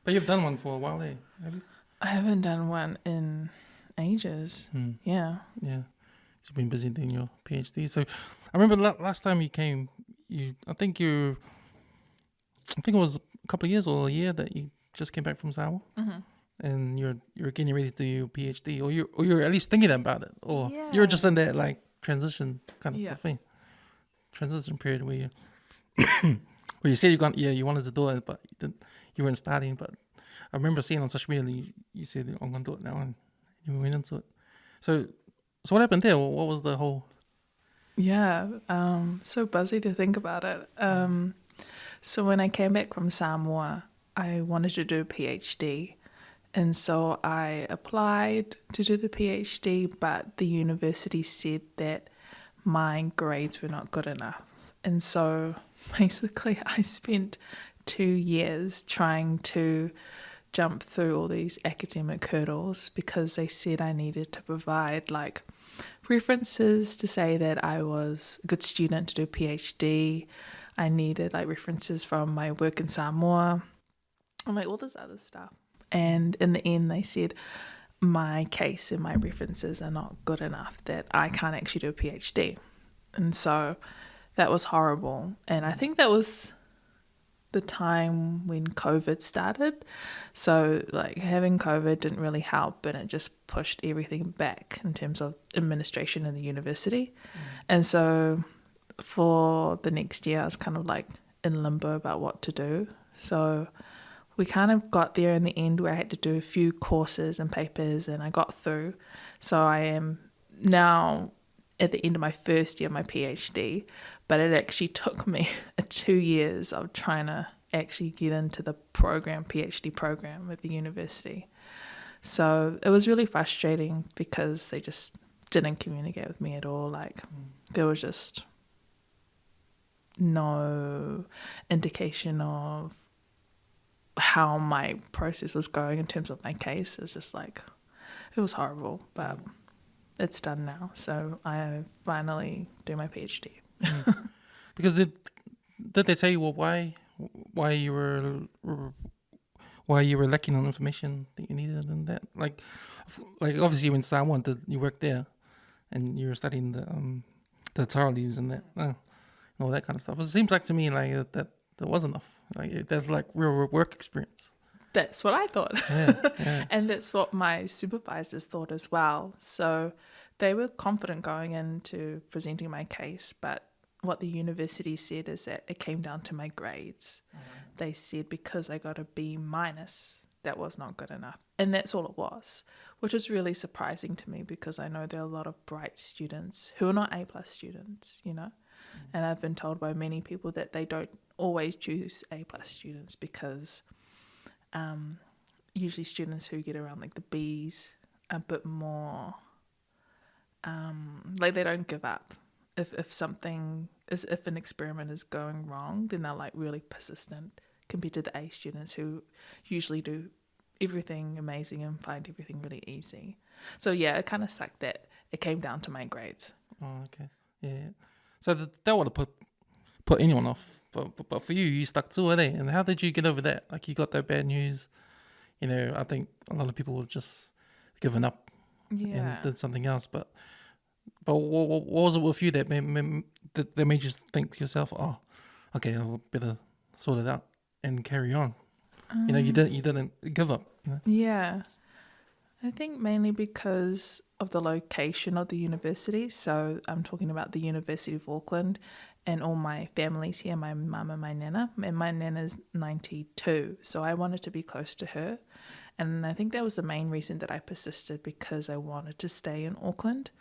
But you've done one for a while, eh? Have you? I haven't done one in ages. Yeah. Yeah. You've been busy doing your PhD. So I remember last time you came, I think it was a couple of years or a year that you just came back from Samoa. Mm-hmm. And you're getting ready to do your PhD, or you're at least thinking about it, or Yeah. you're just in that like transition kind of Yeah. stuff, transition period where you where you said you wanted to do it, but you weren't starting. But I remember seeing on social media you said I'm gonna do it now, and you went into it. So what happened there? What was the whole? Yeah. So buzzy to think about it. So when I came back from Samoa, I wanted to do a PhD. And so I applied to do the PhD, but the university said that my grades were not good enough. And so basically I spent 2 years trying to jump through all these academic hurdles because they said I needed to provide like references to say that I was a good student to do a PhD. I needed like references from my work in Samoa and like all this other stuff. And in the end, they said my case and my references are not good enough, that I can't actually do a PhD. And so that was horrible. And I think that was the time when COVID started. So like having COVID didn't really help, and it just pushed everything back in terms of administration in the university. And so for the next year, I was kind of like in limbo about what to do. So we kind of got there in the end where I had to do a few courses and papers, and I got through. So I am now at the end of my first year of my PhD, but it actually took me 2 years of trying to actually get into the PhD program at the university. So it was really frustrating because they just didn't communicate with me at all. Like there was just no indication of how my process was going in terms of my case. It was just like, it was horrible, but it's done now. So I finally do my PhD. Because did they tell you why you were lacking on information that you needed in that? Like obviously you went to Samoan, you worked there, and you were studying the taro leaves and that, all that kind of stuff. It seems like to me like that was enough. Like that's like real work experience. That's what I thought. Yeah. And that's what my supervisors thought as well. So they were confident going into presenting my case, but what the university said is that it came down to my grades. They said because I got a B minus, that was not good enough. And that's all it was, which is really surprising to me because I know there are a lot of bright students who are not A+ students, you know. And I've been told by many people that they don't always choose A+ students because usually students who get around like the B's are a bit more like they don't give up. If an experiment is going wrong, then they're like really persistent compared to the A students who usually do everything amazing and find everything really easy. So yeah, it kind of sucked that it came down to my grades. Oh, okay. Yeah. So that would have put anyone off, but for you stuck to it, eh? And how did you get over that? Like you got that bad news, you know. I think a lot of people would just given up and did something else. But what was it with you that made you think to yourself, oh, okay, I better sort it out and carry on? You know, you didn't give up. You know? Yeah. I think mainly because of the location of the university. So I'm talking about the University of Auckland, and all my family's here, my mum and my nana. And my nana's 92, so I wanted to be close to her. And I think that was the main reason that I persisted, because I wanted to stay in Auckland.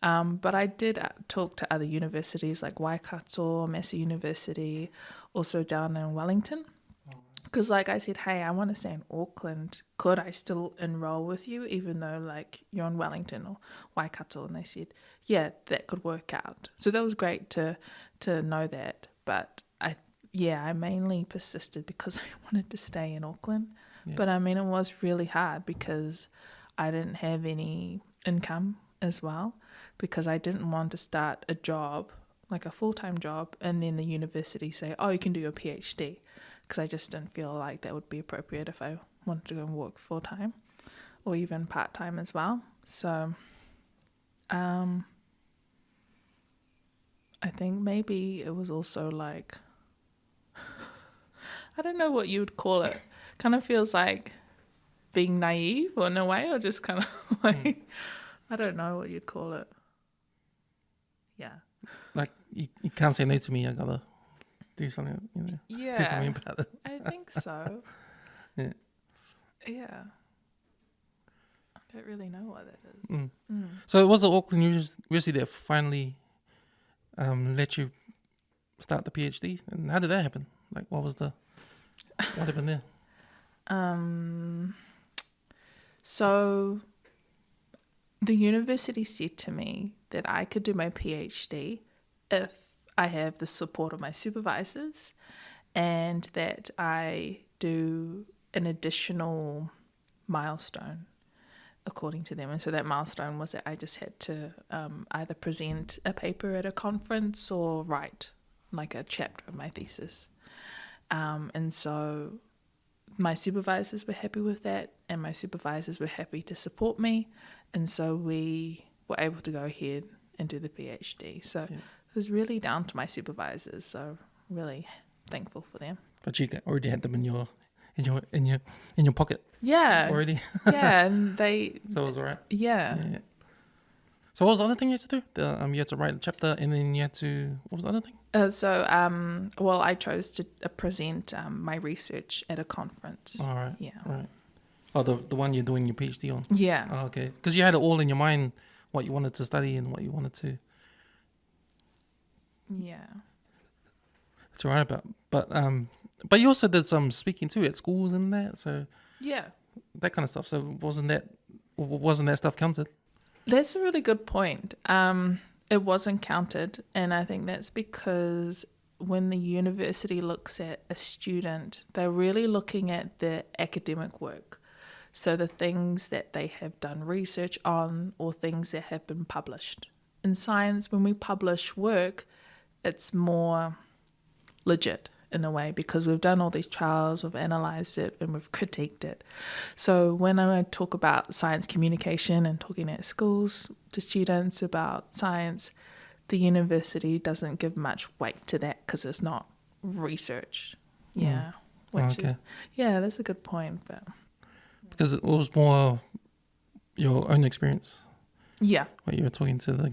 But I did talk to other universities like Waikato, Massey University, also down in Wellington. Because like I said, hey, I want to stay in Auckland. Could I still enroll with you even though like you're in Wellington or Waikato? And they said, yeah, that could work out. So that was great to know that. But I mainly persisted because I wanted to stay in Auckland. Yeah. But I mean, it was really hard because I didn't have any income as well, because I didn't want to start a job, like a full-time job, and then the university say, oh, you can do your PhD. because I just didn't feel like that would be appropriate if I wanted to go and work full time or even part time as well. So I think maybe it was also like, I don't know what you would call it. Kind of feels like being naive or in a way, or just kind of like, I don't know what you'd call it. Yeah. Like you can't say no to me. I gotta do something. Yeah. Do something about it. I think so. Yeah. Yeah. I don't really know what that is. So it was the Auckland University that finally let you start the PhD, and how did that happen? Like, what happened there? So the university said to me that I could do my PhD if I have the support of my supervisors and that I do an additional milestone according to them. And so that milestone was that I just had to either present a paper at a conference or write like a chapter of my thesis. And so my supervisors were happy with that, and my supervisors were happy to support me. And so we were able to go ahead and do the PhD. So it was really down to my supervisors. So really thankful for them. But you already had them in your pocket. Yeah. Already. Yeah, and they. So it was alright. Yeah. So what was the other thing you had to do? You had to write a chapter, and then you had to. What was the other thing? Well, I chose to present my research at a conference. All right. Yeah. Right. Oh, the one you're doing your PhD on. Yeah. Oh, okay. Because you had it all in your mind, what you wanted to study and what you wanted to. Yeah. To write about, but you also did some speaking too at schools and that, so Yeah. that kind of stuff. So wasn't that stuff counted? That's a really good point. It wasn't counted, and I think that's because when the university looks at a student, they're really looking at their academic work. So the things that they have done research on or things that have been published. In science, when we publish work, it's more legit in a way because we've done all these trials, we've analysed it, and we've critiqued it. So when I talk about science communication and talking at schools to students about science, the university doesn't give much weight to that because it's not research. Yeah. That's a good point. But because it was more your own experience. Yeah. What you were talking to the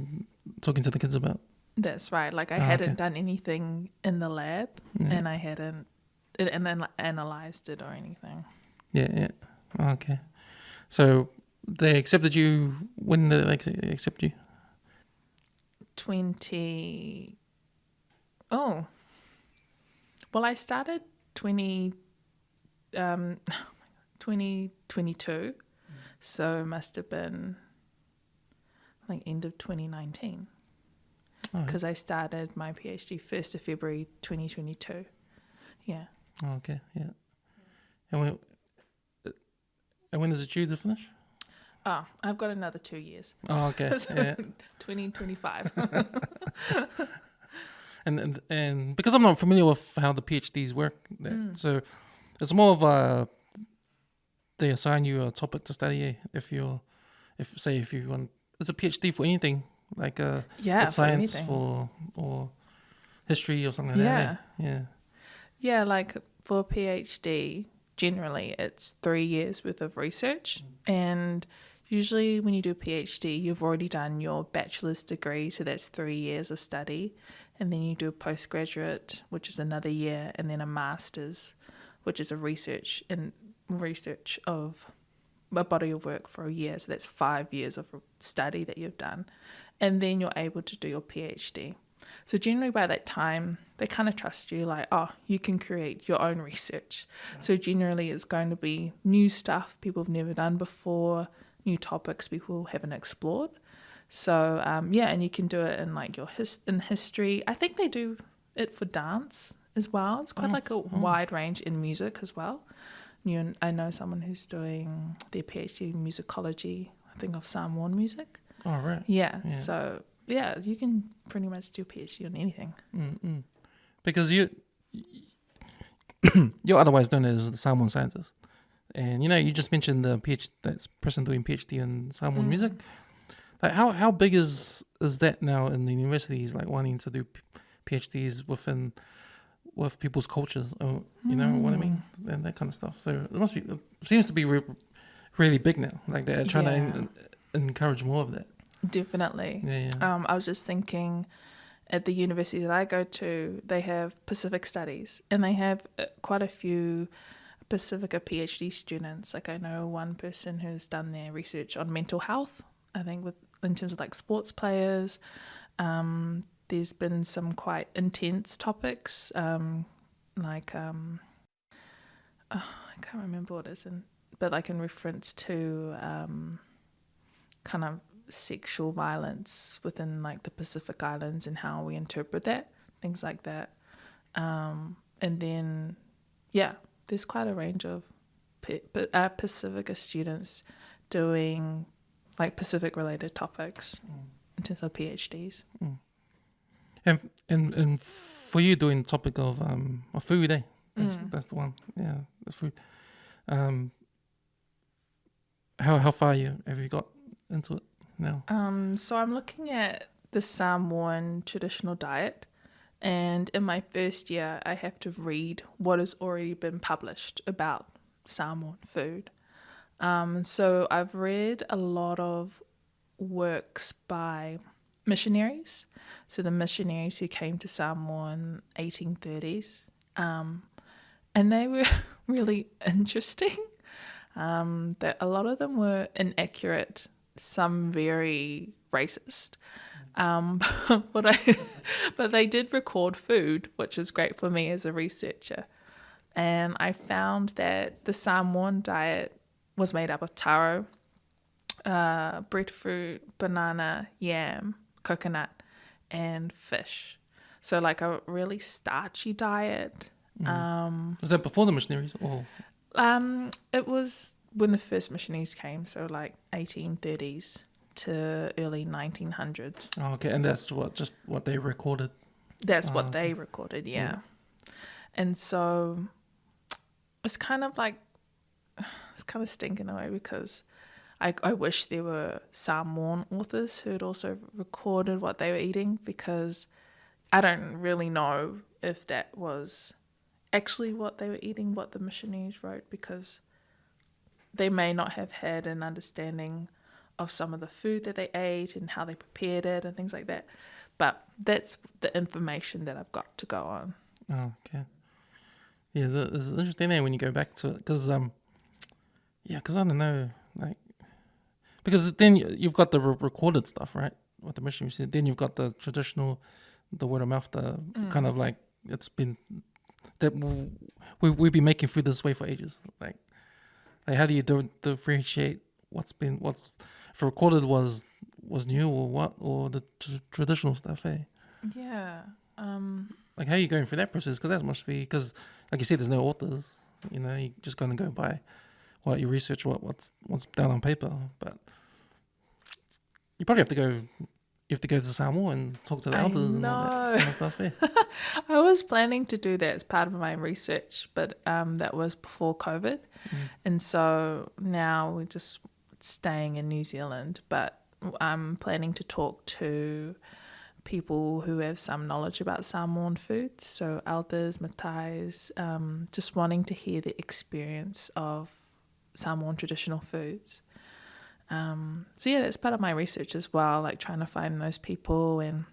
kids about. That's right. Like I hadn't done anything in the lab, and I hadn't analysed it or anything. Yeah. Okay. So they accepted you. When did they accept you? 2022. So it must have been like end of 2019. Because I started my PhD 1st of February 2022. Yeah. Oh, okay, yeah. And when is it due to finish? Oh, I've got another 2 years. Oh, okay. So Yeah. 2025. and because I'm not familiar with how the PhDs work, so it's more of they assign you a topic to study. If you want, it's a PhD for anything. Like science or history or something like that. Yeah, like for a PhD, generally it's 3 years worth of research. And usually when you do a PhD, you've already done your bachelor's degree, so that's 3 years of study. And then you do a postgraduate, which is another year, and then a master's, which is a research of a body of work for a year. So that's 5 years of study that you've done. And then you're able to do your PhD. So generally by that time, they kind of trust you, like, oh, you can create your own research. Right. So generally it's going to be new stuff people have never done before, new topics people haven't explored. So, and you can do it in like in history. I think they do it for dance as well. It's quite like a wide range in music as well. I know someone who's doing their PhD in musicology, I think of Samoan music. Oh, right. Yeah. So, you can pretty much do a PhD on anything. Mm-mm. Because you're otherwise known as the Samoan Scientist. And you just mentioned the that person doing PhD in Samoan music. Like how big is that now in the universities? Like wanting to do PhDs with people's cultures, or you know what I mean, and that kind of stuff. So it seems to be really big now. Like they're trying to encourage more of that. Definitely. Yeah. I was just thinking, at the university that I go to, they have Pacific Studies, and they have quite a few Pacifica PhD students. Like I know one person who's done their research on mental health, I think in terms of like sports players. There's been some quite intense topics, like I can't remember what it is, but like in reference to kind of sexual violence within like the Pacific Islands and how we interpret that, things like that. And then, there's quite a range of Pacifica students doing like Pacific related topics in terms of PhDs. And for you doing the topic of food, that's the one. Yeah, the food. How far have you got into it now? So I'm looking at the Samoan traditional diet, and in my first year I have to read what has already been published about Samoan food. So I've read a lot of works by missionaries. So the missionaries who came to Samoa in 1830s. And they were really interesting. That a lot of them were inaccurate, some very racist. But they did record food, which is great for me as a researcher. And I found that the Samoan diet was made up of taro, breadfruit, banana, yam, coconut, and fish. So like a really starchy diet. Was that before the missionaries? Or? It was when the first missionaries came, so like 1830s to early 1900s. Oh, okay, and that's what they recorded. That's what they recorded, yeah. And so it's kind of stinking away because I wish there were Samoan authors who had also recorded what they were eating, because I don't really know if that was actually what they were eating, what the missionaries wrote, because they may not have had an understanding of some of the food that they ate and how they prepared it and things like that. But that's the information that I've got to go on. Oh, okay. Yeah, it's interesting when you go back to it, because I don't know, like, because then you've got the recorded stuff, right? What the missionaries said. Then you've got the traditional, the word of mouth, the kind of like it's been that we've been making food this way for ages. Like how do you differentiate what's if recorded was new or what, or the traditional stuff? Yeah. Like how are you going through that process? Because that must be, because like you said, there's no authors. You're just gonna go by what you research, what's down on paper. But you probably have to go. You have to go to Samoa and talk to the elders and all that kind of stuff. Yeah. I was planning to do that as part of my research, but that was before COVID. And so now we're just staying in New Zealand, but I'm planning to talk to people who have some knowledge about Samoan foods, so elders, matais, just wanting to hear the experience of Samoan traditional foods. So yeah, that's part of my research as well, like trying to find those people and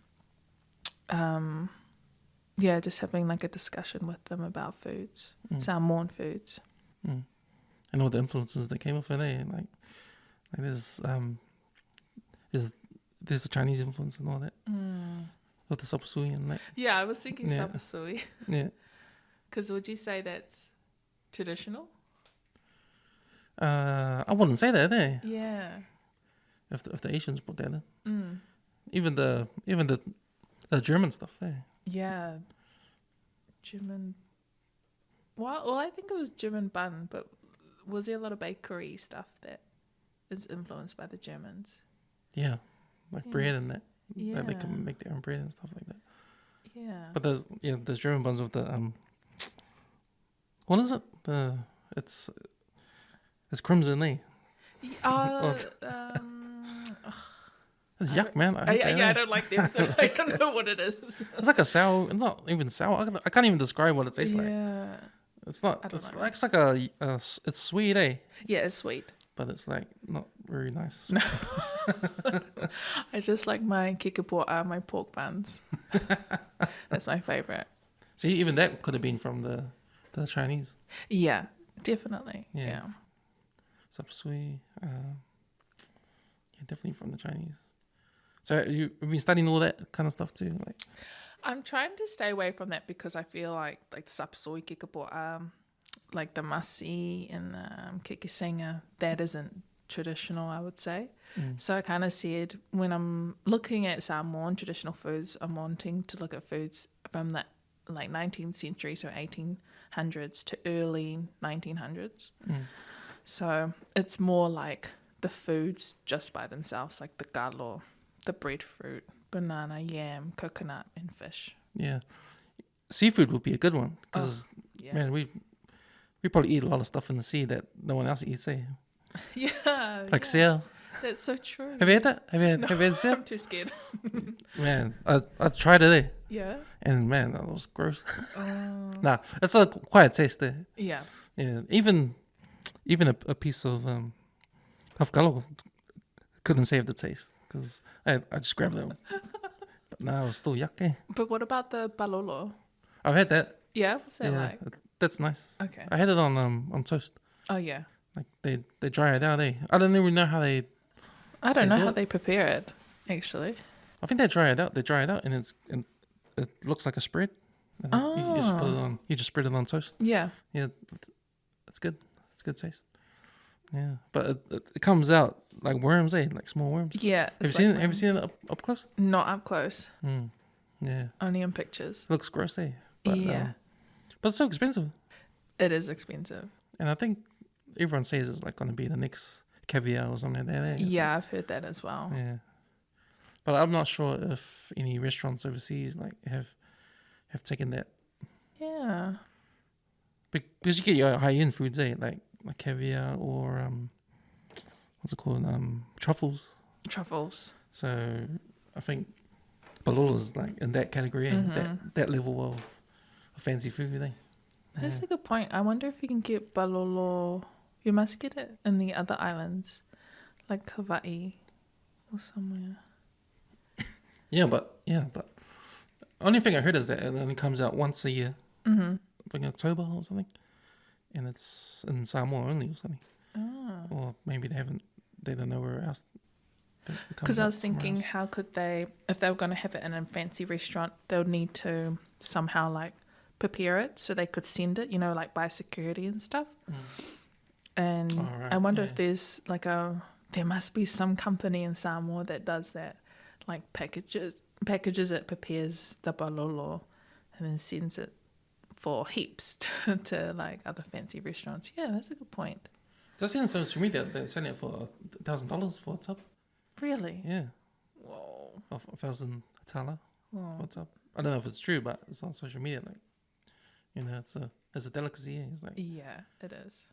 just having like a discussion with them about foods, Samoan foods. And all the influences that came off of there, like there's a Chinese influence and all that. With the sapasui and that. Yeah, I was thinking sapasui. Yeah. Because would you say that's traditional? I wouldn't say that, Yeah. If the Asians brought that in. Even the German stuff, Yeah. German. Well, I think it was German bun, but was there a lot of bakery stuff that is influenced by the Germans? Yeah, like bread and that. Yeah. Like they can make their own bread and stuff like that. Yeah. But there's German buns with the What is it? It's crimson, eh? Oh, It's yuck, man. I hate that, I eh? don't like them, so I don't know what it is. It's like a sour. It's not even sour. I can't even describe what it tastes like. Yeah. It's not. I don't It's know. like it's sweet, eh? Yeah, it's sweet. But it's like not very nice. No. I just like my kikapua, my pork buns. That's my favorite. See, even that could have been from the Chinese. Yeah, definitely. Yeah. Yeah. Sup sweet. Yeah, definitely from the Chinese. So you've been studying all that kind of stuff too, like. I'm trying to stay away from that because I feel like the sapsoi kikapua, like the masi and the kikisenga, that isn't traditional, I would say. So I kind of said when I'm looking at Samoan traditional foods, I'm wanting to look at foods from the 19th century, so 1800s to early 1900s. So it's more like the foods just by themselves, like the galo, the breadfruit, banana, yam, coconut, and fish. Yeah, seafood would be a good one because Yeah. man, we probably eat a lot of stuff in the sea that no one else eats, eh? Yeah. Like yeah. seal. That's so true. Have you had that? Have you had seal? I'm too scared. Man, I tried it, eh? Yeah. And man, that was gross. Oh. Nah, it's a quiet taste there. Yeah. Yeah, even a piece of galo couldn't save the taste because I just grabbed it. But now it's still yuck, eh? But what about the balolo? I've had that. Yeah, what's that Yeah, like? that's nice. Okay. I had it on toast. Oh yeah. Like they dry it out, eh? I don't even know how they. I don't They know do how it? they prepare it, actually. I think they dry it out. They dry it out, and it looks like a spread. And you just put it on. You just spread it on toast. Yeah. Yeah, it's good. It's good taste. Yeah, but it comes out like worms, eh? Like small worms. Yeah. Have you it's seen like it? Have you seen worms. it up close? Not up close. Yeah, Only in pictures. looks gross, eh? But, Yeah. but it's so expensive, It is expensive. and I think everyone says it's like going to be the next caviar or something like that. Eh? Yeah, I've heard that as well. Yeah, but I'm not sure if any restaurants overseas like have taken that Yeah. because you get your high end foods, eh? Like caviar or what's it called? Truffles. Truffles. So I think balula's like in that category, that level of fancy food, eh? That's a good point. I wonder if you can get balolo. You must get it in the other islands, like Hawaii or somewhere. Yeah, but only thing I heard is that it only comes out once a year, like October or something, and it's in Samoa only or something. Oh. Or maybe they don't know where else. Because I was thinking, how could they, if they were going to have it in a fancy restaurant, they would need to somehow like prepare it so they could send it, like by security and stuff. And right, I wonder yeah. if there's like there must be some company in Samoa that does that, like packages it, prepares the balolo, and then sends it for heaps to like other fancy restaurants. Yeah, that's a good point. Just in social media, they're selling it for $1,000 for a tub. Really? Yeah, Whoa. of 1,000 tala. Whoa. What's up? I don't know if it's true, but it's on social media. Like, it's a delicacy. Eh? It's like, Yeah, it is.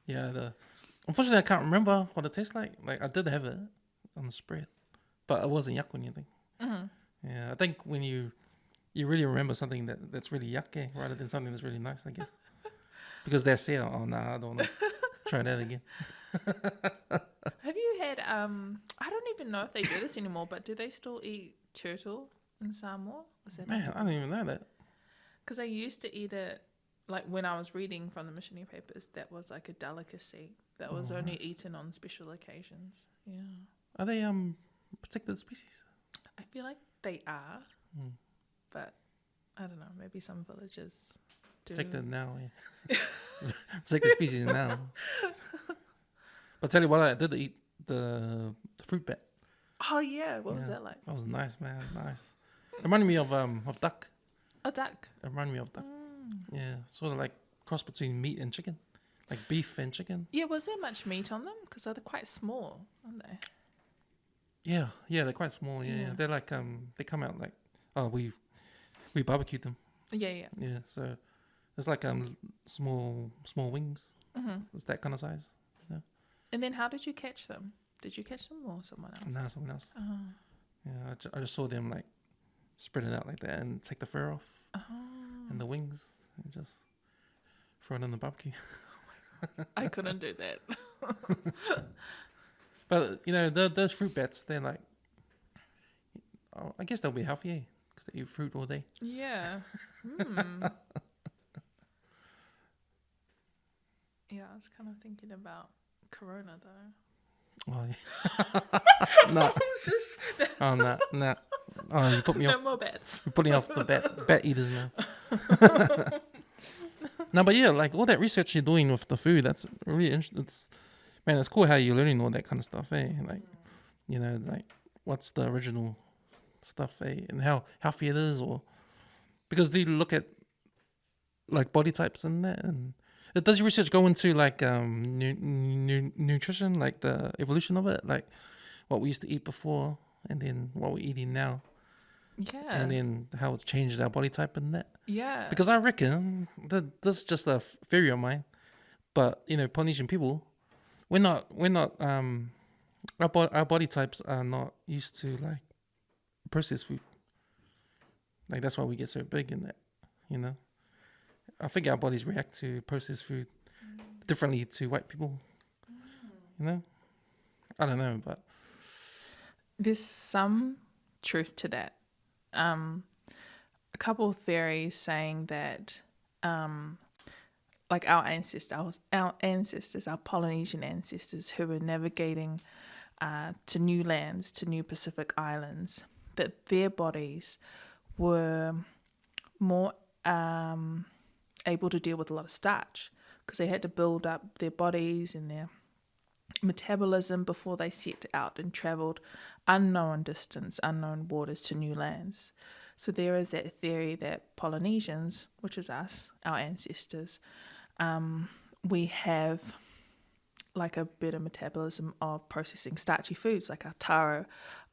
yeah. Unfortunately, I can't remember what it tastes like. Like I did have it on the spread, but it wasn't yuck or anything. Yeah, I think when you really remember something that's really yuck, eh, rather than something that's really nice, I guess. Because they're saying, oh nah, I don't want to try that again. Have you had I don't even know if they do this anymore, but do they still eat turtle in Samoa? Is that Man, I didn't even know that. because I used to eat it like when I was reading from the missionary papers. That was like a delicacy that was only eaten on special occasions. Yeah, Are they protected species? I feel like they are, but I don't know. Maybe some villages do. Protected now, yeah. Protected species now. But tell you what, I did eat the fruit bat. Oh yeah, what was that like? That was nice, man. Nice. It reminded me of duck. A duck. It reminded me of duck. Yeah, sort of like cross between meat and chicken, like beef and chicken. Yeah, was there much meat on them? Because they're quite small, aren't they? Yeah, they're quite small. Yeah. They're like they come out like we barbecued them. Yeah. Yeah, so It's like small wings. It's that kind of size. Yeah. And then how did you catch them? Did you catch them or someone else? No, someone else. Oh. Yeah, I just saw them like spread it out like that and take the fur off and the wings and just throw it in the barbecue. I couldn't do that. But you know, those fruit bats, they're like, I guess they'll be healthy because they eat fruit all day. Yeah. Yeah, I was kind of thinking about Corona though. Oh, yeah. No. Oh, no. Oh, you put me No off. more bats. You're putting off the bat eaters now. No, but yeah, like all that research you're doing with the food, that's really interesting. It's cool how you're learning all that kind of stuff, eh? Like, you know, like what's the original stuff, eh? And how healthy it is, or because do you look at like body types and that, and does your research go into like nutrition, like the evolution of it, like what we used to eat before and then what we're eating now? Yeah. And then how it's changed our body type and that. Yeah. Because I reckon that this is just a theory of mine, but you know, Polynesian people, we're not our body types are not used to like processed food. Like that's why we get so big in that, you know. I think our bodies react to processed food differently to white people. You know, I don't know, but there's some truth to that. A couple of theories saying that, like our ancestors, our Polynesian ancestors who were navigating to new lands, to new Pacific islands, that their bodies were more able to deal with a lot of starch because they had to build up their bodies and their metabolism before they set out and travelled unknown distance, unknown waters to new lands. So there is that theory that Polynesians, which is us, our ancestors, we have like a better metabolism of processing starchy foods like our taro,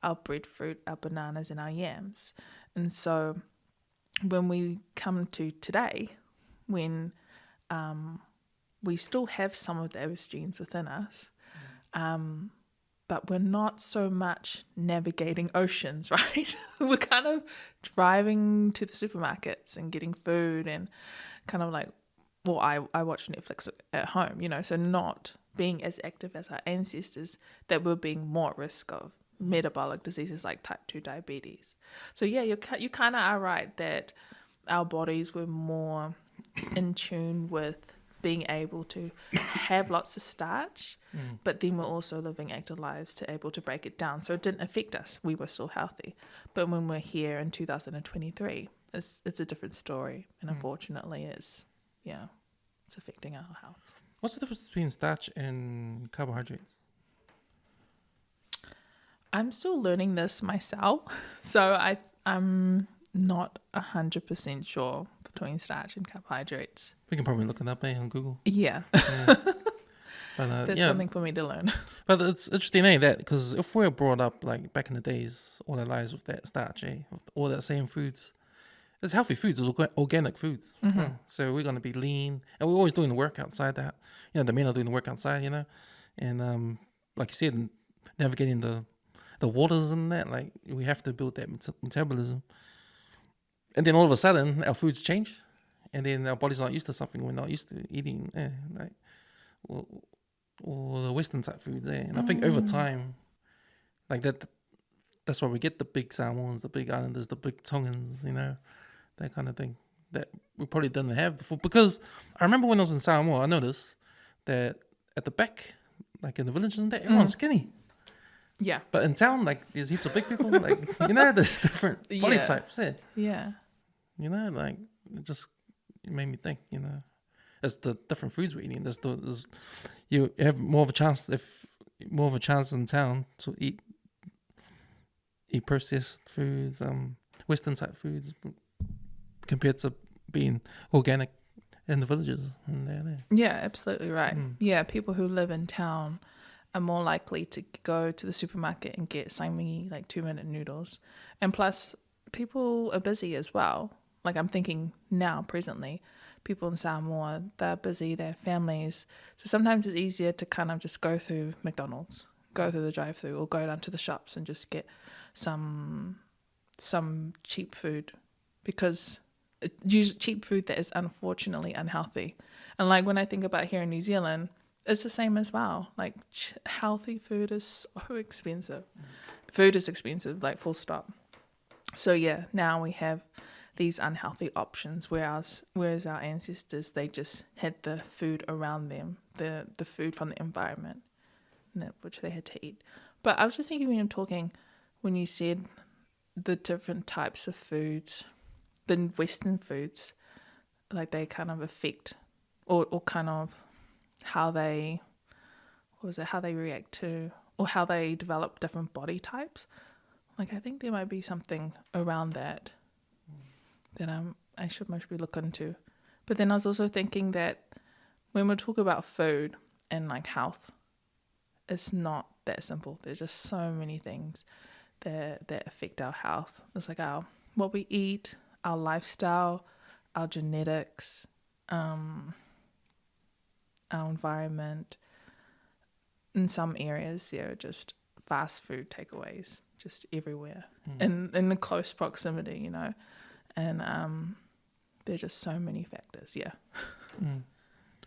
our breadfruit, our bananas and our yams. And so when we come to today, when we still have some of those genes within us, but we're not so much navigating oceans, right? We're kind of driving to the supermarkets and getting food and kind of like, well, I watch Netflix at home, you know, so not being as active as our ancestors, that we're being more at risk of metabolic diseases like type 2 diabetes. So yeah, you kind of are right that our bodies were more in tune with being able to have lots of starch, but then we're also living active lives to able to break it down. So it didn't affect us. We were still healthy. But when we're here in 2023, it's a different story. And unfortunately, it's affecting our health. What's the difference between starch and carbohydrates? I'm still learning this myself. So I'm not 100% sure between starch and carbohydrates. We can probably look it up on Google. Yeah. But, There's something for me to learn. But it's interesting, that because if we're brought up like back in the days, all our lives with that starch, with all that same foods, it's healthy foods, it's organic foods. So we're going to be lean, and we're always doing the work outside that. You know, the men are doing the work outside, you know, and like you said, navigating the waters and that, like we have to build that metabolism. And then all of a sudden, our foods change, and then our body's not used to something we're not used to eating, like or the Western type foods. And I think over time, like that's why we get the big Samoans, the big Islanders, the big Tongans, you know, that kind of thing that we probably didn't have before. Because I remember when I was in Samoa, I noticed that at the back, like in the villages and that, everyone's skinny. Yeah. But in town, like, there's heaps of big people. Like, you know, there's different body types. Yeah. You know, like, it made me think, you know, it's the different foods we're eating. You have more of a chance in town to eat processed foods, Western type foods, compared to being organic in the villages. And there. Yeah, absolutely right. Yeah, people who live in town are more likely to go to the supermarket and get saimingi, like 2-minute noodles. And plus, people are busy as well. Like I'm thinking now, presently, people in Samoa, they're busy, they have families. So sometimes it's easier to kind of just go through McDonald's, go through the drive-through, or go down to the shops and just get some cheap food, because use cheap food that is unfortunately unhealthy. And like when I think about here in New Zealand, it's the same as well. Like healthy food is so expensive. Food is expensive, like full stop. So yeah, now we have these unhealthy options, whereas our ancestors, they just had the food around them, the food from the environment, which they had to eat. But I was just thinking when you're talking, when you said the different types of foods, the Western foods, like they kind of affect or kind of how they react to, or how they develop different body types. Like I think there might be something around that I should maybe look into. But then I was also thinking that when we talk about food and like health, it's not that simple. There's just so many things that affect our health. It's like what we eat, our lifestyle, our genetics, our environment. In some areas, there are just fast food takeaways just everywhere, in the close proximity, you know. And there's just so many factors, yeah.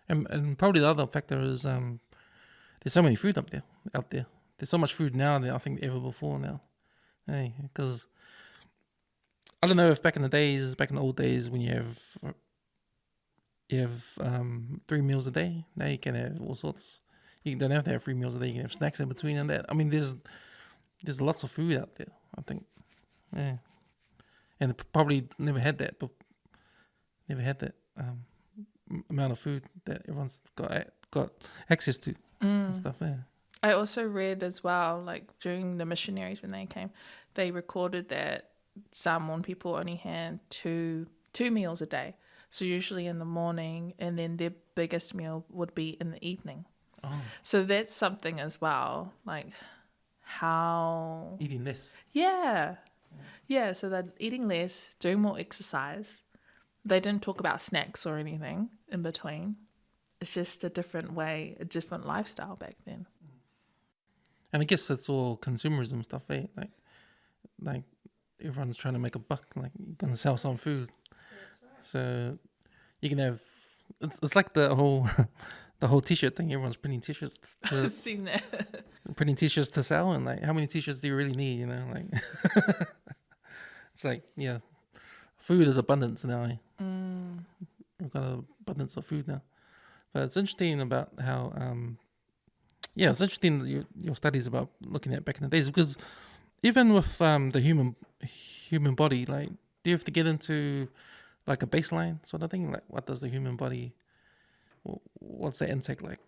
And probably the other factor is there's so many food out there. There's so much food now than I think ever before now. Hey, because I don't know if back in the old days, when you have 3 meals a day, now you can have all sorts. You don't have to have 3 meals a day. You can have snacks in between and that. I mean, there's lots of food out there, I think. Yeah. And probably never had that amount of food that everyone's got access to and stuff. Yeah. I also read as well, like during the missionaries when they came, they recorded that Samoan people only had two meals a day. So usually in the morning, and then their biggest meal would be in the evening. Oh. So that's something as well, like how... Eating less. Yeah. Yeah, so they're eating less, doing more exercise. They didn't talk about snacks or anything in between. It's just a different way, a different lifestyle back then. And I guess it's all consumerism stuff, eh? Like everyone's trying to make a buck. Like you're gonna sell some food, so you can have. It's like the whole T-shirt thing. Everyone's printing T-shirts. I've seen that. Printing T-shirts to sell, and like, how many T-shirts do you really need? You know, like it's like, yeah, food is abundance now. Eh? We've got an abundance of food now, but it's interesting about how. Yeah, it's interesting that your studies about looking at back in the days, because even with the human body, like, do you have to get into like a baseline sort of thing? Like, what does the human body, what's the intake like?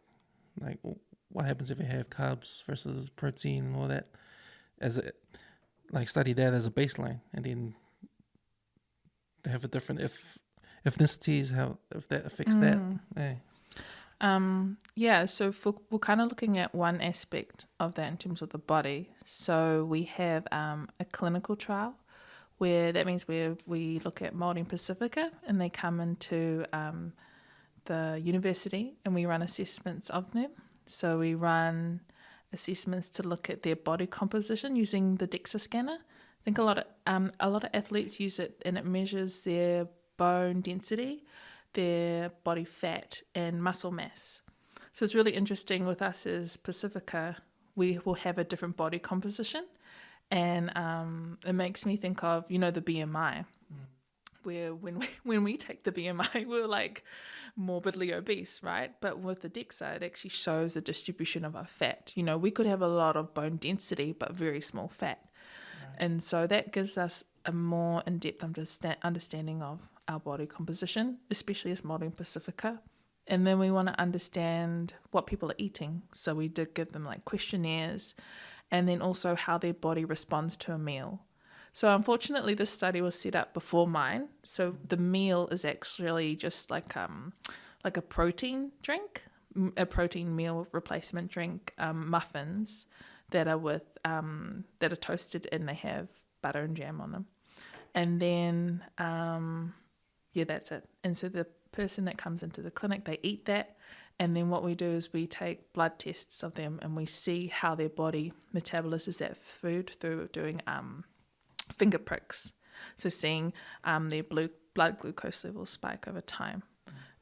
Like, what happens if you have carbs versus protein and all that? Study that as a baseline, and then they have a different ethnicities, if that affects that. Yeah. So we're kind of looking at one aspect of that in terms of the body. So we have a clinical trial where that means we look at Māori Pacifica, and they come into the university and we run assessments of them. So we run assessments to look at their body composition using the DEXA scanner. I think a lot of athletes use it, and it measures their bone density, their body fat and muscle mass. So it's really interesting with us as Pacifica, we will have a different body composition, and it makes me think of, the BMI, where when we take the BMI, we're like morbidly obese, right? But with the DEXA, it actually shows the distribution of our fat. We could have a lot of bone density, but very small fat. Right. And so that gives us a more in-depth understanding of our body composition, especially as Māori Pacifica. And then we want to understand what people are eating. So we did give them like questionnaires, and then also how their body responds to a meal. So unfortunately, this study was set up before mine. So the meal is actually just like a protein drink, a protein meal replacement drink, muffins that are toasted, and they have butter and jam on them. And then, that's it. And so the person that comes into the clinic, they eat that. And then what we do is we take blood tests of them and we see how their body metabolizes that food through doing finger pricks. So seeing their blood glucose levels spike over time.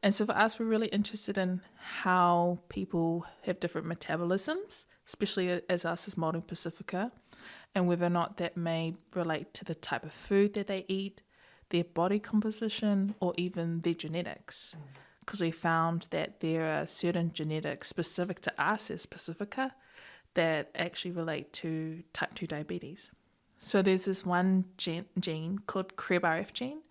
And so for us, we're really interested in how people have different metabolisms, especially as us as Māori Pacifica, and whether or not that may relate to the type of food that they eat, their body composition, or even their genetics. Because we found that there are certain genetics specific to us as Pacifica that actually relate to type 2 diabetes. So there's this one gene called CREBRF gene,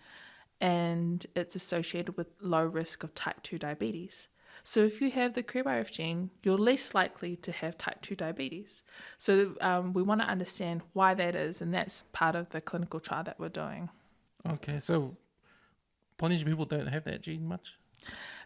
and it's associated with low risk of type 2 diabetes. So if you have the CREBRF gene, you're less likely to have type 2 diabetes. So we want to understand why that is, and that's part of the clinical trial that we're doing. Okay, so Polynesian people don't have that gene much?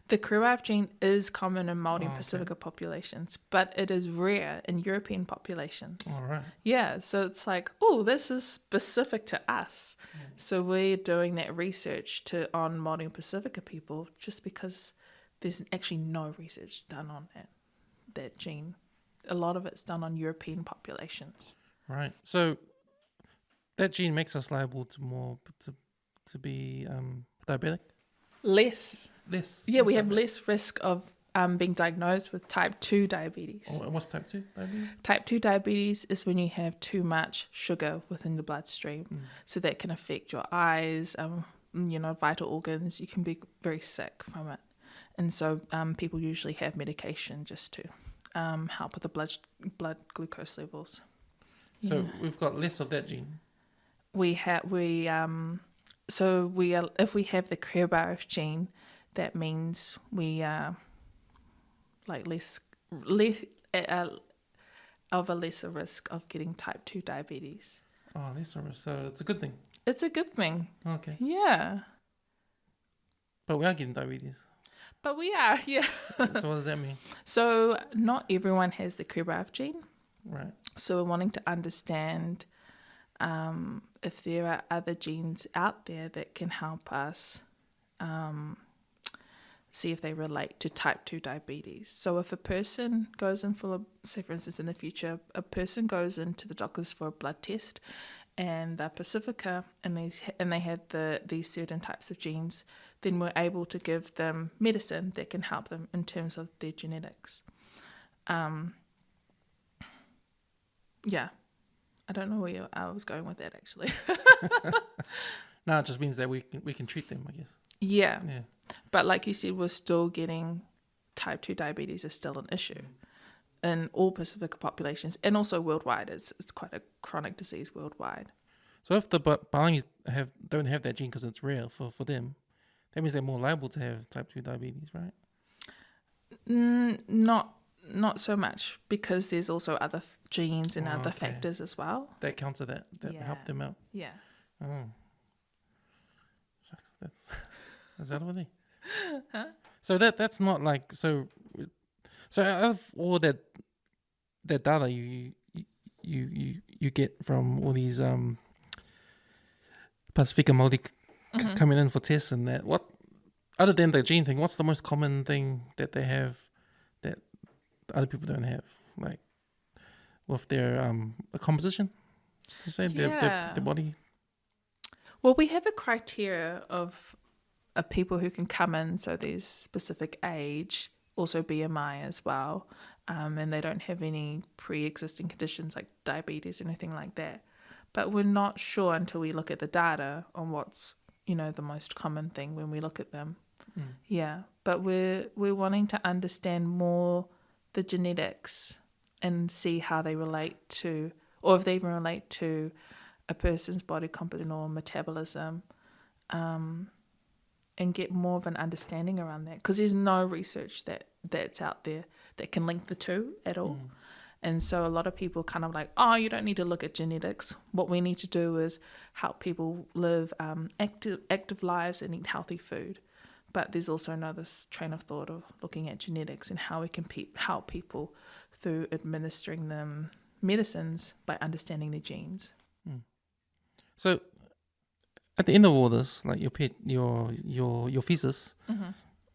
The CREBRF gene is common in Māori okay. Pacifica populations, but it is rare in European populations. All right. Yeah, so it's like, oh, this is specific to us. So we're doing that research on Māori Pacifica people just because there's actually no research done on that gene. A lot of it's done on European populations. Right. So that gene makes us liable to be diabetic? Less. Yeah, we have less risk of being diagnosed with type 2 diabetes. Oh, and what's type 2 diabetes? Type 2 diabetes is when you have too much sugar within the bloodstream. So that can affect your eyes, vital organs. You can be very sick from it. And so people usually have medication just to help with the blood glucose levels. So we've got less of that gene? If we have the CREBRF gene, that means we are less of a lesser risk of getting type 2 diabetes. Oh, lesser risk. So it's a good thing. It's a good thing. Okay. Yeah. But we are getting diabetes. But we are, yeah. So what does that mean? So not everyone has the CREBRF gene. Right. So we're wanting to understand if there are other genes out there that can help us see if they relate to type 2 diabetes. So if a person goes in say for instance in the future, a person goes into the doctors for a blood test and they're Pacifica and they have these certain types of genes, then we're able to give them medicine that can help them in terms of their genetics. Yeah. I don't know where I was going with that, actually. No, it just means that we can treat them, I guess. Yeah. But like you said, we're still getting type 2 diabetes is still an issue in all Pacific populations and also worldwide. It's quite a chronic disease worldwide. So if the Palangi's don't have that gene because it's rare for them, that means they're more liable to have type 2 diabetes, right? Not so much, because there's also other genes and other factors as well. That counter that help them out. Yeah. Oh. Shucks, that's out of it. Huh? So that's not like so out of all that data you get from all these Pacifica Māori coming in for tests and that, what other than the gene thing, what's the most common thing that they have that other people don't have, like with their composition? You say their body. Well, we have a criteria of people who can come in, so there's specific age, also BMI as well, and they don't have any pre-existing conditions like diabetes or anything like that. But we're not sure until we look at the data on what's the most common thing when we look at them. Yeah, but we're wanting to understand more the genetics and see how they relate to, or if they even relate to a person's body composition or metabolism, and get more of an understanding around that, because there's no research that's out there that can link the two at all. And so a lot of people kind of like, oh, you don't need to look at genetics. What we need to do is help people live active lives and eat healthy food. But there's also another train of thought of looking at genetics and how we can help people through administering them medicines by understanding their genes. So at the end of all this, like your thesis,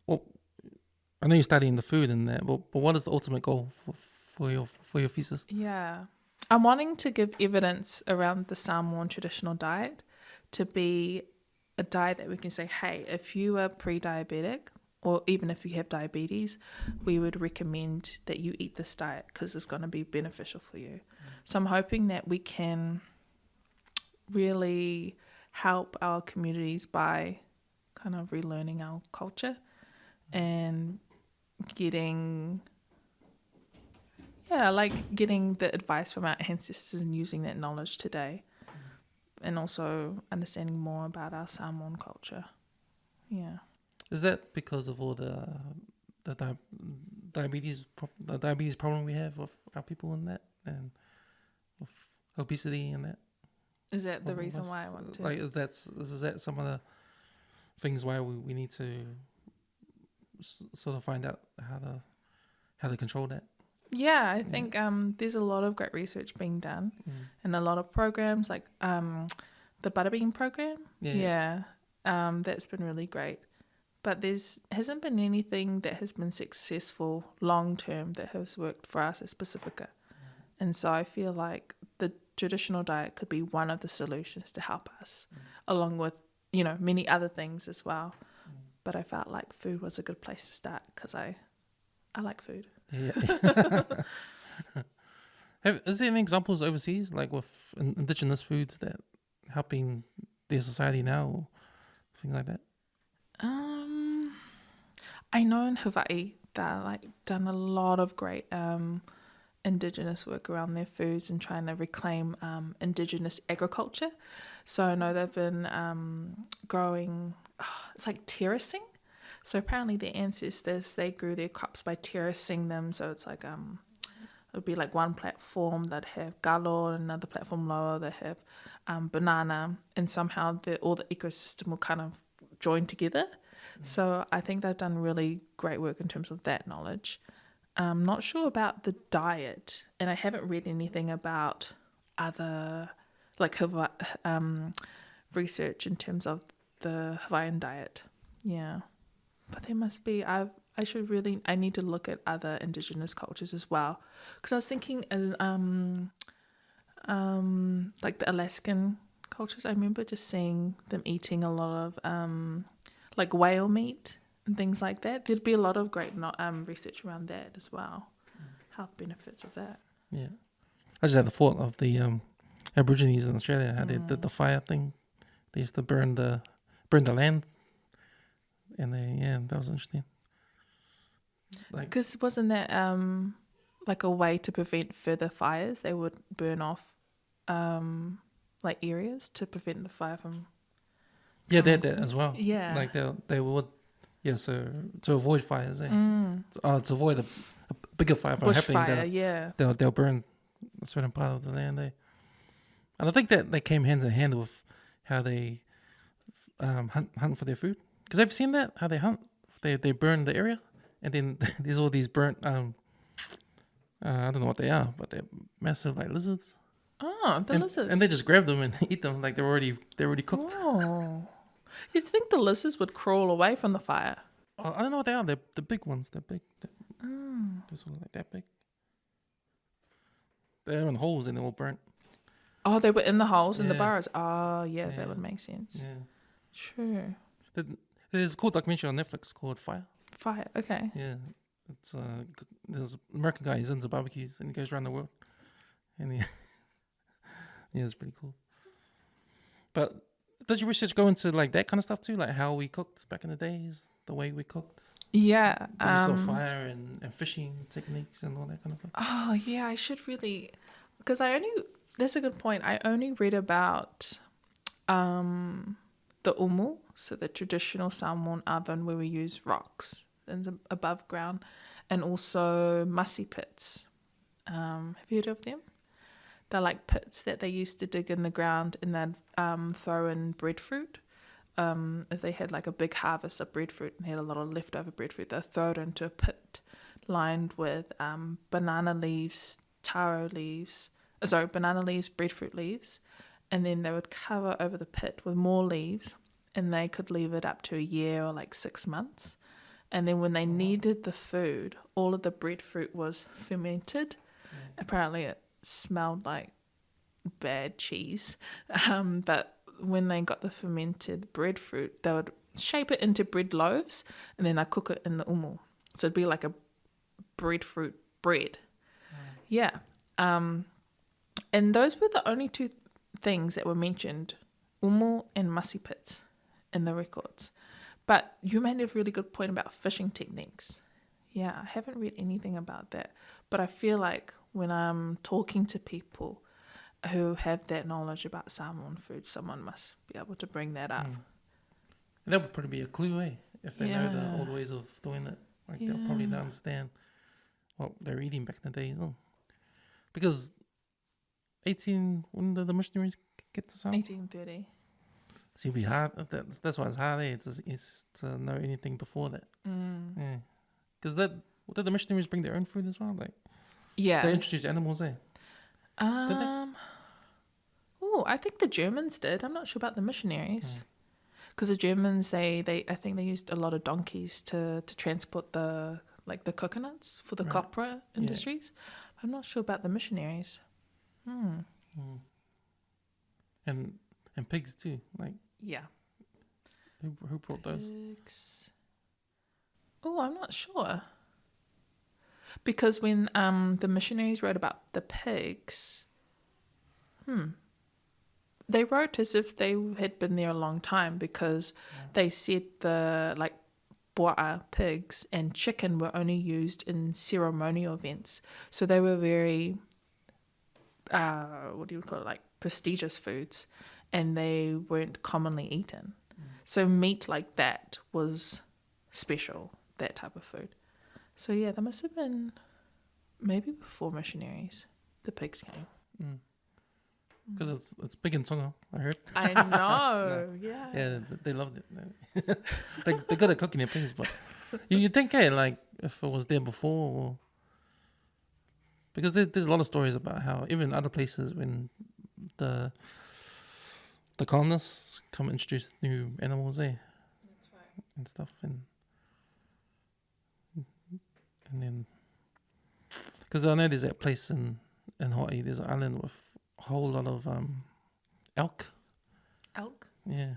Well, I know you're studying the food and that, but what is the ultimate goal for your thesis? Yeah. I'm wanting to give evidence around the Samoan traditional diet to be a diet that we can say, hey, if you are pre-diabetic or even if you have diabetes, we would recommend that you eat this diet because it's going to be beneficial for you. So I'm hoping that we can really help our communities by kind of relearning our culture and getting the advice from our ancestors and using that knowledge today, and also understanding more about our Samoan culture. Yeah. Is that because of all the diabetes problem we have with our people and that, and with obesity and that? Is that the reason why I want to? Like, is that some of the things why we need to sort of find out how to control that? Yeah, I think there's a lot of great research being done and a lot of programs like the Butterbean program. Yeah. That's been really great. But hasn't been anything that has been successful long term that has worked for us as Pacifica. And so I feel like the traditional diet could be one of the solutions to help us, along with, many other things as well. But I felt like food was a good place to start because I like food. Yeah. Is there any examples overseas, like with indigenous foods that helping their society now, or things like that? I know in Hawaii they're done a lot of great indigenous work around their foods and trying to reclaim indigenous agriculture. So I know they've been growing. It's like terracing. So apparently their ancestors, they grew their crops by terracing them. So it's like it would be like one platform that have galo, and another platform lower that have banana, and somehow all the ecosystem will kind of join together. So I think they've done really great work in terms of that knowledge. I'm not sure about the diet, and I haven't read anything about other research in terms of the Hawaiian diet. Yeah. But there must be. I need to look at other indigenous cultures as well, because I was thinking like the Alaskan cultures. I remember just seeing them eating a lot of like whale meat and things like that. There'd be a lot of great research around that as well, health benefits of that. Yeah, I just had the thought of the Aborigines in Australia, how they did the fire thing. They used to burn the land. And that was interesting. Because wasn't that like a way to prevent further fires? They would burn off like areas to prevent the fire from. Yeah, they had that as well. Yeah, like they would. Yeah, so to avoid fires, to avoid a bigger fire from happening, they'll burn a certain part of the land. And I think that they came hand in hand with how they hunt for their food. Because have you seen that? How they hunt? They burn the area, and then there's all these burnt. I don't know what they are, but they're massive like lizards. Oh, lizards! And they just grab them and eat them like they're already cooked. Oh, you'd think the lizards would crawl away from the fire. Oh, I don't know what they are. They're the big ones. They're big. They're sort of like that big. They're in holes and they're all burnt. Oh, they were in the holes in the burrows. Oh, yeah, that would make sense. Yeah, sure. There's a cool documentary on Netflix called Fire. Fire, okay. Yeah, it's there's an American guy. He's into barbecues and he goes around the world, and it's pretty cool. But does your research go into like that kind of stuff too, like how we cooked back in the days, the way we cooked? Yeah, use of fire and fishing techniques and all that kind of stuff. Oh yeah, I should really, because that's a good point. I only read about the umu, so the traditional Samoan oven where we use rocks and above ground, and also masi pits. Have you heard of them? They're like pits that they used to dig in the ground and then throw in breadfruit. If they had like a big harvest of breadfruit and had a lot of leftover breadfruit, they'll throw it into a pit lined with banana leaves, breadfruit leaves, and then they would cover over the pit with more leaves, and they could leave it up to a year or like 6 months, And then when they needed the food, all of the breadfruit was fermented. Apparently it smelled like bad cheese. But when they got the fermented breadfruit, they would shape it into bread loaves and then they cook it in the umu. So it'd be like a breadfruit bread. Yeah. And those were the only two things that were mentioned, umu and masi pits, in the records. But you made a really good point about fishing techniques. Yeah, I haven't read anything about that. But I feel like when I'm talking to people who have that knowledge about Samoan food, someone must be able to bring that up. That would probably be a clue, if they know the old ways of doing it. Like they'll probably understand what they're eating back in the day. Because when did the missionaries get to Samoa? 1830. So it'd be hard. That's why it's hard, It's to know anything before that. Yeah. Because did the missionaries bring their own food as well? Like, they introduced animals there. Did they? Oh, I think the Germans did. I'm not sure about the missionaries. Because the Germans, I think they used a lot of donkeys to transport the coconuts for the copra industries. I'm not sure about the missionaries. And pigs too. Like, who brought those? Pigs. Oh, I'm not sure. Because when the missionaries wrote about the pigs, they wrote as if they had been there a long time, because they said the boa pigs and chicken were only used in ceremonial events. So they were very, prestigious foods, and they weren't commonly eaten. So meat like that was special, that type of food. So yeah, that must have been maybe before missionaries, the pigs came. Because it's big in Tonga, I heard. I know, yeah. Yeah, they loved it. They're good at cooking their pigs, but you'd think, if it was there before, because there's a lot of stories about how even other places, when the colonists come introduce new animals there. That's right. And stuff, and then because I know there's that place in Hawaii, there's an island with a whole lot of elk. Elk? Yeah,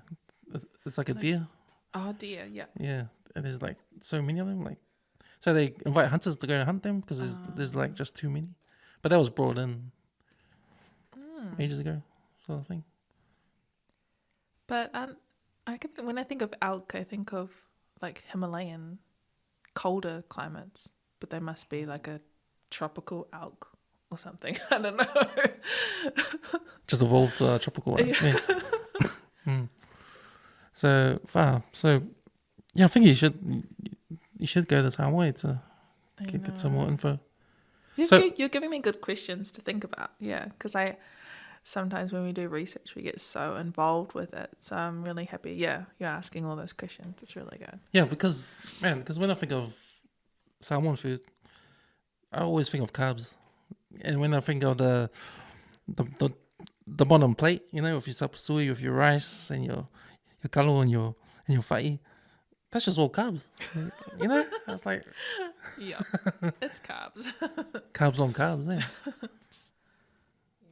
it's like a deer. Oh, deer, yeah. Yeah, and there's so many of them. So they invite hunters to go and hunt them because there's just too many. But that was brought in ages ago, sort of thing. But when I think of elk, I think of Himalayan colder climates, but they must be like a tropical elk or something. I don't know. Just evolved tropical one. Yeah. So wow. So yeah, I think you should go to Samoa to get some more info. You're giving me good questions to think about. Yeah, because sometimes when we do research, we get so involved with it. So I'm really happy. Yeah, you're asking all those questions. It's really good. Yeah, because when I think of Samoan food, I always think of carbs. And when I think of the bottom plate, with your sapasui, with your rice and your kalo and your fa'i, that's just all carbs. It's like yeah, it's carbs. Carbs on carbs, yeah.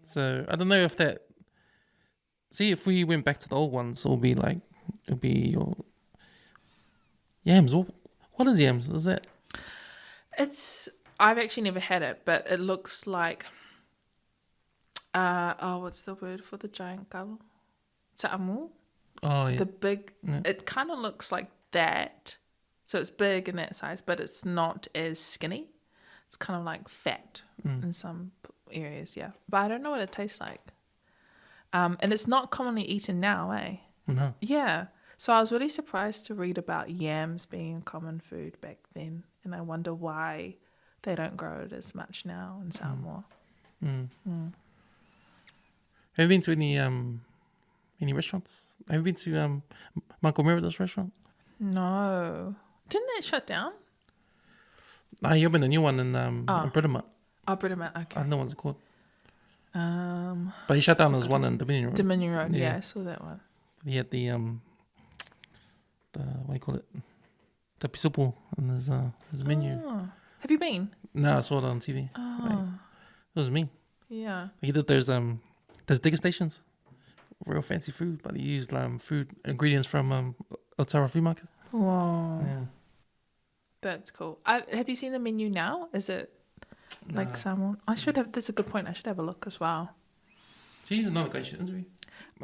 So I don't know if that. See, if we went back to the old ones, it'll be your yams. What is yams? Is that? I've actually never had it, but it looks like. What's the word for the giant kalo? Ta'amu. Oh yeah. The big. Yeah. It kind of looks like that, so it's big in that size, but it's not as skinny. It's kind of like fat in some areas, yeah. But I don't know what it tastes like. And it's not commonly eaten now, eh? No. Yeah. So I was really surprised to read about yams being a common food back then, and I wonder why they don't grow it as much now in Samoa. Have you been to any restaurants? Have you been to Michael Merida's restaurant? No. Didn't it shut down? You opened a new one in Britomart. Oh, Britomart, okay. I don't know what's it called. But he shut down his one in Dominion Road. Dominion Road, yeah, I saw that one. He had the what do you call it? Tapisupu, and there's a menu. Oh. Have you been? No, I saw it on TV. Oh. Like, it was me. Yeah. He did those degustations, real fancy food, but he used food ingredients from Otara Flea Market. Whoa. Yeah. That's cool. Have you seen the menu now? Is it like Samoan? I should have. That's a good point. I should have a look as well. So he's another guy, shouldn't we?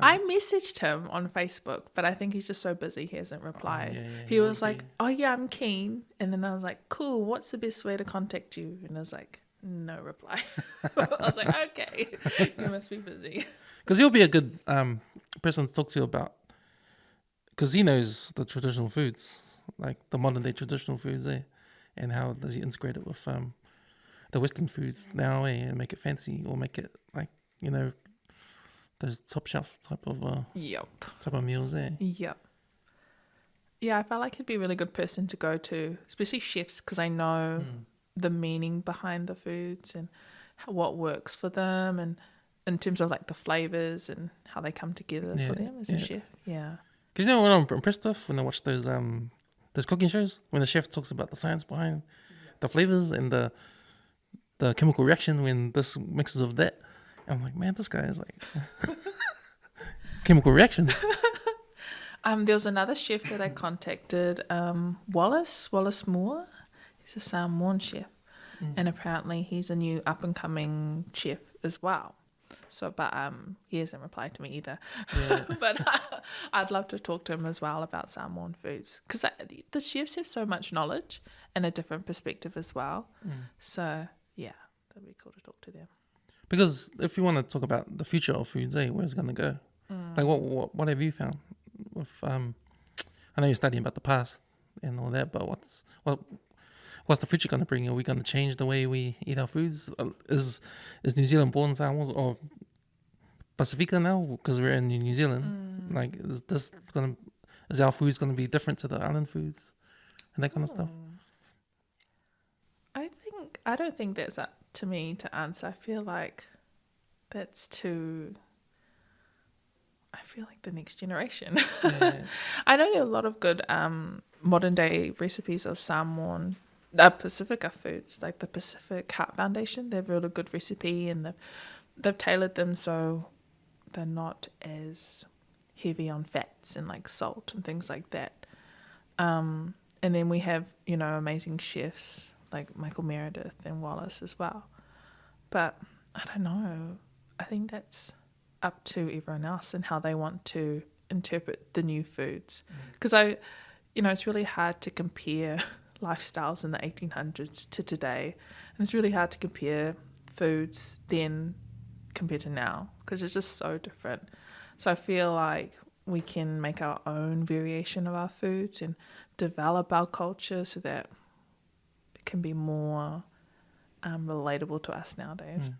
I messaged him on Facebook, but I think he's just so busy he hasn't replied. He was like, "Oh yeah, I'm keen," and then I was like, "Cool. What's the best way to contact you?" And I was like, "No reply." I was like, "Okay, you must be busy." Because he'll be a good person to talk to about, because he knows the traditional foods, like the modern day traditional foods, and how does he integrate it with the Western foods now, and make it fancy or make it like those top shelf type of meals, Yep. Yeah, I felt like he'd be a really good person to go to, especially chefs, because I know the meaning behind the foods and what works for them, and in terms of like the flavors and how they come together for them as a chef. Yeah. Because you know what I'm impressed with when I watch those cooking shows, when the chef talks about the science behind the flavors and the chemical reaction when this mixes with that. I'm like, man, this guy is like chemical reactions. There was another chef that I contacted, Wallace Moore. He's a Samoan chef, and apparently he's a new up and coming chef as well. So, but he hasn't replied to me either. Yeah. But I'd love to talk to him as well about Samoan foods, because the chefs have so much knowledge and a different perspective as well. So yeah, that'd be cool to talk to them. Because if you want to talk about the future of foods, where's it going to go? Like, what have you found? With I know you're studying about the past and all that, but what's the future going to bring? Are we going to change the way we eat our foods? Is New Zealand born Samoans or Pacifica now? Because we're in New Zealand. Like, is our foods going to be different to the island foods and that kind of stuff? I don't think that's up to me to answer. I feel like that's too. I feel like the next generation. Yeah. I know there are a lot of good modern day recipes of Samoan Pacifica foods, like the Pacific Heart Foundation. They have a really good recipe, and they've tailored them so they're not as heavy on fats and like salt and things like that. And then we have amazing chefs like Michael Meredith and Wallace as well. But I don't know. I think that's up to everyone else and how they want to interpret the new foods. Because it's really hard to compare lifestyles in the 1800s to today. And it's really hard to compare foods then compared to now, because it's just so different. So I feel like we can make our own variation of our foods and develop our culture so that it can be more relatable to us nowadays.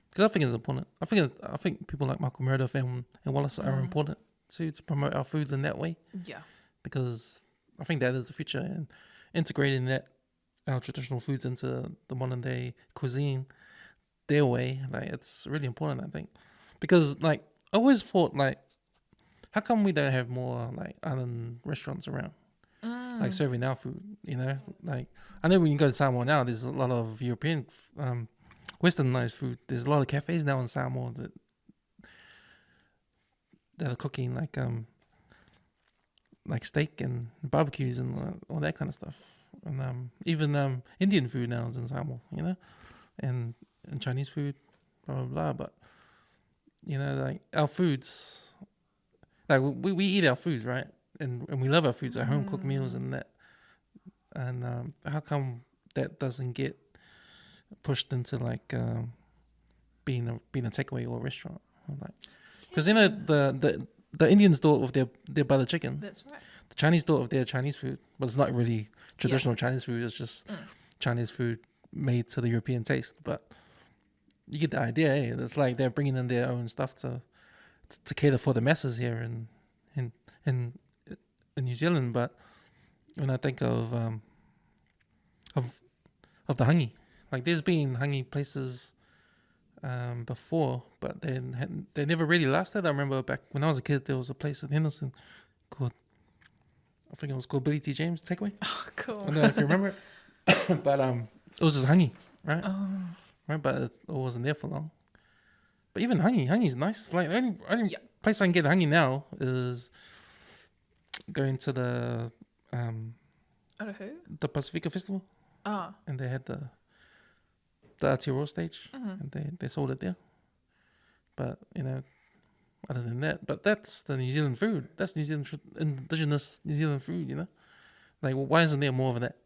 Because I think it's important. I think people like Michael Meredith and Wallace are important to promote our foods in that way. Yeah. Because I think that is the future, and integrating our traditional foods into the modern day cuisine their way, like, it's really important, I think. Because like I always thought, like, how come we don't have more like island restaurants around? Like serving our food, like I know when you go to Samoa now, there's a lot of European westernized food. There's a lot of cafes now in Samoa that are cooking like steak and barbecues and all that kind of stuff, and even Indian food now is in Samoa, and Chinese food, blah blah blah. But like our foods, like we eat our foods, right? And we love our foods, our home cooked meals and that. And how come that doesn't get pushed into like being a takeaway or a restaurant? Because the Indians do it with their butter chicken. That's right. The Chinese do it with their Chinese food, but it's not really traditional Chinese food. It's just Chinese food made to the European taste. But you get the idea. It's like they're bringing in their own stuff to cater for the masses here in New Zealand. But when I think of the hangi, like there's been hangi places before, but they never really lasted. I remember back when I was a kid, there was a place in Henderson called I think it was called Billy T. James Takeaway. Oh, cool. I don't know if you remember it. But it was just hangi, right? Oh. Right, but it wasn't there for long. But even hangi's nice. Like only place I can get hangi now is going to the Pacifica Festival. Oh. And they had the Aotearoa stage, and they sold it there. But other than that, but that's the New Zealand food. That's New Zealand indigenous New Zealand food. Like, well, why isn't there more of that?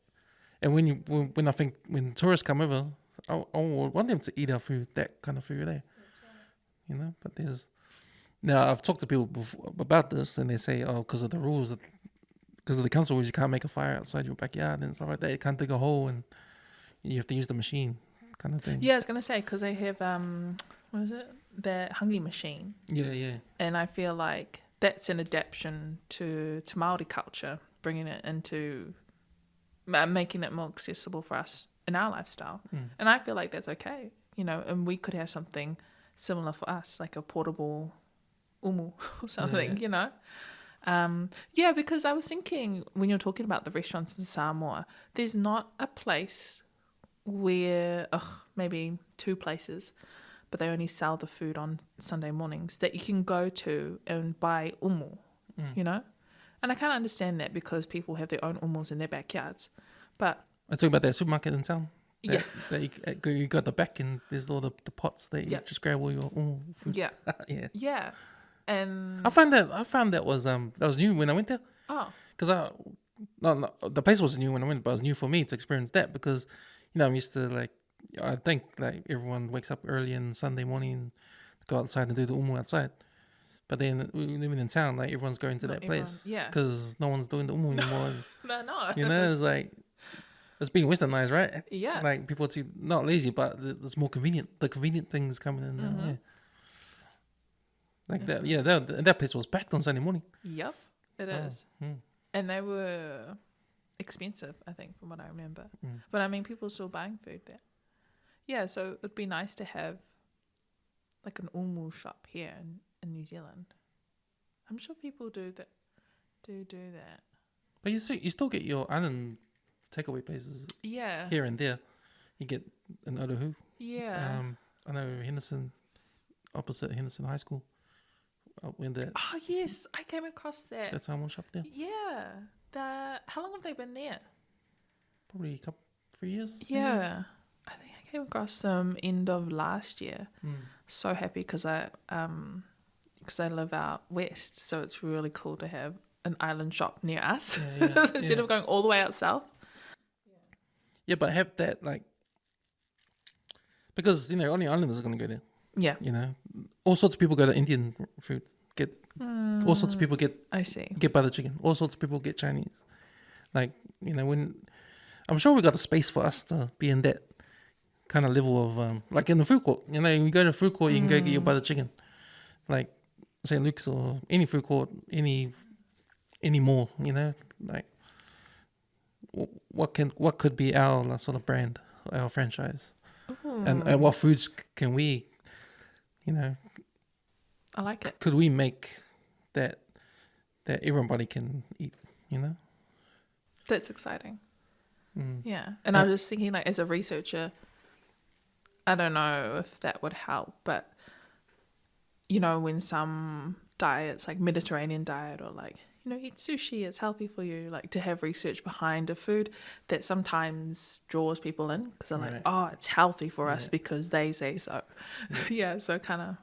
And when I think when tourists come over, I want them to eat our food, that kind of food there. Right. But now I've talked to people about this, and they say, oh, because of the rules, because of the council rules, you can't make a fire outside your backyard and stuff like that. You can't dig a hole, and you have to use the machine, kind of thing. Yeah, I was gonna say because they have what is it? The hangi machine. Yeah. And I feel like that's an adaptation to Māori culture, bringing it into making it more accessible for us in our lifestyle. And I feel like that's okay, and we could have something similar for us, like a portable umu or something, Yeah, because I was thinking when you're talking about the restaurants in Samoa, there's not a place where, maybe 2 places, but they only sell the food on Sunday mornings that you can go to and buy umu, And I can't understand that because people have their own umus in their backyards. But I talk about that supermarket in town. Yeah. That you got the back and there's all the pots that you just grab all your food. Yeah. Yeah. Yeah. And I found that was new when I went there. Oh. Because the place wasn't new when I went, but it was new for me to experience that because, I'm used to I think like everyone wakes up early on Sunday morning to go outside and do the umu outside. But then living in town, like everyone's going to that place. Yeah. Because no one's doing the umu anymore. No. It's like, it's being westernized, right? Yeah. Like people are not lazy, but it's more convenient. The convenient things coming in now. Yeah. Like that. Yeah, that place was packed on Sunday morning. Yep, it is. And they were expensive, I think, from what I remember. But I mean, people are still buying food there. Yeah, so it'd be nice to have like an umu shop here in New Zealand. I'm sure people do that. Do that. But you still get your island takeaway places. Yeah. Here and there, you get an Otahu. Yeah. I know Henderson, opposite Henderson High School. When that. Oh yes, I came across that. That Samoan shop there. Yeah. How long have they been there? Probably 3 years. Yeah. I think I came across them end of last year. So happy because I live out west, so it's really cool to have an island shop near us instead of going all the way out south. Yeah, but have that because only islanders are gonna go there. Yeah. All sorts of people go to Indian food. All sorts of people get butter chicken. All sorts of people get Chinese. When I'm sure we got a space for us to be in that kind of level of like in the food court. You go to the food court, you can go get your butter chicken, like St. Luke's or any food court, any mall. Like what could be our sort of brand, our franchise, and what foods can we, I like it. Could we make that everybody can eat? That's exciting. Yeah, and I was just thinking, as a researcher, I don't know if that would help, but when some diets, like Mediterranean diet, or eat sushi, it's healthy for you, to have research behind a food that sometimes draws people in because they're like, oh, it's healthy for us because they say so. So kind of,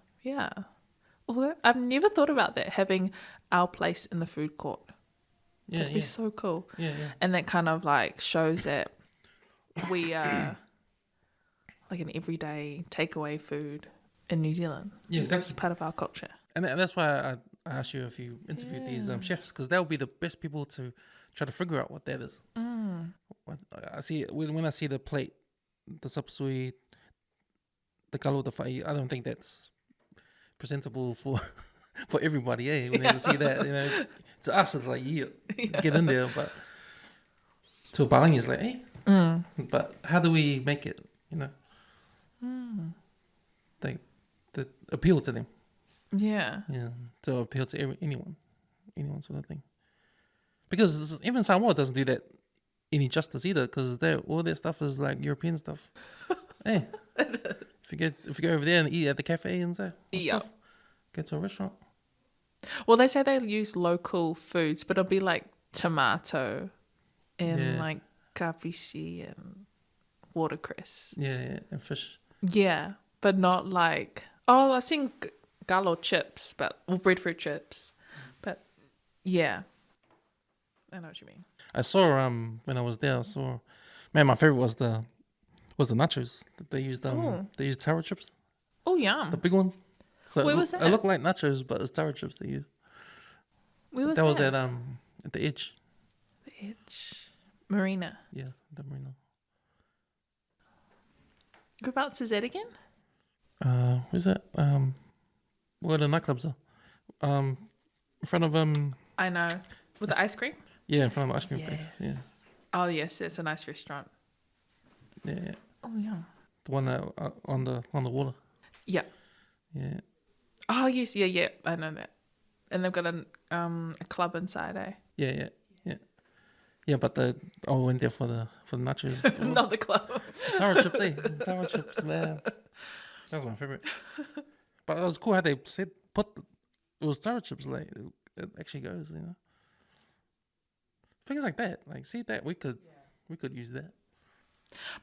Well, I've never thought about that, having our place in the food court. That'd be so cool. And that kind of shows that we are like an everyday takeaway food in New Zealand. Yeah, exactly. It's part of our culture. And that's why I asked you if you interviewed these chefs, because they'll be the best people to try to figure out what that is. I see when I see the plate, the sapsui, the kalo, the fai, I don't think that's presentable for everybody. When they see that, to us it's like get in there, but to a Palangi it's like but how do we make it? To appeal to them. To appeal to anyone sort of thing. Because even Samoa doesn't do that any justice either, because all their stuff is like European stuff. Hey, if you go over there and eat at the cafe and stuff, go to a restaurant. Well, they say they use local foods, but it'll be like tomato and like kapisi and watercress. Yeah, and fish. Yeah, but not like I've seen galo chips, or breadfruit chips, but yeah, I know what you mean. I saw when I was there. Man, my favorite was the nachos. They used they used taro chips. Oh, yum! The big ones. So Where was that? It looked like nachos, but it's taro chips they used. Where was that? That was at the Edge. The Edge Marina. Yeah, the Marina. Whereabouts is that again? Where's that? Where the nightclubs are. In front of I know. With the ice cream? Yeah, in front of the ice cream place. Yeah. Oh yes, it's a nice restaurant. Yeah. Oh yeah. The one that on the water. Yeah. Yeah. Oh yes, yeah. I know that. And they've got a club inside, eh? Yeah. Yeah, but I went there for the nachos. Not the club. Taro chips, Taro chips, man. That was my favorite. But it was cool how they said it was taro chips. Like it actually goes, things like that. Like see that we could use that.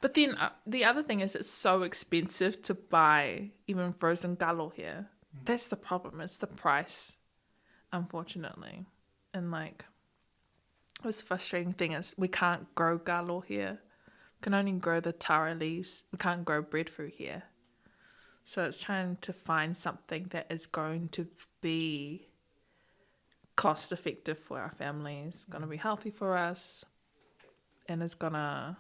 But then the other thing is, it's so expensive to buy even frozen galo here. That's the problem. It's the price, unfortunately. And like, what's the frustrating thing is we can't grow galo here. We can only grow the taro leaves. We can't grow breadfruit here. So it's trying to find something that is going to be cost effective for our families, going to be healthy for us, and is going to,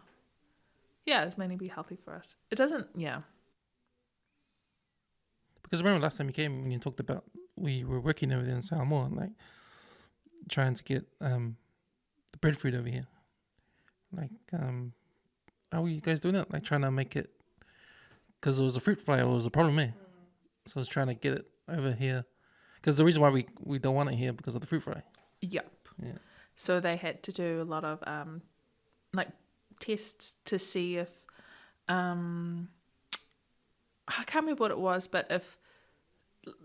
it's mainly be healthy for us. It doesn't, Because remember last time you came when you talked about we were working over there in Samoa, like trying to get the breadfruit over here. Like, how are you guys doing it? Like trying to make it, because it was a fruit fly, it was a problem here. So I was trying to get it over here. Because the reason why we don't want it here because of the fruit fly. Yep. Yeah. So they had to do a lot of like tests to see if I can't remember what it was, but if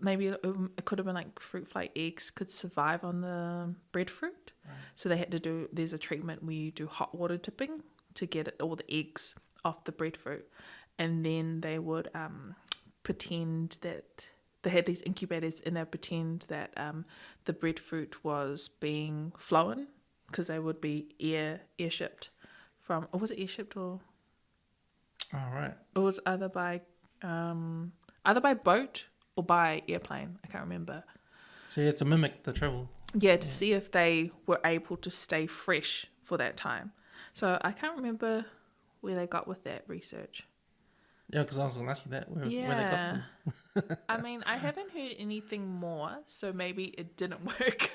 maybe it could have been like fruit fly eggs could survive on the breadfruit. Right. So they had to there's a treatment where you do hot water dipping to get all the eggs off the breadfruit, and then they would pretend that they had these incubators, and they pretend that the breadfruit was being flown, because they would be air-shipped from, or was it air-shipped or? Oh, right. It was either by boat or by airplane. I can't remember. So you had to mimic the travel. Yeah, to see if they were able to stay fresh for that time. So I can't remember where they got with that research. Yeah, because I was going to ask you that, where they got to. I mean, I haven't heard anything more, so maybe it didn't work.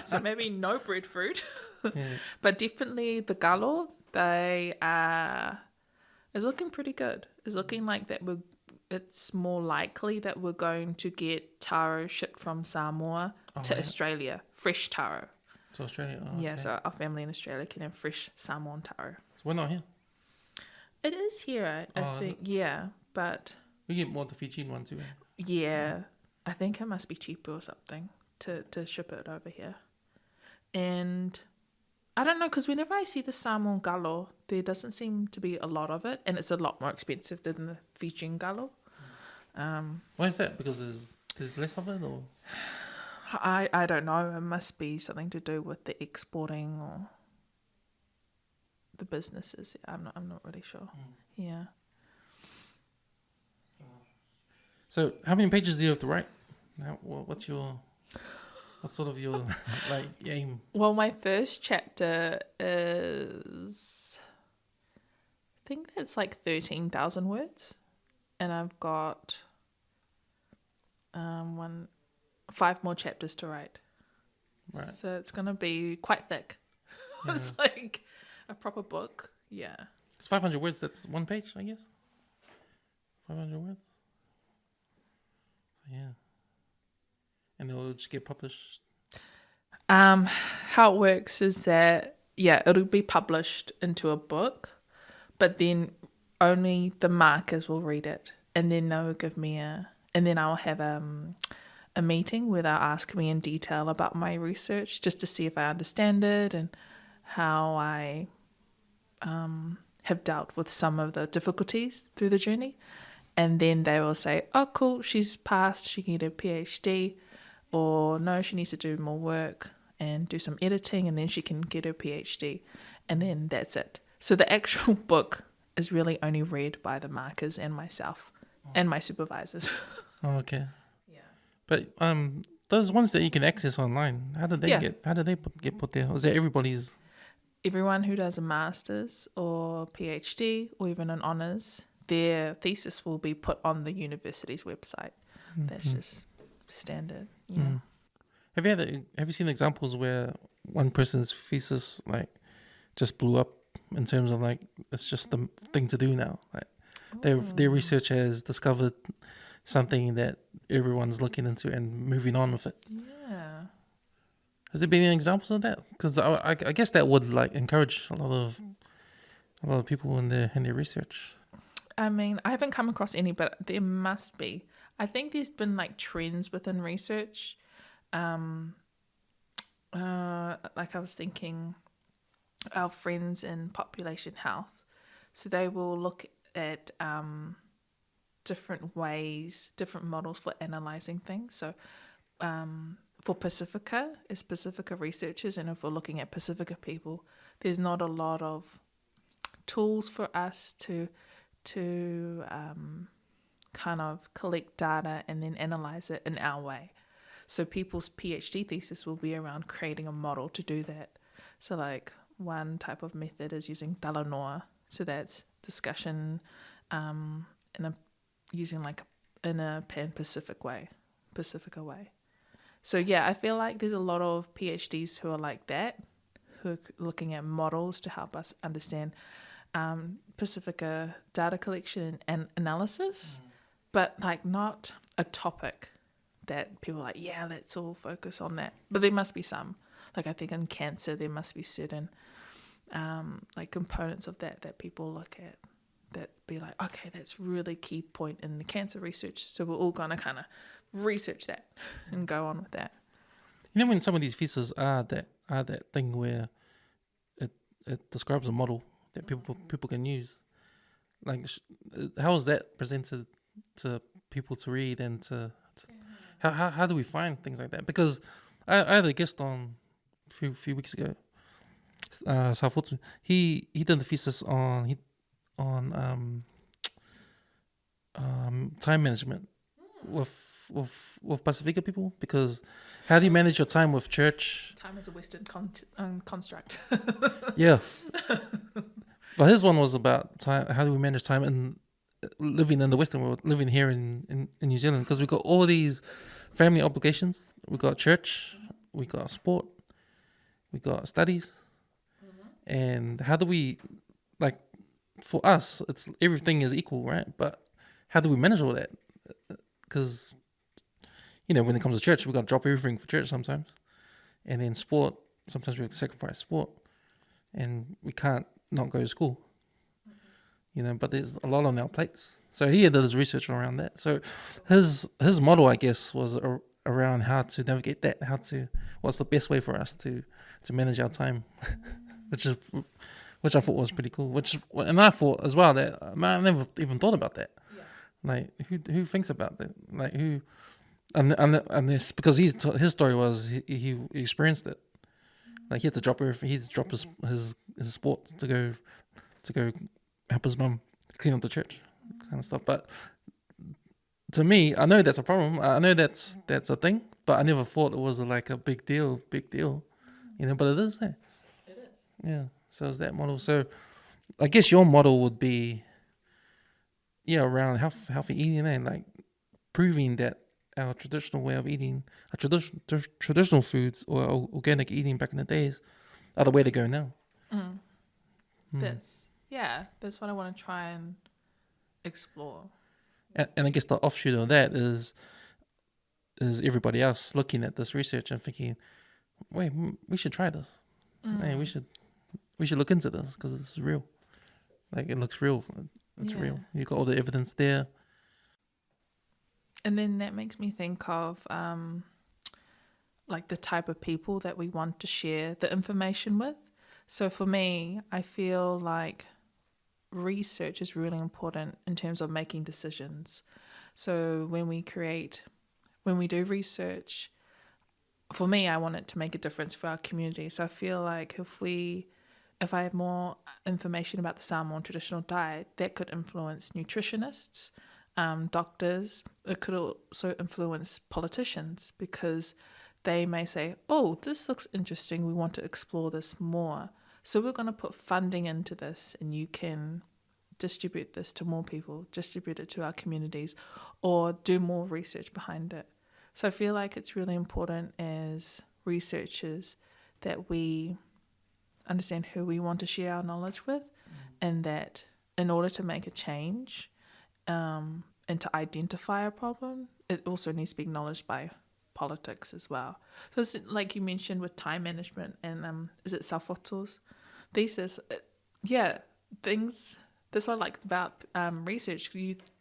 So maybe no breadfruit. Yeah. But definitely the galo, it's looking pretty good. It's looking like that it's more likely that we're going to get taro shipped from Samoa to Australia, fresh taro. To Australia? Oh, yeah, okay. so our family in Australia can have fresh Samoan taro. So we're not here? It is here, I think. Yeah, but we get more the Fijian one too. Yeah, I think it must be cheaper or something to ship it over here. And I don't know, because whenever I see the Samoan galo, there doesn't seem to be a lot of it, and it's a lot more expensive than the Fijian galo. Why is that? Because there's less of it, or? I don't know. It must be something to do with the exporting or the businesses. I'm not really sure. Yeah. So how many pages do you have to write? Now, what's sort of your like aim? Well, my first chapter is, I think that's like 13,000 words, and I've got 5 more chapters to write. Right. So it's gonna be quite thick. Yeah. It's like a proper book. Yeah. It's 500 words. That's one page, I guess. 500 words. So yeah. And it'll just get published. How it works is that, yeah, it'll be published into a book, but then only the markers will read it, and then they'll give me and then I'll have a meeting where they'll ask me in detail about my research just to see if I understand it and how I have dealt with some of the difficulties through the journey. And then they will say, oh, cool, she's passed, she can get a PhD, or no, she needs to do more work and do some editing, and then she can get her PhD. And then that's it. So the actual book is really only read by the markers and myself and my supervisors. Oh, okay. Yeah. But those ones that you can access online, how did they Yeah. get put there? Was that everybody's? Everyone who does a master's or PhD or even an honours, their thesis will be put on the university's website. That's just standard. Yeah. Mm. Have you seen examples where one person's thesis like just blew up in terms of like it's just the thing to do now? Like their research has discovered something that everyone's looking into and moving on with it. Yeah. Has there been any examples of that? Because I guess that would like encourage a lot of people in their research. I mean, I haven't come across any, but there must be. I think there's been like trends within research. Like I was thinking, our friends in population health, so they will look at different ways, different models for analyzing things. So for Pacifica, as Pacifica researchers, and if we're looking at Pacifica people, there's not a lot of tools for us to kind of collect data and then analyze it in our way. So people's PhD thesis will be around creating a model to do that. So like one type of method is using talanoa. So that's discussion using like in a Pan-Pacifica way. So yeah, I feel like there's a lot of PhDs who are like that, who are looking at models to help us understand Pacifica data collection and analysis, but like not a topic that people are like, yeah, let's all focus on that. But there must be some. Like I think in cancer, there must be certain like components of that people look at that be like, okay, that's really key point in the cancer research. So we're all going to kind of research that and go on with that. You know, when some of these theses are that thing where it describes a model that people can use, like how is that presented to people to read and to how do we find things like that? Because I had a guest on a few weeks ago, Safotu. He did the thesis on time management with Pacifica people, because how do you manage your time with church? Time is a Western construct. Yeah. But his one was about time. How do we manage time and living in the Western world, living here in New Zealand? Because we got all these family obligations. We got church, we got sport, we got studies, and how do we, like, for us, it's everything is equal, right? But how do we manage all that? Because you know, when it comes to church, we got to drop everything for church sometimes, and then sport. Sometimes we have to sacrifice sport, and we can't not go to school. You know, but there's a lot on our plates. So he did his research around that. So his model, I guess, was around how to navigate that. What's the best way for us to manage our time, which I thought was pretty cool. And I thought as well that, man, I never even thought about that. Yeah. Like who thinks about that? Like who, and this, because his story was he experienced it. Like he had to drop everything. He had to drop his sport to go help his mum clean up the church, kind of stuff. But to me, I know that's a problem. I know that's a thing. But I never thought it was like a big deal. You know, but it is. Eh? It is. Yeah. So it's that model. So I guess your model would be, yeah, around healthy eating, and like proving that our traditional way of eating, our traditional foods or organic eating back in the days, are the way to go now. That's what I want to try and explore. And I guess the offshoot of that is everybody else looking at this research and thinking, wait, we should try this. Hey, we should look into this because it's real. Like, it looks real. It's real. You got all the evidence there. And then that makes me think of like the type of people that we want to share the information with. So for me, I feel like research is really important in terms of making decisions. So when we do research, for me, I want it to make a difference for our community. So I feel like if I have more information about the Samoan traditional diet, that could influence nutritionists, doctors. It could also influence politicians because they may say, oh, this looks interesting. We want to explore this more. So we're going to put funding into this, and you can distribute this to more people, distribute it to our communities, or do more research behind it. So I feel like it's really important as researchers that we understand who we want to share our knowledge with, and that in order to make a change and to identify a problem, it also needs to be acknowledged by politics as well. So it's like you mentioned with time management and is it Safoto's thesis? Things. That's what I like about research,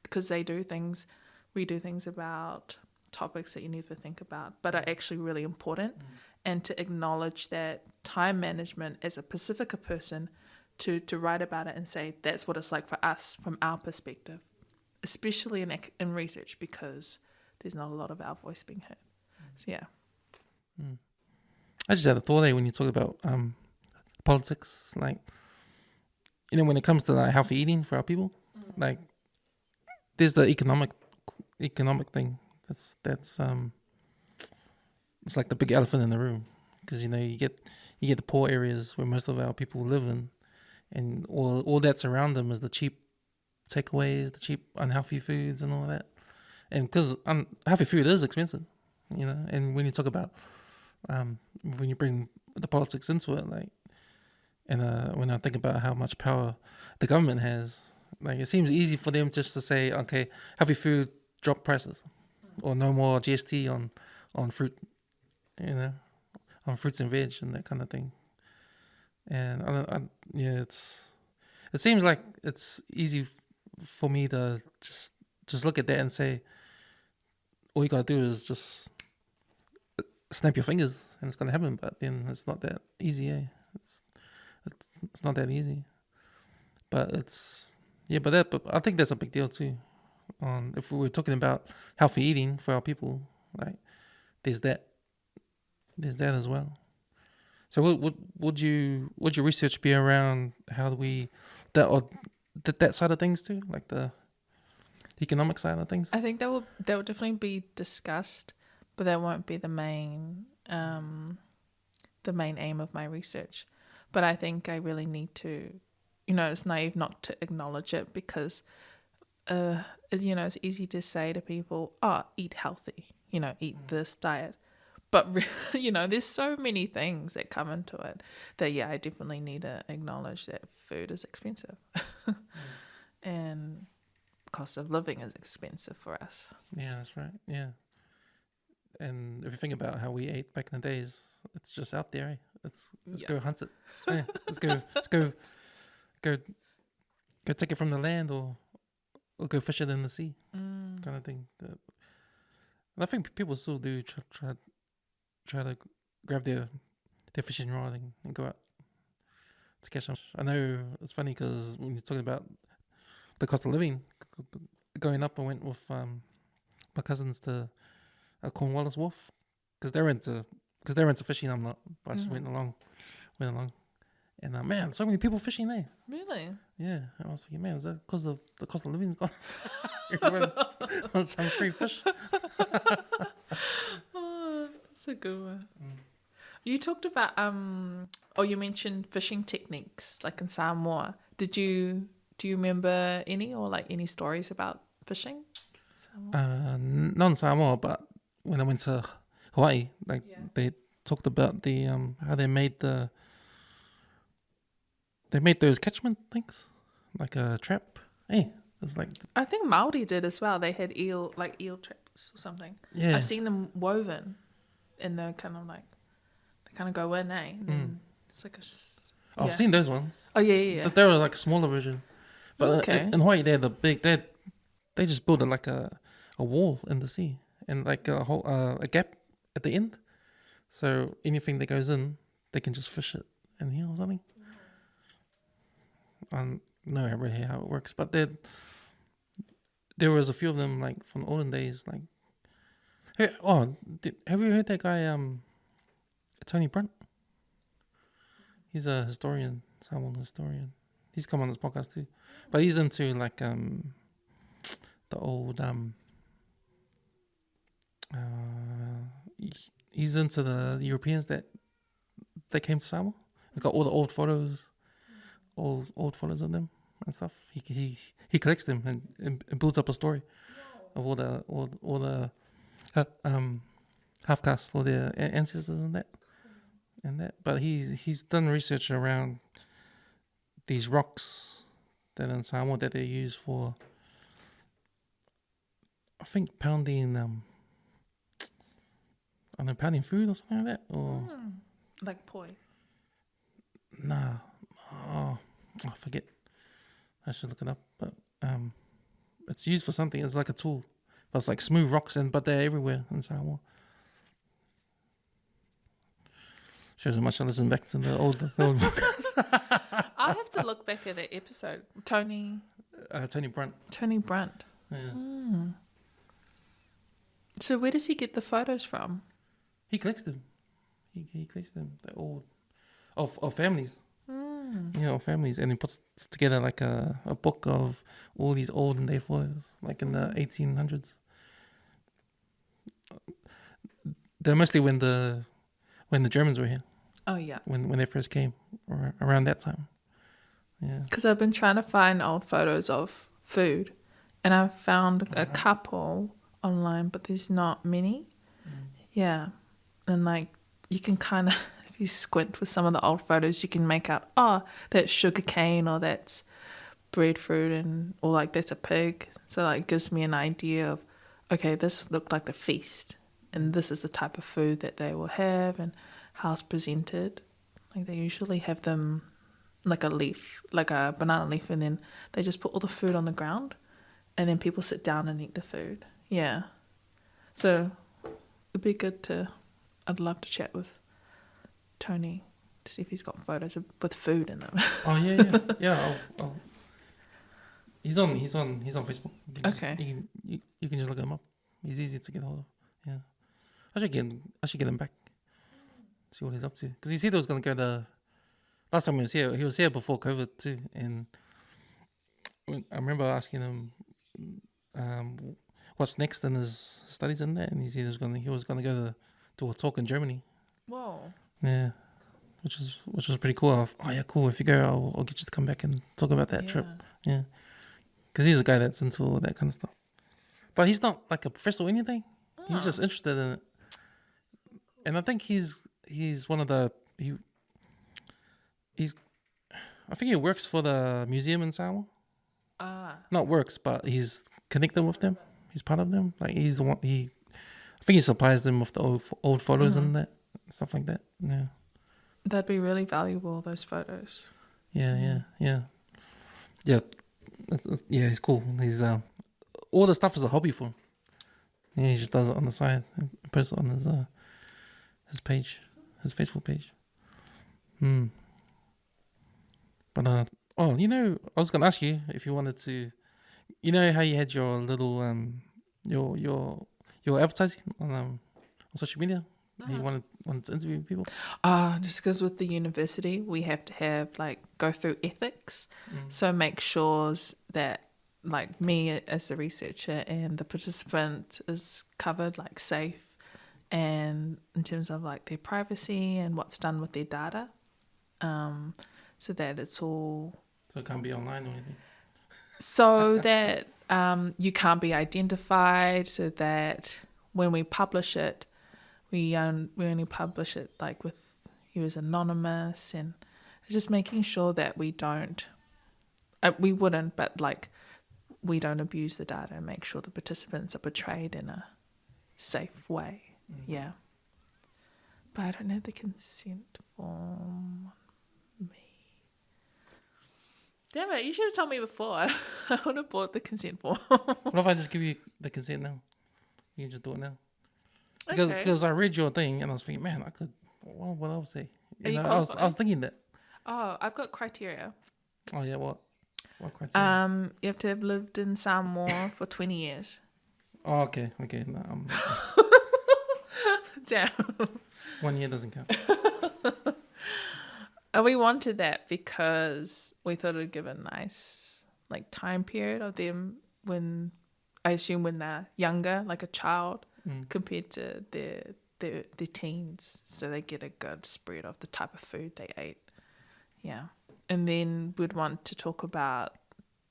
because we do things about topics that you never think about, but are actually really important. And to acknowledge that time management as a Pacifica person, to write about it and say that's what it's like for us from our perspective, especially in research, because there's not a lot of our voice being heard. So yeah. I just had a thought there when you talk about politics, like, when it comes to like healthy eating for our people, like there's the economic thing. That's it's like the big elephant in the room, because you get the poor areas where most of our people live in, and all that's around them is the cheap takeaways, the cheap unhealthy foods and all that. And because healthy food is expensive, and when you talk about when you bring the politics into it, like, and when I think about how much power the government has, like, it seems easy for them just to say, okay, healthy food, drop prices, or no more GST on fruit, on fruits and veg and that kind of thing. And it seems like it's easy for me to just look at that and say, all you gotta do is just snap your fingers and it's gonna happen. But then it's not that easy, eh? It's not that easy. But but I think that's a big deal too. If we were talking about healthy eating for our people, like, there's that as well. So would your research be around how do we that side of things too, like the economic side of things? I think that will definitely be discussed, but that won't be the main aim of my research. But I think I really need to, it's naive not to acknowledge it, because it's easy to say to people, eat healthy, eat this diet. But, there's so many things that come into it that, I definitely need to acknowledge that food is expensive. And cost of living is expensive for us. Yeah, that's right. Yeah. And if you think about how we ate back in the days, it's just out there. Eh? Let's go hunt it. Yeah, let's go take it from the land, or go fish it in the sea, kind of thing. And I think people still do try to grab their fishing rod and go out to catch them. I know it's funny because when you're talking about the cost of living going up, I went with my cousins to Cornwallis Wharf because they're into fishing. I'm not, but I just went along, and man, so many people fishing there. Really? Yeah, I was thinking, man, is that because of the cost of living's gone? Everyone wants some free fish. That's a good one. You talked about you mentioned fishing techniques like in Samoa. Do you remember any, or like any stories about fishing? Not in Samoa, but when I went to Hawaii, like they talked about the how they made those catchment things, like a trap. Hey, it was like, I think Maori did as well. They had eel traps or something. Yeah, I've seen them woven, and they're kind of kind of go in, eh? And then it's like I've seen those ones. Oh, yeah. But they were like a smaller version. But in Hawaii, they're the big. They just build like a wall in the sea and like a whole a gap at the end. So anything that goes in, they can just fish it in here or something. I don't know really how it works, but there was a few of them like from olden days. Like, have you heard that guy Tony Brunt? He's a historian, Samoan historian. He's come on this podcast too, but he's into like the old he's into the Europeans that came to Samoa. He's got all the old photos, old photos of them and stuff. He collects them and builds up a story of all the half castes or their ancestors and that. But he's done research around these rocks that in Samoa that they use for, I think, pounding pounding food or something like that, or like poi. Nah, I forget. I should look it up, but it's used for something. It's like a tool, but it's like smooth rocks, but they're everywhere in Samoa. Shows how much I listen back to the old I have to look back at that episode. Tony Brunt. Tony Brunt. Yeah. So where does he get the photos from? He collects them. He collects them. They're old of families. Families, and he puts together like a book of all these olden day photos, like in the 1800s. They're mostly when the Germans were here. Oh yeah. When they first came, or around that time. Yeah. Because I've been trying to find old photos of food, and I've found a couple online, but there's not many. Yeah, and like you can kind of, if you squint with some of the old photos, you can make out, that's sugar cane, or that's breadfruit, or like that's a pig. So like it gives me an idea of, okay, this looked like a feast, and this is the type of food that they will have, and how it's presented. Like they usually have them like a leaf, like a banana leaf, and then they just put all the food on the ground, and then people sit down and eat the food. Yeah. So it'd be I'd love to chat with Tony to see if he's got photos with food in them. Oh yeah. I'll he's on Facebook. You can just look him up. He's easy to get hold of. Yeah. I should get him back. See what he's up to. Because he said he was going to go to... Last time he was here before COVID too. And I remember asking him what's next in his studies in that. And he said he was going to go to a talk in Germany. Whoa. Yeah. Which was pretty cool. Cool. If you go, I'll get you to come back and talk about that trip. Yeah. Because he's a guy that's into all that kind of stuff. But he's not like a professor or anything. He's just interested in it. And I think he's one of the I think he works for the museum in Samoa. Not works, but he's connected with them. He's part of them. Like he's the one. I think he supplies them with the old photos and that stuff like that. Yeah, that'd be really valuable. Those photos. Yeah. He's cool. He's all the stuff is a hobby for him. Yeah, he just does it on the side. Posts it on his page, his Facebook page. But I was gonna ask you if you wanted to, how you had your little your advertising on social media. How you wanted to interview people. Just because with the university we have to have go through ethics, so make sure that me as a researcher and the participant is covered, safe, and in terms of their privacy and what's done with their data, so that it's all... So it can't be online or anything? So that you can't be identified, so that when we publish it, we only publish it with you as anonymous, and just making sure that we don't... we wouldn't, but we don't abuse the data and make sure the participants are portrayed in a safe way. Yeah. but I don't have the consent form on me. Damn it, you should have told me before. I would have bought the consent form. What if I just give you the consent now? You can just do it now. Because I read your thing and I was thinking, man, I could. What else say? Are you I was thinking that. Oh, I've got criteria. Oh yeah, what criteria? You have to have lived in Samoa for 20 years. Oh, okay. No, Damn. 1 year doesn't count. And we wanted that because we thought it would give a nice time period of them when they're younger, like a child, compared to their teens, so they get a good spread of the type of food they ate. Yeah. And then we'd want to talk about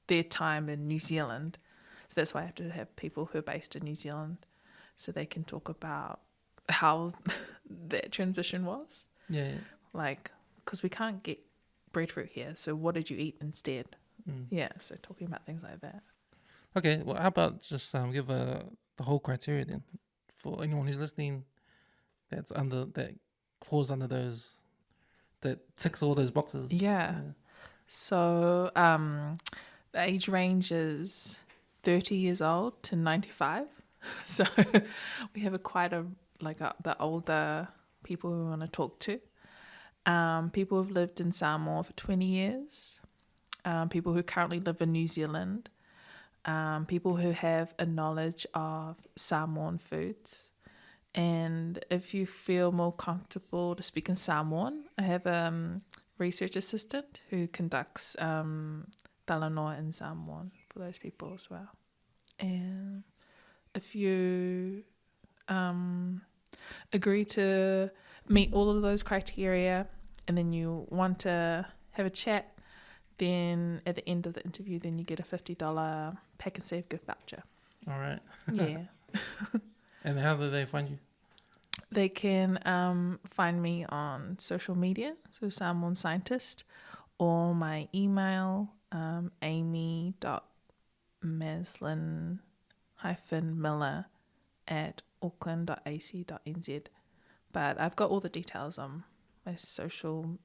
their time in New Zealand. So that's why I have to have people who are based in New Zealand so they can talk about how that transition was. Yeah. Because we can't get breadfruit here, so what did you eat instead? Yeah, so talking about things like that. Okay, well, how about just give the whole criteria then for anyone who's listening that falls under those, that ticks all those boxes. Yeah. So the age range is 30 years old to 95. So we have the older people we want to talk to. People who've lived in Samoa for 20 years. People who currently live in New Zealand. People who have a knowledge of Samoan foods. And if you feel more comfortable to speak in Samoan, I have a research assistant who conducts talanoa in Samoan for those people as well. And if you agree to meet all of those criteria and then you want to have a chat, then at the end of the interview, then you get a $50 Pack and Save gift voucher. All right. Yeah. And how do they find you? They can find me on social media, so Samoan Scientist, or my email, amy.maslen-miller@auckland.ac.nz. But I've got all the details on my social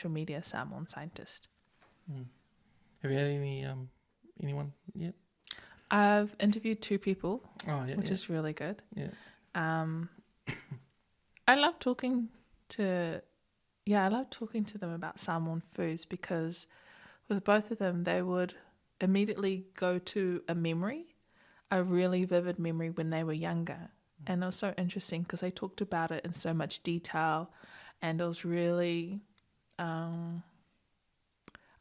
media, Samoan Scientist. Have you had anyone yet? I've interviewed 2 people, which is is really good. Yeah. I love talking to them about Samoan foods because with both of them, they would immediately go to a really vivid memory when they were younger. And it was so interesting because they talked about it in so much detail, and it was really, I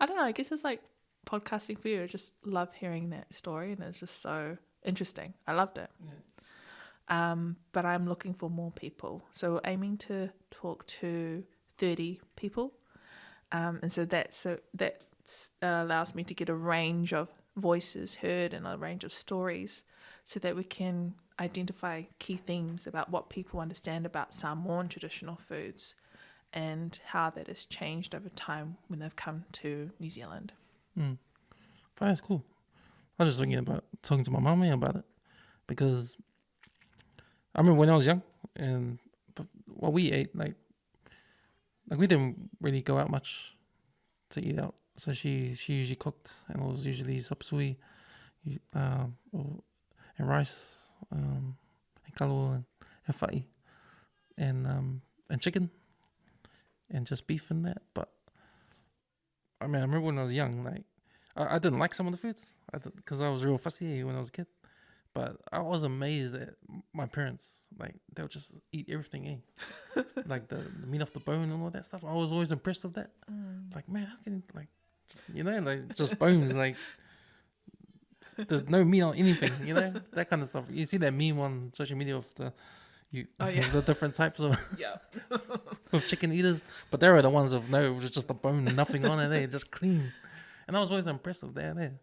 don't know, I guess it's like podcasting for you. I just love hearing that story, and it's just so interesting. I loved it. Yeah. But I'm looking for more people. So aiming to talk to 30 people. And so that allows me to get a range of voices heard and a range of stories so that we can identify key themes about what people understand about Samoan traditional foods and how that has changed over time when they've come to New Zealand. That's cool. I was just thinking about talking to my mummy about it because I remember when I was young and what we ate, like we didn't really go out much to eat out. So she usually cooked, and it was usually sapsui, and rice, and kalo and fa'i, and chicken, and just beef and that. But I mean, I remember when I was young, like I didn't like some of the foods, because I was real fussy when I was a kid. But I was amazed at my parents. Like, they would just eat everything, like the meat off the bone and all that stuff. I was always impressed with that. Like, man, how can, just bones, like, there's no meat on anything, that kind of stuff. You see that meme on social media of the different types of of chicken eaters. But there are the ones of, no, it was just a bone, nothing on it, just clean. And I was always impressed with that, and,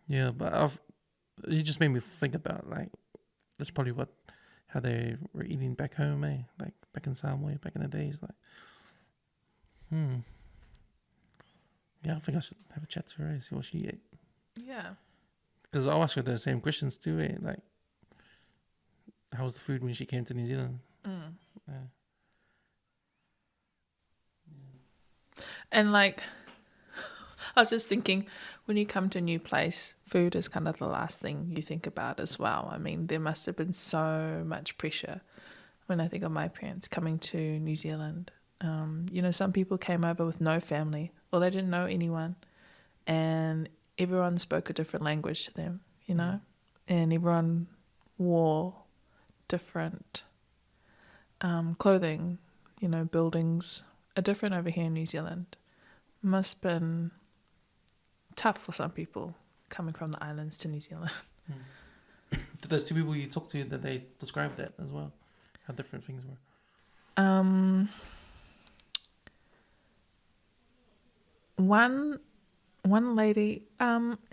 yeah, but you just made me think about, like, that's probably how they were eating back home, like back in Samoa, back in the days, like, yeah, I think I should have a chat to her, see what she ate. Yeah. Because I'll ask her the same questions too, like, how was the food when she came to New Zealand. Yeah. And like, I was just thinking, when you come to a new place, food is kind of the last thing you think about as well. I mean, there must have been so much pressure when I think of my parents coming to New Zealand. You know, some people came over with no family or they didn't know anyone, and everyone spoke a different language to them, you know, and everyone wore different clothing, you know, buildings are different over here in New Zealand. Must have been tough for some people coming from the islands to New Zealand. Did those two people you talked to, that they described that as well? How different things were? One lady,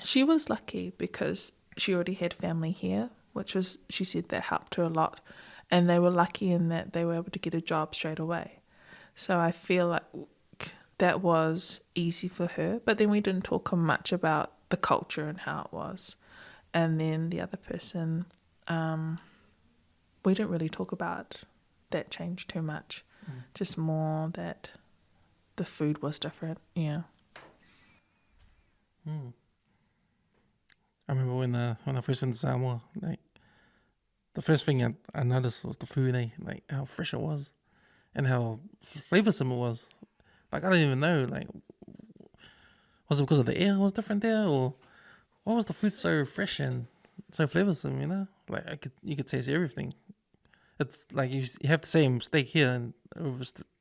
she was lucky because she already had family here, which was, she said that helped her a lot. And they were lucky in that they were able to get a job straight away. So I feel like that was easy for her. But then we didn't talk much about the culture and how it was. And then the other person, we didn't really talk about that change too much. Just more that the food was different. Yeah. I remember when I first went to Samoa, like the first thing I noticed was the food, like how fresh it was and how flavoursome it was. Like I don't even know, like was it because of the air was different there, or why was the food so fresh and so flavoursome? You know, like you could taste everything. It's like you have the same steak here, and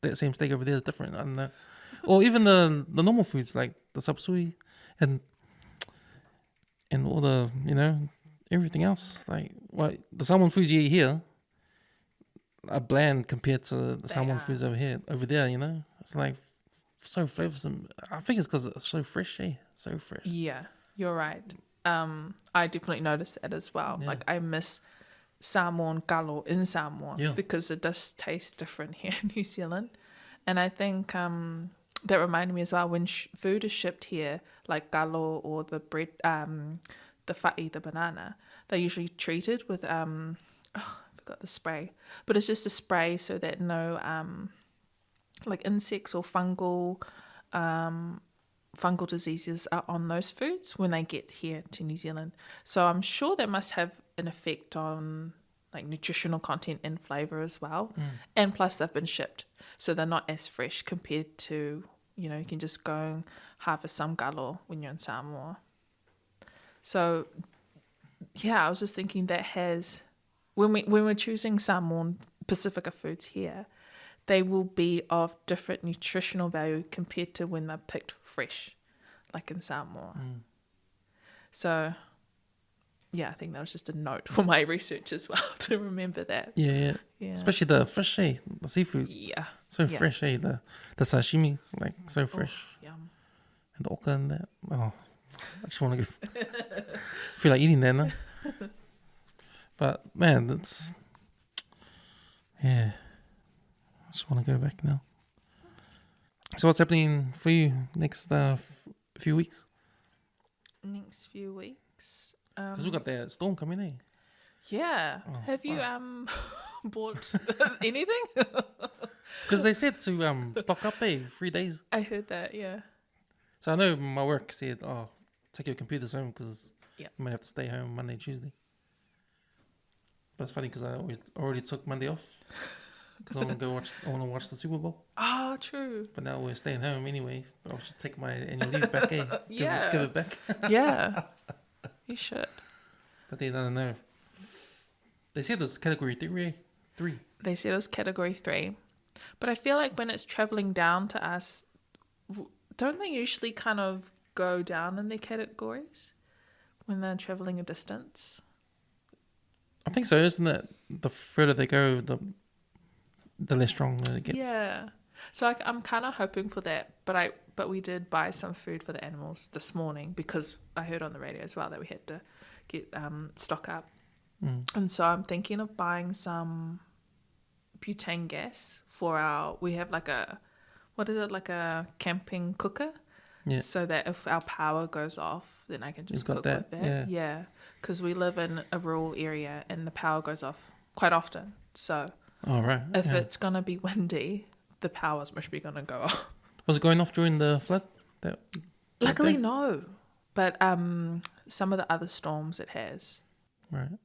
that same steak over there is different. I don't know, or even the normal foods like the sapsui and all the, you know, everything else. Like the salmon foods you eat here are bland compared to the salmon foods over there. You know, it's like so flavoursome. I think it's because it's so fresh, so fresh. Yeah, you're right. I definitely noticed that as well. Yeah. Like I miss Samoan kalo in Samoa because it does taste different here in New Zealand. And I think that reminded me as well, when food is shipped here, like kalo or the bread, the fa'i, the banana, they're usually treated with, I forgot the spray, but it's just a spray so that no like insects or fungal diseases are on those foods when they get here to New Zealand. So I'm sure that must have an effect on like nutritional content and flavour as well. And plus they've been shipped, so they're not as fresh compared to, you know, you can just go and harvest some galo when you're in Samoa. So yeah, I was just thinking that has, when we're choosing Samoan Pacifica foods here, they will be of different nutritional value compared to when they're picked fresh, like in Samoa. So yeah, I think that was just a note for my research as well to remember that. Yeah. Especially the fish, the seafood. Yeah. So fresh, the sashimi, like so fresh. Yum. And the oka and that. Oh, I just want to go. Feel like eating that now. But man, that's, yeah. I just want to go back now. So what's happening for you next few weeks? Next few weeks. Because we got that storm coming in. Yeah. Have you bought anything? Because they said to stock up 3 days. I heard that, yeah. So I know my work said, take your computers home because Yeah. you might have to stay home Monday, Tuesday. But it's funny because I already took Monday off because I want to watch the Super Bowl. Oh, true. But now we're staying home anyway. I should take my annual leave back, Yeah. Give it back. Yeah. You should. But they don't know. They said this category 3. They said it was category 3. But I feel like when it's travelling down to us, don't they usually kind of go down in their categories when they're travelling a distance? I think so, isn't it? The further they go, the less strong it gets. Yeah. So I'm kind of hoping for that. But we did buy some food for the animals this morning because I heard on the radio as well that we had to get stock up. And so I'm thinking of buying some butane gas for we have like a camping cooker. Yeah. So that if our power goes off, then I can just cook with that. Yeah. Because we live in a rural area and the power goes off quite often. So Oh, right. if Yeah. it's going to be windy, the power's must be going to go off. Was it going off during the flood? That Luckily, day? no. But some of the other storms it has. Right.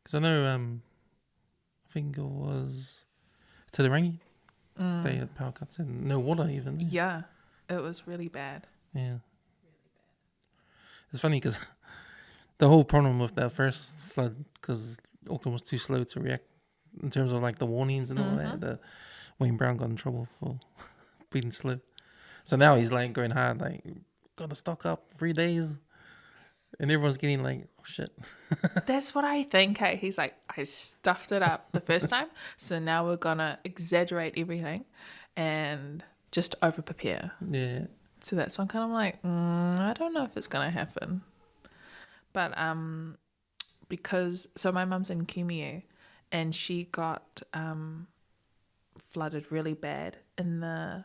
Because I know, I think it was to the rain. They had power cuts and no water even. Yeah, it was really bad. Yeah. It's funny because the whole problem with that first flood, because Auckland was too slow to react in terms of like the warnings and all that. The Wayne Brown got in trouble for being slow. So now he's like going hard, like, gotta stock up 3 days. And everyone's getting like, oh shit. That's what I think. Hey, he's like, I stuffed it up the first time, so now we're gonna exaggerate everything and just over prepare. Yeah. So that's why I'm kind of like, I don't know if it's gonna happen. But because my mum's in Kumeu, and she got flooded really bad in the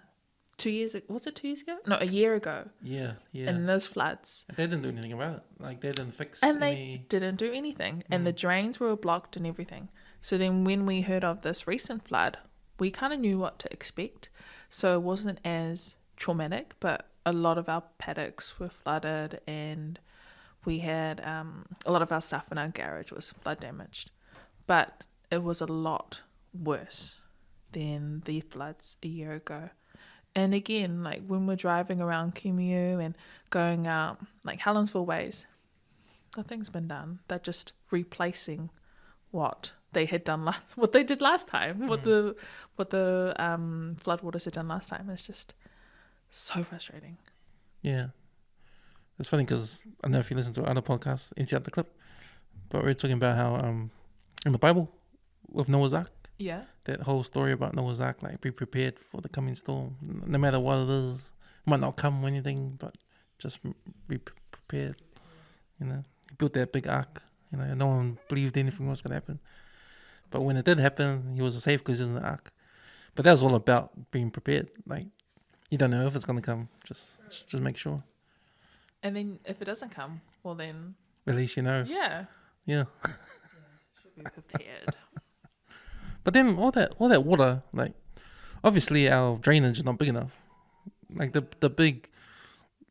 2 years. Was it 2 years ago? No, a year ago. Yeah. In those floods. They didn't do anything about it. Like they didn't fix And any. they didn't do anything. And the drains were blocked and everything. So then when we heard of this recent flood, we kind of knew what to expect. So it wasn't as traumatic, but a lot of our paddocks were flooded, and we had a lot of our stuff in our garage was flood damaged. But it was a lot worse than the floods a year ago. And again, like when we're driving around Kumeu and going out, like Helensville ways, nothing's been done. They're just replacing what they had done, what they did last time, what the floodwaters had done last time. It's just so frustrating. Yeah. It's funny because I don't know if you listen to other podcasts, into the clip, but we're talking about how in the Bible with Noah's Ark, Yeah. that whole story about Noah's Ark, like be prepared for the coming storm, no matter what it is. It might not come or anything, but just be prepared. You know, he built that big ark. You know, no one believed anything was going to happen, but when it did happen, he was safe because he was in the ark. But that was all about being prepared. Like you don't know if it's going to come. Just make sure. And then if it doesn't come, well then, At least you know. yeah. Yeah. Should be prepared. But then all that water, like obviously our drainage is not big enough. Like the big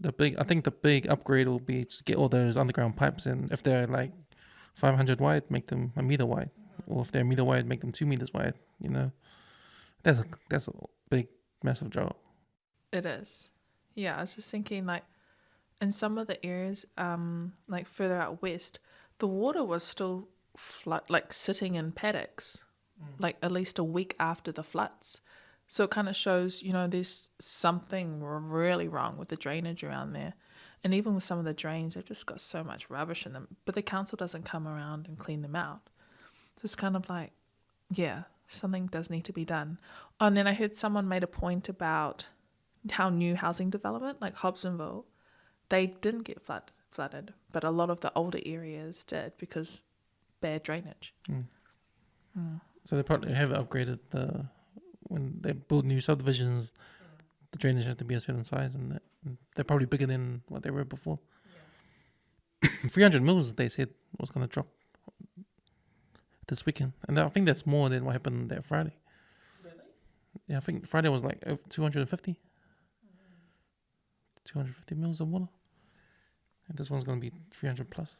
I think the big upgrade will be to get all those underground pipes, and if they're like 500 wide, make them a meter wide, or if they're a meter wide, make them 2 meters wide. You know, that's a big massive job. It is. Yeah, I was just thinking like in some of the areas, like further out west, the water was still like sitting in paddocks, like at least a week after the floods. So it kind of shows, you know, there's something really wrong with the drainage around there. And even with some of the drains, they've just got so much rubbish in them. But the council doesn't come around and clean them out. So it's kind of like, yeah, something does need to be done. Oh, and then I heard someone made a point about how new housing development, like Hobsonville, they didn't get flooded, but a lot of the older areas did because bad drainage. So they probably have upgraded when they build new subdivisions, the drainage has to be a certain size, and they're probably bigger than what they were before. Yeah. 300 mils they said was going to drop this weekend, and I think that's more than what happened that Friday. Really? Yeah, I think Friday was like 250. 250 mils of water. And this one's going to be 300 plus.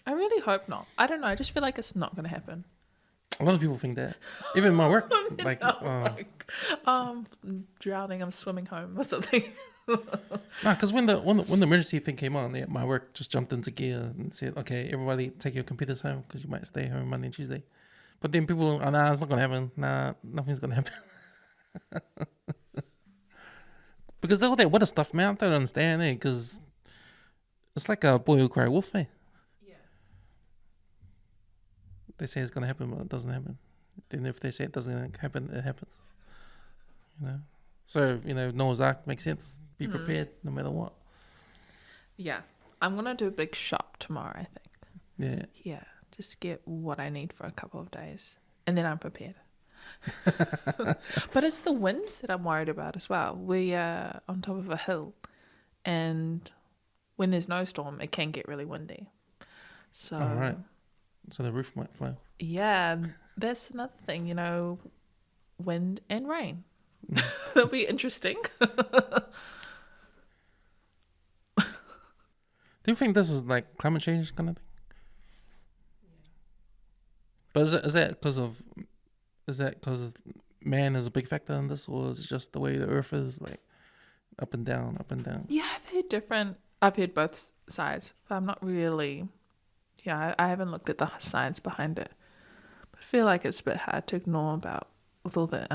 I really hope not. I don't know. I just feel like it's not going to happen. A lot of people think that. Even my work. Drowning, I'm swimming home or something. Because when the emergency thing came on, my work just jumped into gear and said, okay, everybody take your computers home because you might stay home Monday and Tuesday. But then people, nah, it's not going to happen. Nah, nothing's going to happen. Because all that water stuff, man, I don't understand it. Because it's like a boy who cried wolf, eh? Yeah. They say it's going to happen, but it doesn't happen. Then if they say it doesn't happen, it happens. You know? So, Noah's Ark makes sense. Be prepared no matter what. Yeah. I'm going to do a big shop tomorrow, I think. Yeah. Yeah. Just get what I need for a couple of days. And then I'm prepared. But it's the winds that I'm worried about as well. We are on top of a hill, and when there's no storm, it can get really windy. So All right. so the roof might fly. Yeah, that's another thing, wind and rain. That'll be interesting. Do you think this is like climate change kind of thing? But is that because man is a big factor in this, or is it just the way the Earth is, like up and down, up and down? Yeah, I've heard both sides, but I'm not really. Yeah, I haven't looked at the science behind it. But I feel like it's a bit hard to ignore with all the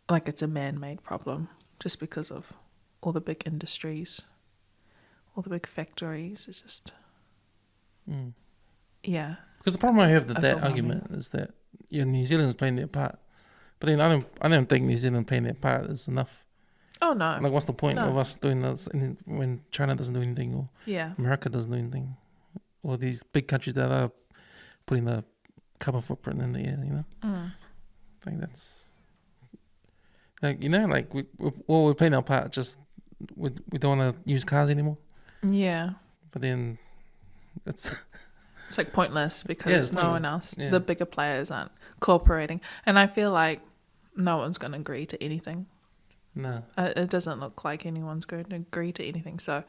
like it's a man-made problem just because of all the big industries, all the big factories. It's just, yeah. Because the problem I have with that overwhelming. argument is that New Zealand's playing their part, but then I don't think New Zealand playing their part is enough. Oh no! Like, what's the point No. of us doing this when China doesn't do anything, or Yeah, America doesn't do anything, or these big countries that are putting a carbon footprint in the air? I think that's like like we're playing our part. Just we don't want to use cars anymore. yeah. But then it's It's like pointless because Yeah, it's no one pointless. else, the bigger players aren't cooperating, and I feel like no one's going to agree to anything. no. It doesn't look like anyone's going to agree to anything. So,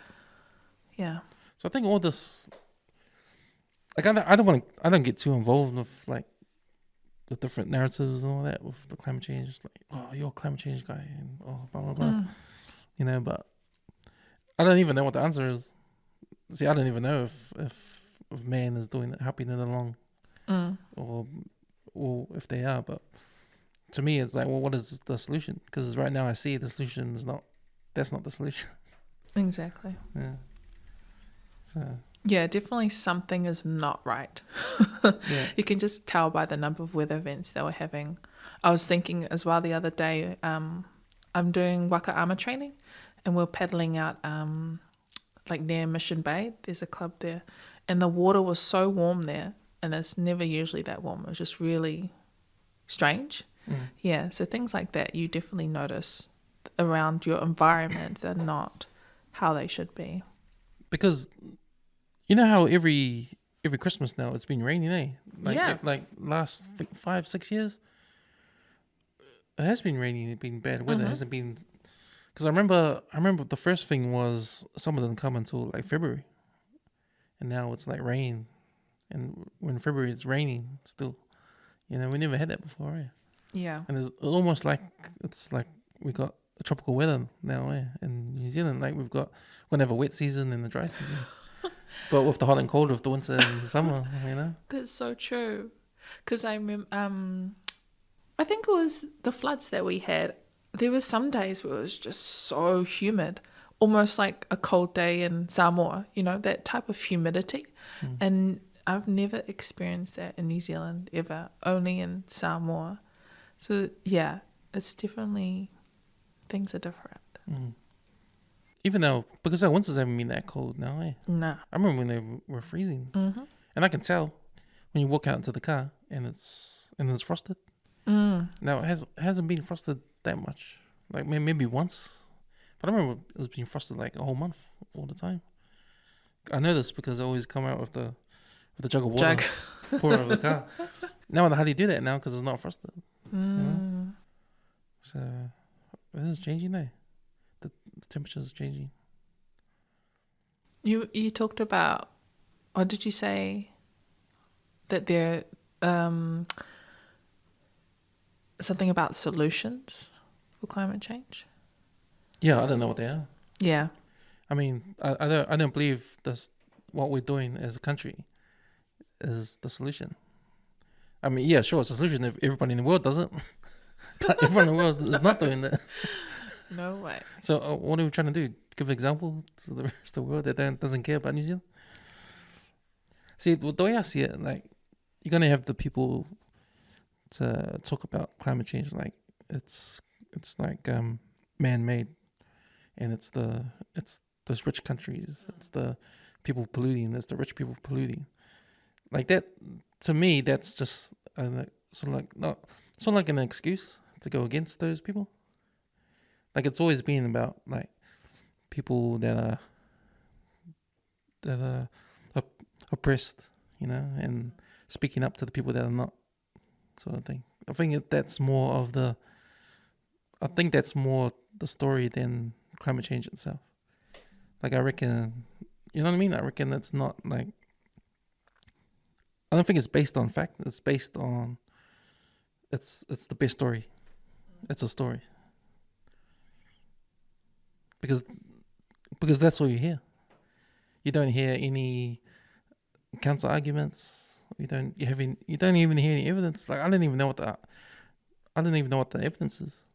yeah. So I think all this, like, I don't get too involved with like the different narratives and all that with the climate change. It's like, oh, you're a climate change guy, and oh, blah blah blah. But I don't even know what the answer is. See, I don't even know if man is doing it, helping it along, or if they are. But to me, it's like, well, what is the solution? Because right now I see the solution is not. That's not the solution. Exactly. Yeah. So Yeah, definitely something is not right. yeah. You can just tell by the number of weather events that we're having. I was thinking as well the other day, I'm doing waka ama training, and we're paddling out like near Mission Bay. There's a club there, and the water was so warm there, and it's never usually that warm. It was just really strange. Yeah, so things like that you definitely notice around your environment. They're not how they should be. Because you know how every Christmas now it's been raining, eh? Yeah. Like last 5-6 years, it has been raining. It's been bad weather. It hasn't been. Because I remember the first thing was summer didn't come until like February, and now it's like rain, and when February it's raining still. We never had that before, eh? Yeah. And it's almost like we got a tropical weather now, eh? In New Zealand, like we're gonna have a wet season and a dry season, but with the hot and cold of the winter and the summer, That's so true. Because I remember, I think it was the floods that we had. There were some days where it was just so humid, almost like a cold day in Samoa, that type of humidity. And I've never experienced that in New Zealand ever, only in Samoa. So, yeah, it's definitely, things are different. Even though, because our winters haven't been that cold now, eh? No. I remember when they were freezing, and I can tell when you walk out into the car and it's frosted. Now it hasn't been frosted that much, like maybe once, but I remember it was being frosted like a whole month all the time. I know this because I always come out with the jug of water, pour it over the car. Now how do you do that now? Because it's not frosted. So it is changing now. The temperature is changing. You talked about, or did you say that there something about solutions for climate change? Yeah, I don't know what they are. Yeah. I mean, I don't believe this. What we're doing as a country is the solution. I mean, yeah, sure, it's a solution if everybody in the world does it, but everyone in the world is not doing that. No way. So what are we trying to do? Give an example to the rest of the world that doesn't care about New Zealand? See, the way I see it, like, you're going to have the people to talk about climate change like it's like man-made, and it's those rich countries, it's the people polluting, it's the rich people polluting. Like that, to me, that's just sort of like an excuse to go against those people. Like, it's always been about like people that are oppressed, and speaking up to the people that are not, sort of thing. I think that's more the story than climate change itself. Like, I reckon, you know what I mean? I reckon it's not like, I don't think it's based on fact. It's based on, it's the best story. It's a story. Because that's all you hear. You don't hear any counter arguments. You don't even hear any evidence. Like, I don't even know what the evidence is.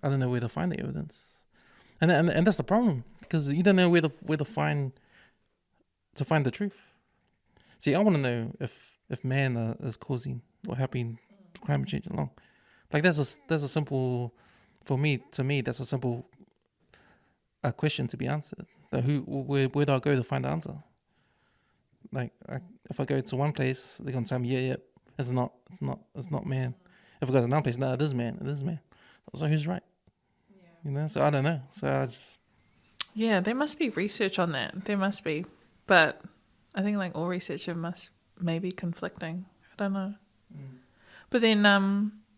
I don't know where to find the evidence. And that's the problem, because you don't know where to find the truth. See, I want to know if man is causing or helping climate change along. Like, that's a simple, for me, that's a simple question to be answered. Like, where do I go to find the answer? Like, if I go to one place, they're gonna tell me, yeah, it's not man. If I go to another place, no, it is man. So who's right? So I don't know. So I just... Yeah, there must be research on that. There must be. But I think like all research must maybe conflicting. I don't know. But then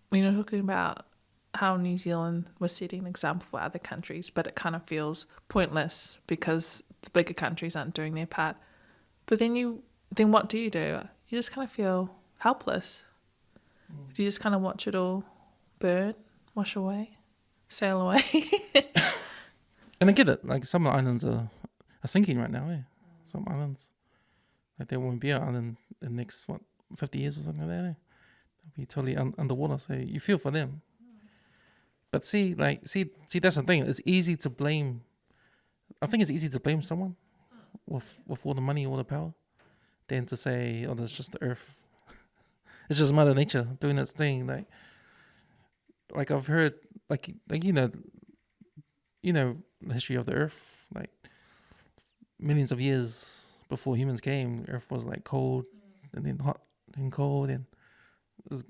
when you're talking about how New Zealand was setting an example for other countries, but it kind of feels pointless because the bigger countries aren't doing their part. But then what do? You just kind of feel helpless. Do you just kind of watch it all burn, wash away, sail away? And I get it. Like, some islands are sinking right now. Some islands, like, there won't be an island in the next 50 years or something like that. They'll be totally underwater. So you feel for them. But see, that's the thing. It's easy to blame. I think it's easy to blame someone with all the money, all the power, than to say, oh, that's just the earth. It's just Mother Nature doing its thing. Like I've heard, like the history of the earth. Like, millions of years before humans came, Earth was like cold, and then hot, and cold, and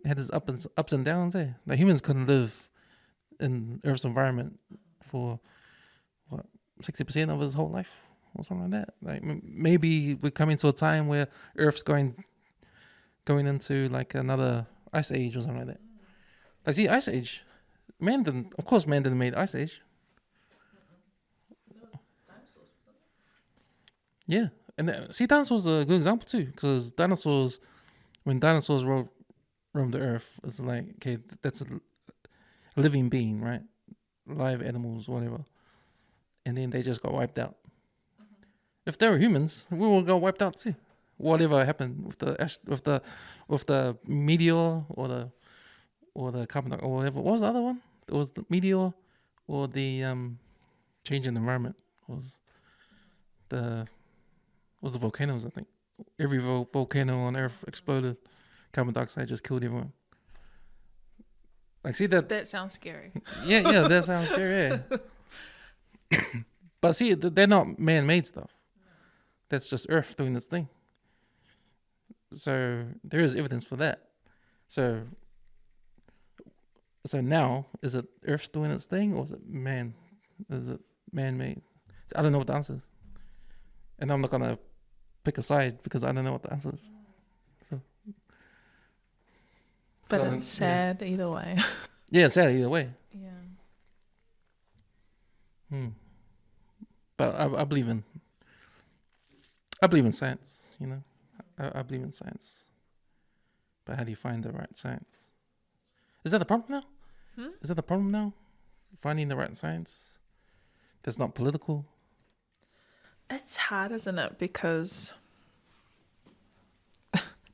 had its ups and downs. Like, humans couldn't live in Earth's environment for 60% of his whole life or something like that. Like, maybe we're coming to a time where Earth's going into like another ice age or something like that. Like, see, ice age, man didn't make ice age. Yeah, and see, dinosaurs are a good example too, because when dinosaurs roamed the earth, it's like, okay, that's a living being, right? Live animals, whatever. And then they just got wiped out. If they were humans, we will go wiped out too. Whatever happened with the meteor or the carbon dioxide or whatever. What was the other one? It was the meteor or the change in the environment. Was the volcanoes, I think. Every volcano on Earth exploded. Carbon dioxide just killed everyone. Like, see that? That sounds scary. Yeah, that sounds scary. Yeah. But see, they're not man-made stuff. That's just Earth doing its thing. So there is evidence for that. So now, is it Earth doing its thing, or is it man? Is it man-made? I don't know what the answer is, and I'm not gonna pick a side because I don't know what the answer is. But it's sad either way. Yeah, it's sad either way. Yeah. But I believe in science. I believe in science. But how do you find the right science? Is that the problem now? Is that the problem now? Finding the right science that's not political? It's hard, isn't it? Because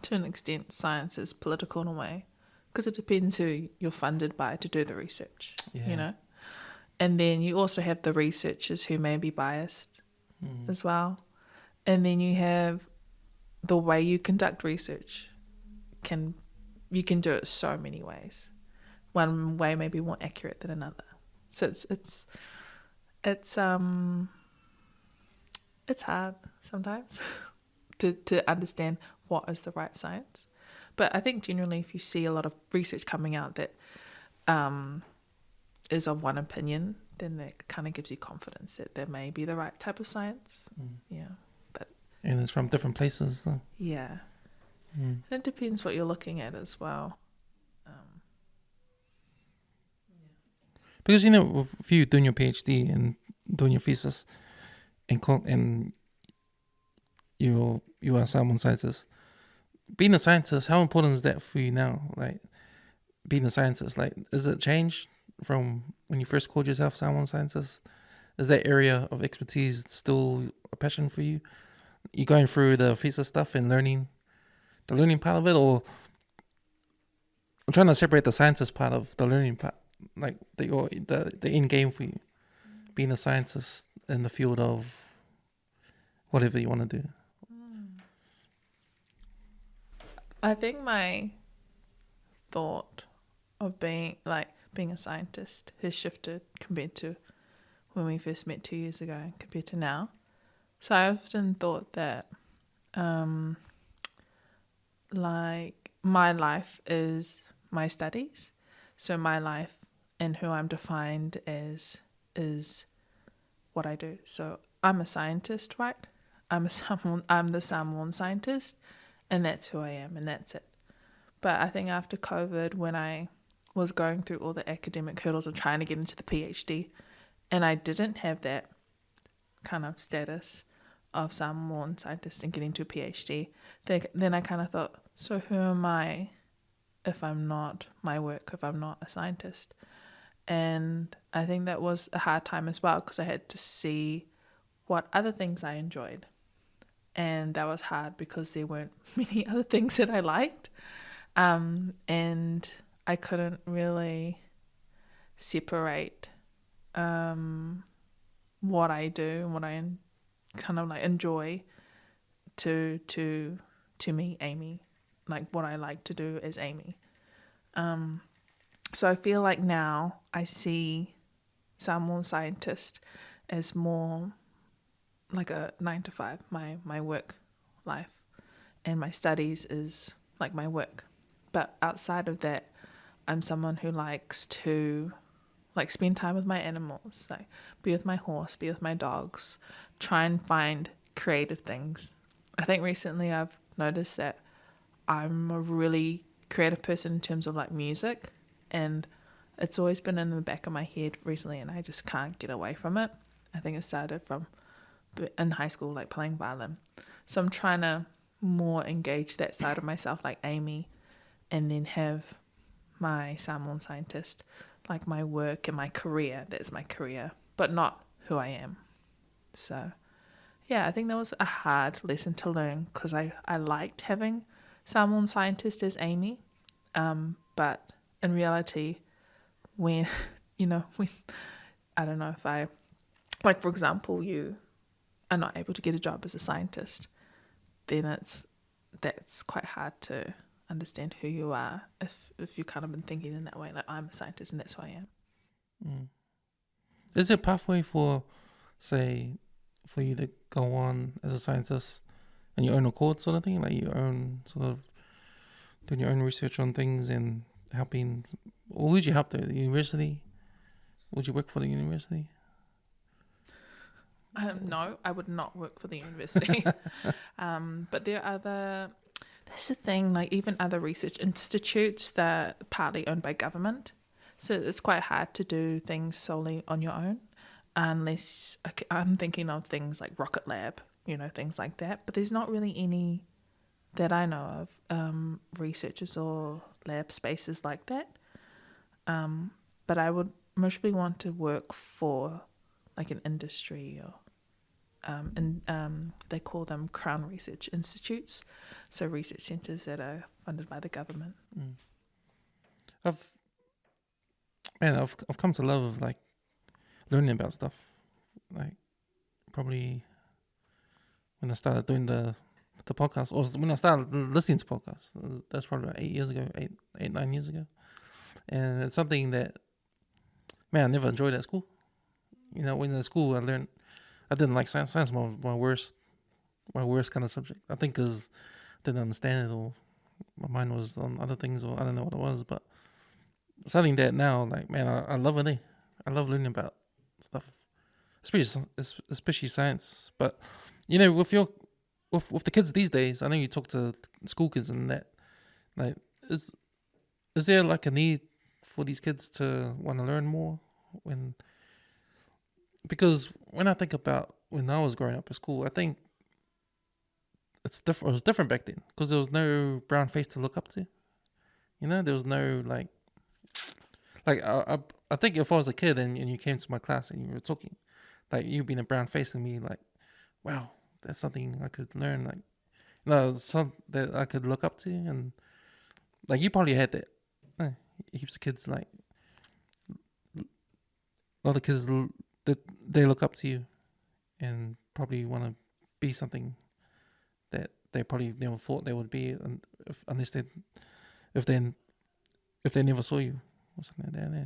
to an extent, science is political in a way. Because it depends who you're funded by to do the research, And then you also have the researchers who may be biased as well. And then you have the way you conduct research. You can do it so many ways. One way may be more accurate than another. So it's hard sometimes to understand what is the right science. But I think generally if you see a lot of research coming out that is of one opinion, then that kind of gives you confidence that there may be the right type of science. Yeah. But And it's from different places. So. Yeah. Mm. And it depends what you're looking at as well. Because, you know, if you doing your PhD and doing your thesis and you are a Samoan scientist, being a scientist, how important is that for you now? Like, being a scientist, like, is it changed from when you first called yourself Samoan Scientist? Is that area of expertise still a passion for you? You going through the thesis stuff and learning the learning part of it, or I'm trying to separate the scientist part of the learning part, like the end game for you, being a scientist in the field of whatever you want to do. I think my thought of being a scientist has shifted compared to when we first met 2 years ago compared to now. So I often thought that like my life is my studies. So my life and who I'm defined as is what I do. So I'm a scientist, right? I'm the Samoan scientist, and that's who I am, and that's it. But I think after COVID, when I was going through all the academic hurdles of trying to get into the PhD, and I didn't have that kind of status of Samoan scientist and getting to a PhD, then I kind of thought, so who am I if I'm not my work, if I'm not a scientist? And I think that was a hard time as well because I had to see what other things I enjoyed. And that was hard because there weren't many other things that I liked. And I couldn't really separate what I do and what I kind of like enjoy to me, Amy, like what I like to do as Amy. So I feel like now I see Samoan Scientist as more like a 9 to 5, my work life, and my studies is like my work. But outside of that, I'm someone who likes to like spend time with my animals, like be with my horse, be with my dogs, try and find creative things. I think recently I've noticed that I'm a really creative person in terms of like music, and it's always been in the back of my head recently and I just can't get away from it. I think it started from in high school, like playing violin. So I'm trying to more engage that side of myself like Amy, and then have my Samoan Scientist like my work and my career. That's my career, but not who I am. So yeah, I think that was a hard lesson to learn because I liked having Samoan Scientist as Amy, but in reality, when I don't know if I, like for example, you are not able to get a job as a scientist, then that's quite hard to understand who you are if you've kind of been thinking in that way, like I'm a scientist and that's who I am. Is there a pathway for, say, for you to go on as a scientist on your own accord sort of thing, like your own sort of doing your own research on things and helping, or would you help the university? Would you work for the university? No, I would not work for the university. But there are that's the thing, like even other research institutes that are partly owned by government. So it's quite hard to do things solely on your own unless I'm thinking of things like Rocket Lab, things like that. But there's not really any that I know of, researchers or lab spaces like that. But I would mostly want to work for like an industry or they call them Crown Research Institutes, so research centres that are funded by the government. I've come to love like learning about stuff. Like probably when I started doing the podcast, or when I started listening to podcasts, that's probably 8 years ago, 9 years ago, and it's something that I never enjoyed at school. When in school I didn't like science. Science was my worst kind of subject. I think because I didn't understand it, or my mind was on other things, or I don't know what it was. But something that now, like, I love it. I love learning about stuff, especially science. But with your with the kids these days, I know you talk to school kids and that. Like, is there like a need for these kids to want to learn more? Because when I think about when I was growing up at school, I think it's different. It was different back then because there was no brown face to look up to. There was no I think if I was a kid and you came to my class and you were talking, like you being a brown face and me, like, wow, that's something I could learn. Like, some that I could look up to, and like you probably had that. Heaps of kids, like a lot of kids that they look up to you, and probably want to be something that they probably never thought they would be, unless if they never saw you or something like that. Yeah.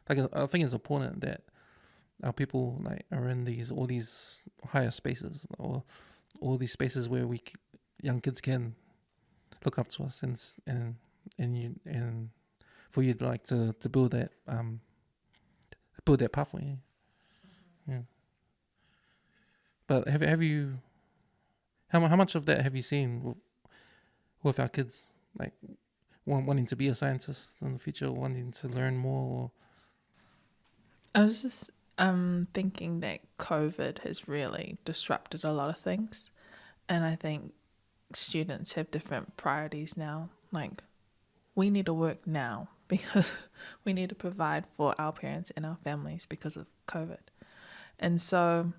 Like I think it's important that our people like are in all these higher spaces, or all these spaces where young kids can look up to us, and for you to like to build that pathway. Yeah. But have you how much of that have you seen with our kids, like wanting to be a scientist in the future, wanting to learn more? I was just thinking that COVID has really disrupted a lot of things, and I think students have different priorities now. Like, we need to work now because we need to provide for our parents and our families because of COVID. And so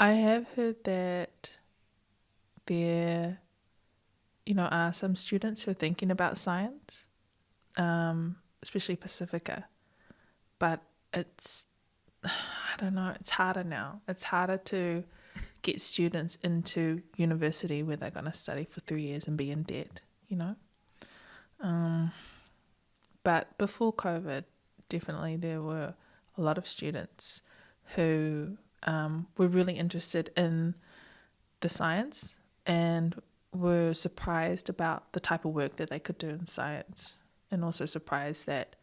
I have heard that there, are some students who are thinking about science, especially Pacifica, but it's harder now. It's harder to get students into university where they're going to study for 3 years and be in debt, But before COVID, definitely there were a lot of students who were really interested in the science and were surprised about the type of work that they could do in science, and also surprised that,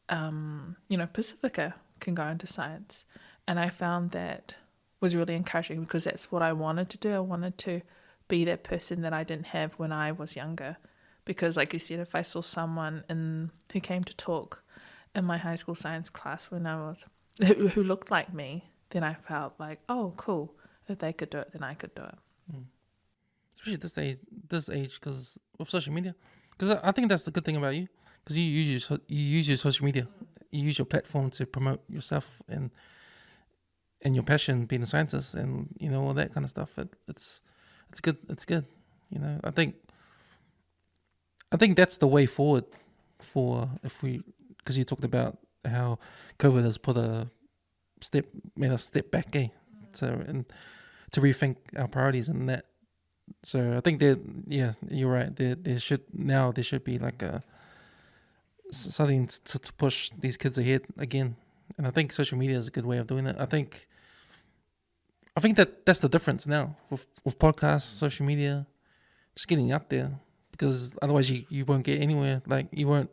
Pacifica can go into science. And I found that was really encouraging because that's what I wanted to do. I wanted to be that person that I didn't have when I was younger. Because like you said, if I saw someone who came to talk in my high school science class when I was, who looked like me, then I felt like, oh, cool. If they could do it, then I could do it. Especially this age, because with social media. Because I think that's the good thing about you. Because you use your social media. You use your platform to promote yourself and your passion being a scientist and, all that kind of stuff. It's good. It's good. I think that's the way forward because you talked about how COVID has made us step back, to rethink our priorities and that. So I think that, you're right. There should be like something to push these kids ahead again. And I think social media is a good way of doing it. I think that's the difference now with podcasts, social media, just getting out there. Because otherwise you won't get anywhere. Like you won't.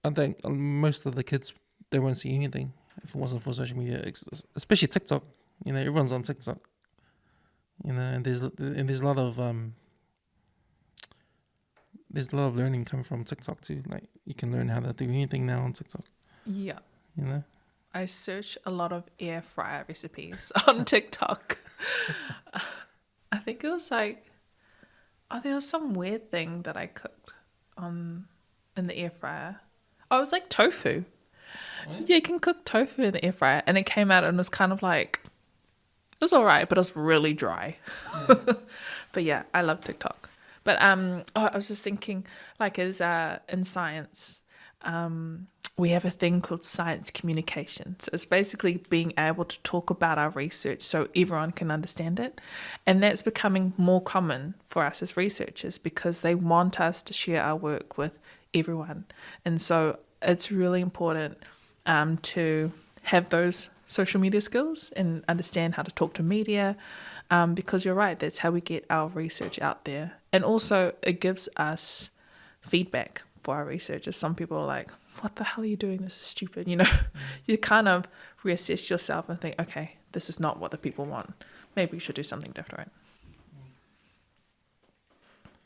I think most of the kids, they won't see anything if it wasn't for social media, especially TikTok. Everyone's on TikTok. And there's a lot of learning coming from TikTok too. Like you can learn how to do anything now on TikTok. Yeah. I search a lot of air fryer recipes on TikTok. I think it was like, there was some weird thing that I cooked in the air fryer. Oh, it was like tofu. What? Yeah, you can cook tofu in the air fryer, and it came out and it was kind of like, it was all right, but it was really dry. Yeah. But yeah, I love TikTok. But I was just thinking, like, as in science, we have a thing called science communication. So it's basically being able to talk about our research so everyone can understand it. And that's becoming more common for us as researchers because they want us to share our work with everyone. And so it's really important to have those social media skills and understand how to talk to media, because you're right, that's how we get our research out there. And also it gives us feedback for our researchers. Some people are like, what the hell are you doing? This is stupid. You kind of reassess yourself and think, okay, this is not what the people want. maybe we should do something different.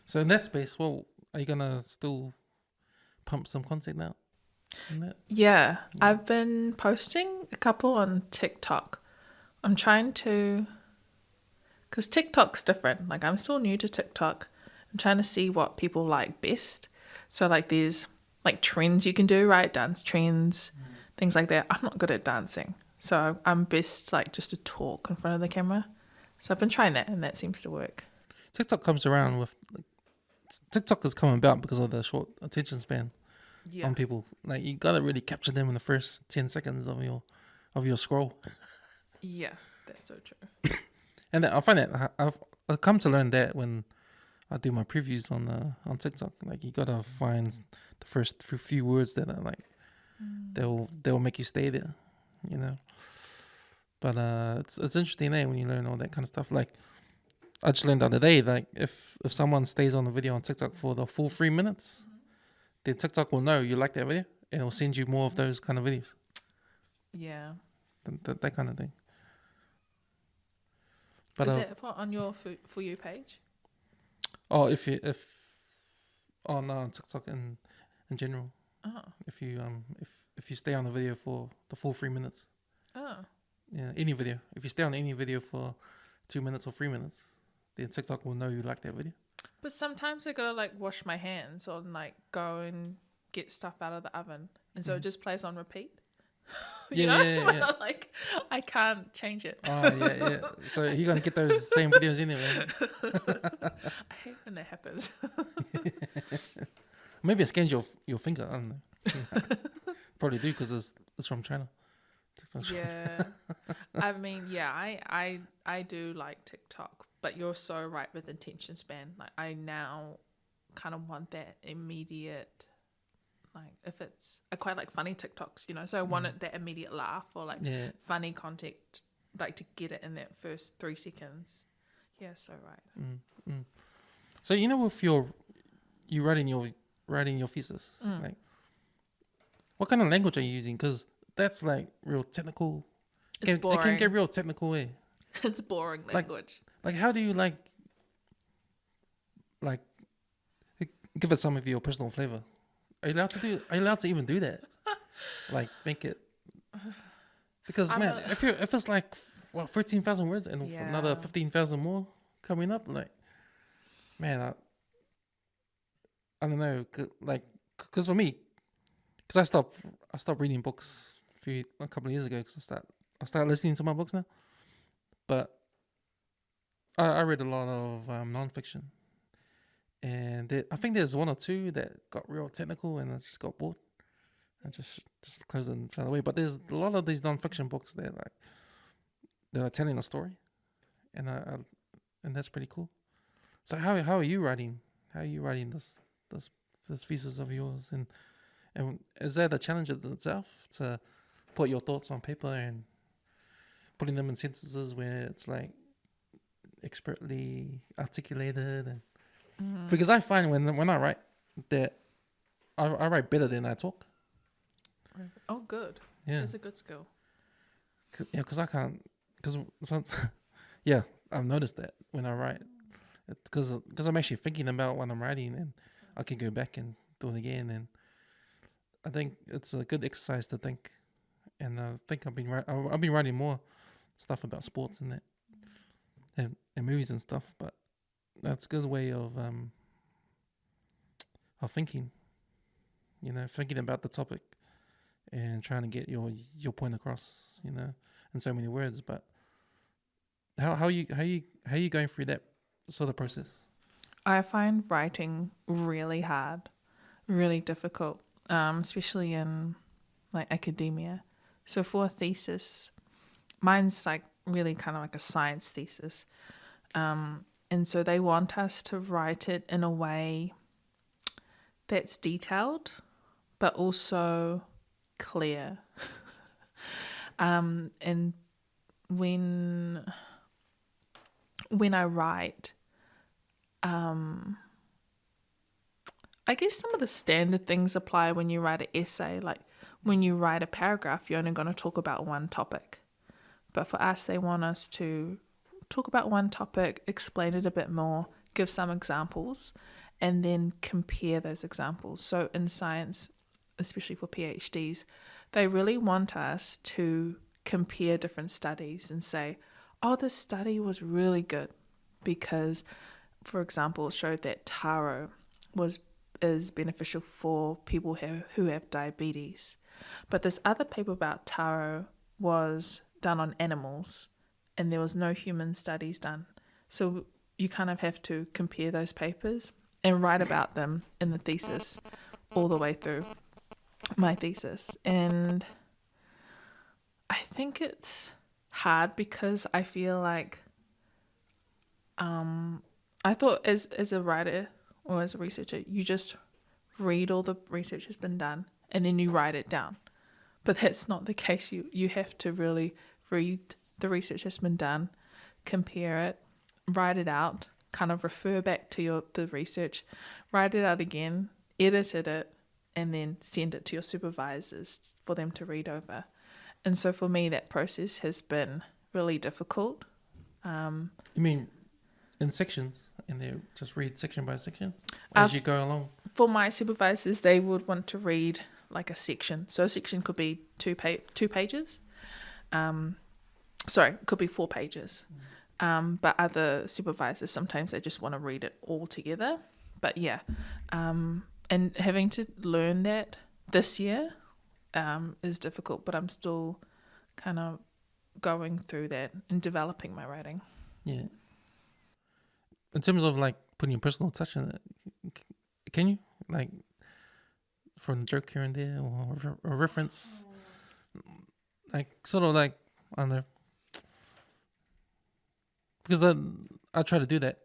So in that space, well, are you gonna still pump some content out in that? Yeah, I've been posting a couple on TikTok. I'm trying to, because TikTok's different. Like, I'm still new to TikTok. I'm trying to see what people like best. So, like, there's like trends you can do, right? Dance trends, things like that. I'm not good at dancing. So, I'm best like just to talk in front of the camera. So, I've been trying that, and that seems to work. TikTok comes around with TikTok has come about because of the short attention span Yeah. on people. Like, you gotta really capture them in the first 10 seconds of your scroll. Yeah, that's so true. And I find that I've come to learn that when I do my previews on TikTok. Like, you gotta find the first few words that are like they'll make you stay there, you know. But it's interesting, when you learn all that kind of stuff. Like, I just learned the other day, like, if someone stays on the video on TikTok for the full 3 minutes, then TikTok will know you like that video and it'll send you more of those kind of videos. Yeah. That kind of thing. But Is it on your For You page? oh, no, on TikTok in general. Oh. If you stay on the video for the full 3 minutes. Oh. Yeah, any video. If you stay on any video for 2 minutes or 3 minutes, then TikTok will know you like that video. But sometimes I gotta like wash my hands or like go and get stuff out of the oven, and so it just plays on repeat. Yeah. Like, I can't change it. Oh yeah. So you're gonna get those same videos anyway. I hate when that happens. Maybe it scans your finger. I don't know. Probably do because it's from China. Yeah. I mean, yeah, I do like TikTok, but you're so right with attention span. Like, I now kind of want that immediate, like, if it's, I quite like funny TikToks, so I want that immediate laugh or like funny content, like to get it in that first 3 seconds. Yeah, so right. So if you writing your thesis, like, what kind of language are you using? Because that's like real technical. It's boring. It can get real technical, eh? It's boring language. Like how do you like give it some of your personal flavor? Are you allowed to even do that? Like, make it, because man, if it's like 13,000 words and another 15,000 more coming up, like, man, I don't know, like, because for me, because I stopped reading books a couple of years ago because I started listening to my books now, but I read a lot of non-fiction, and I think there's one or two that got real technical and I just got bored and just closed them straight away. But there's a lot of these non-fiction books that are telling a story, and and that's pretty cool. So how are you writing? How are you writing this thesis of yours, and is that a challenge in itself to put your thoughts on paper and putting them in sentences where it's like expertly articulated? And because I find when I write that I write better than I talk. Oh, good. Yeah, that's a good skill. Yeah, because I can't. Because I've noticed that when I write, because I'm actually thinking about what I'm writing, and I can go back and do it again, and I think it's a good exercise to think. And I think I've been writing more stuff about sports and that, and movies and stuff. But that's a good way of thinking. Thinking about the topic and trying to get your point across. In so many words. But how are you going through that sort of process? I find writing really hard, really difficult, especially in like academia. So for a thesis, mine's like really kind of like a science thesis. And so they want us to write it in a way that's detailed, but also clear. And when I write, I guess some of the standard things apply when you write an essay. Like when you write a paragraph, you're only going to talk about one topic. But for us, they want us to talk about one topic, explain it a bit more, give some examples, and then compare those examples. So in science, especially for PhDs, they really want us to compare different studies and say, oh, this study was really good because, for example, it showed that taro is beneficial for people who have diabetes. But this other paper about taro was done on animals and there was no human studies done. So you kind of have to compare those papers and write about them in the thesis all the way through my thesis. And I think it's hard because I feel like I thought as a writer or as a researcher, you just read all the research has been done and then you write it down. But that's not the case. You have to really read the research that's been done, compare it, write it out, kind of refer back to the research, write it out again, edit it, and then send it to your supervisors for them to read over. And so for me, that process has been really difficult. You mean in sections, and they just read section by section as you go along? For my supervisors, they would want to read like a section. So a section could be two pages. It could be 4 pages. But other supervisors, sometimes they just want to read it all together. But yeah, and having to learn that this year is difficult, but I'm still kind of going through that and developing my writing. Yeah. In terms of like putting your personal touch in it, can you like from a joke here and there or a reference, like sort of like I don't know, because I try to do that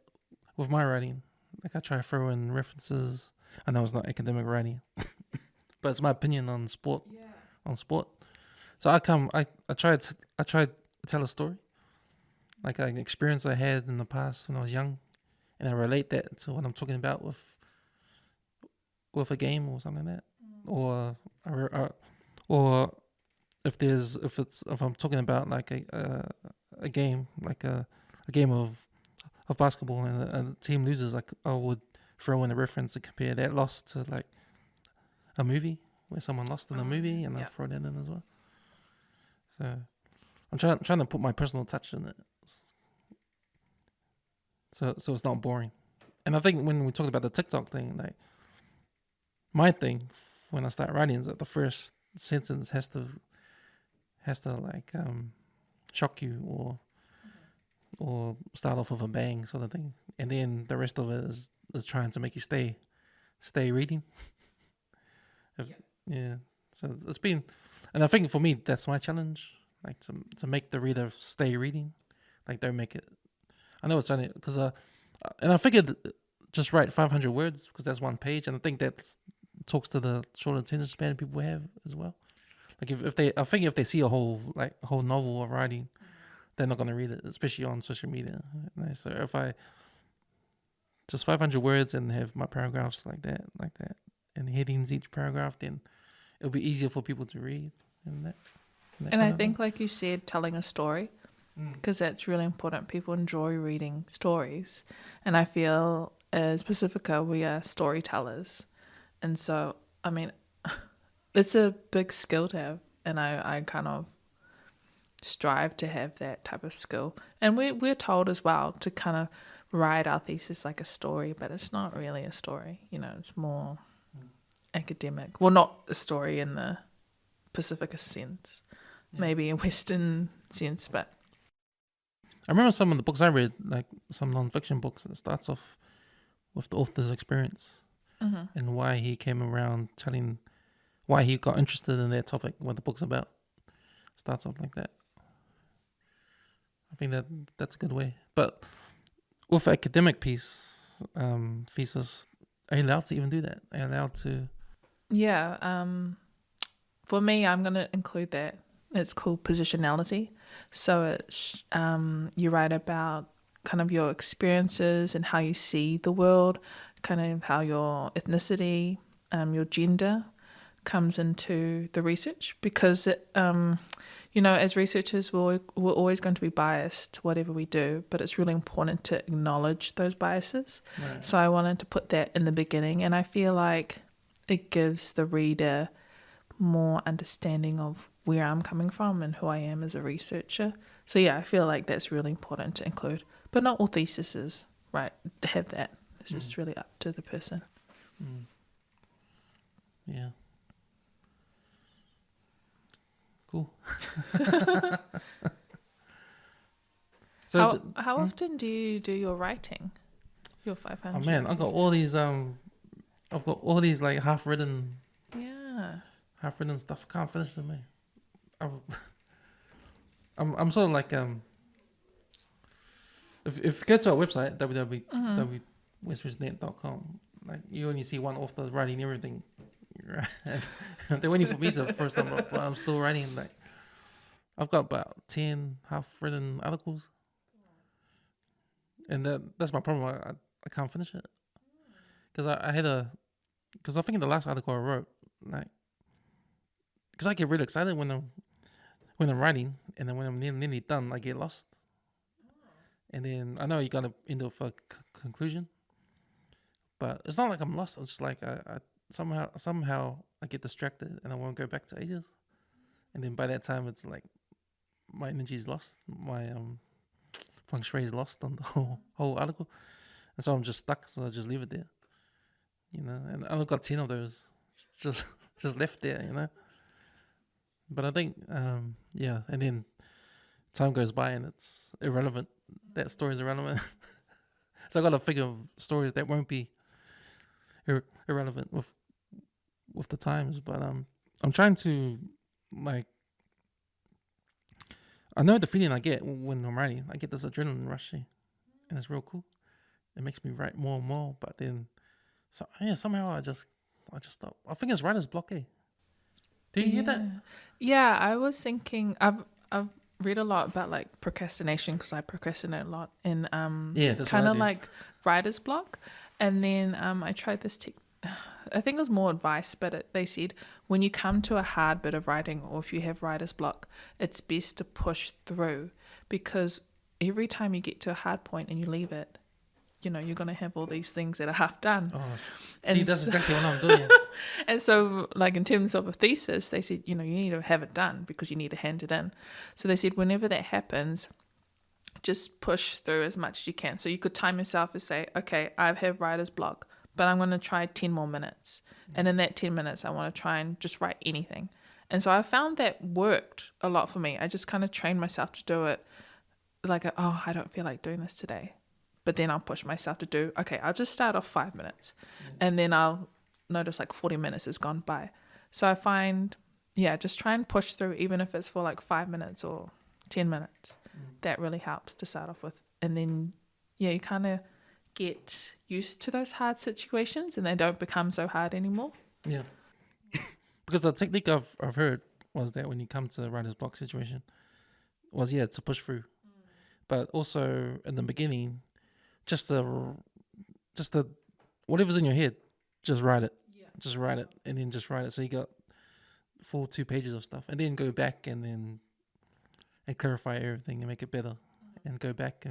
with my writing. Like I try to throw in references. I know it's not academic writing, but it's my opinion on sport. Yeah. On sport, so I try to tell a story, like an experience I had in the past when I was young, and I relate that to what I'm talking about with a game or something like that, or if I'm talking about like a game like a game of basketball and a team loses, like I would throw in a reference to compare that loss to like a movie where someone lost in a movie, and I'll throw that in as well. So I'm trying to put my personal touch in it, so it's not boring. And I think when we talked about the TikTok thing, like my thing when I start writing is that the first sentence has to like shock you or start off with a bang sort of thing, and then the rest of it is trying to make you stay reading. Yeah, so it's been, and I think for me that's my challenge, like to make the reader stay reading, like don't make it. I know it's only because and I figured just write 500 words because that's 1 page, and I think that talks to the short attention span people have as well. Like if they see a whole novel of writing, they're not gonna read it, especially on social media. So if I just 500 words and have my paragraphs like that, and headings each paragraph, then it'll be easier for people to read. And I think, like you said, telling a story, because that's really important. People enjoy reading stories, and I feel as Pacifica, we are storytellers, and so I mean, it's a big skill to have, and I kind of strive to have that type of skill. And we're told as well to kind of write our thesis like a story, but it's not really a story. It's more academic. Well, not a story in the Pacifica sense, maybe a Western sense, but I remember some of the books I read, like some non-fiction books, that starts off with the author's experience and why he came around telling why he got interested in that topic, what the book's about. Starts off like that. I think that's a good way. But with academic thesis, are you allowed to even do that? Are you allowed to? Yeah. For me, I'm going to include that. It's called positionality. So it's you write about kind of your experiences and how you see the world, kind of how your ethnicity, your gender comes into the research, because as researchers, we're always going to be biased to whatever we do, but it's really important to acknowledge those biases. Right. So I wanted to put that in the beginning, and I feel like it gives the reader more understanding of where I'm coming from and who I am as a researcher. So yeah, I feel like that's really important to include. But not all theses, right, have that. It's just really up to the person. Mm. Yeah. Cool. So how often do you do your writing? Your 500? oh man, I've got all these like half written stuff. I can't finish them, man. I'm sort of like if you go to our website www.westwestnet.com, like you only see one author writing everything, right? They're waiting for me to first time, but I'm still writing. Like I've got about 10 half written articles, and that's my problem. I can't finish it because because I think the last article I wrote, like, because I get really excited when I'm writing, and then when I'm nearly done, I get lost. And then I know you got to end with a conclusion, but it's not like I'm lost. It's just like I somehow I get distracted and I won't go back to ages. And then by that time, it's like my energy is lost, my feng shui is lost on the whole article, and so I'm just stuck. So I just leave it there, And I've got 10 of those just left there, But I think and then time goes by and it's irrelevant. That story is irrelevant. So I got to figure of stories that won't be irrelevant with the times. But I'm trying to, like, I know the feeling I get when I'm writing. I get this adrenaline rush, and it's real cool. It makes me write more and more. But then, somehow I just stop. I think it's writer's block. Do you hear that? Yeah, I was thinking. I've read a lot about like procrastination because I procrastinate a lot, and kind of like writer's block. And then I tried this I think it was more advice, but they said when you come to a hard bit of writing, or if you have writer's block, it's best to push through, because every time you get to a hard point and you leave it, you're going to have all these things that are half done. Oh, see, that's exactly what I'm doing. And so, like, in terms of a thesis, they said, you need to have it done because you need to hand it in. So they said whenever that happens, just push through as much as you can. So you could time yourself and say, okay, I've had writer's block, but I'm going to try 10 more minutes. And in that 10 minutes, I want to try and just write anything. And so I found that worked a lot for me. I just kind of trained myself to do it like, I don't feel like doing this today. But then I'll push myself to do, okay, I'll just start off 5 minutes. And then I'll notice like 40 minutes has gone by. So I find, just try and push through, even if it's for like 5 minutes or 10 minutes. That really helps to start off with. And then, you kind of get used to those hard situations and they don't become so hard anymore. Yeah. Because the technique I've heard was that when you come to a writer's block situation, was, to push through. But also in the beginning, just whatever's in your head, just write it. Just write it, and then just write it. So you got 2 pages of stuff, and then go back and clarify everything and make it better, and go back.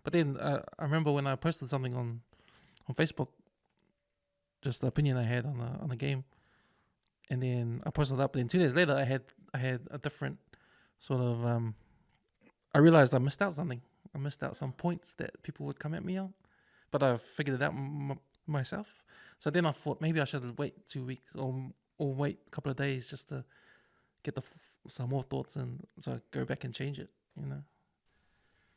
But then I remember when I posted something on Facebook, just the opinion I had on the game, and then I posted it up. Then 2 days later, I had a different sort of. I realized I missed out something. I missed out some points that people would come at me on, but I figured it out myself. So then I thought maybe I should wait 2 weeks or wait a couple of days just to get some more thoughts in, so I go back and change it,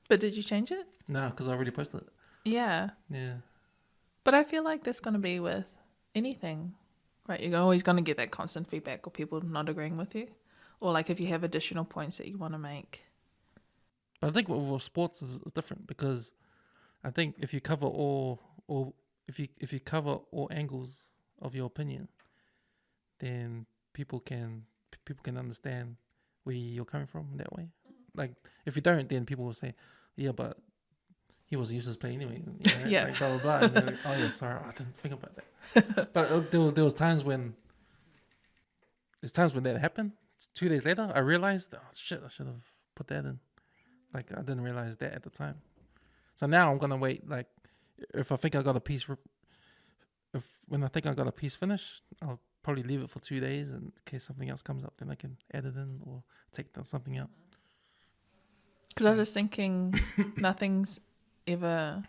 But did you change it? No, because I already posted it. Yeah. Yeah. But I feel like that's going to be with anything, right? You're always going to get that constant feedback or people not agreeing with you, or like if you have additional points that you want to make. But I think with sports is different, because I think if you cover all if you cover all angles of your opinion, then people can understand where you're coming from that way. Like if you don't, then people will say, "Yeah, but he was a useless player anyway." Yeah. Like blah blah blah. And like, oh yeah, sorry, I didn't think about that. But there was times when that happened 2 days later, I realized, oh shit, I should have put that in. Like I didn't realize that at the time. So now I'm gonna wait. Like if I think I got a piece, when I think I got a piece finished, I'll probably leave it for 2 days, and in case something else comes up, then I can add it in or take something out. Because I was just thinking, nothing's ever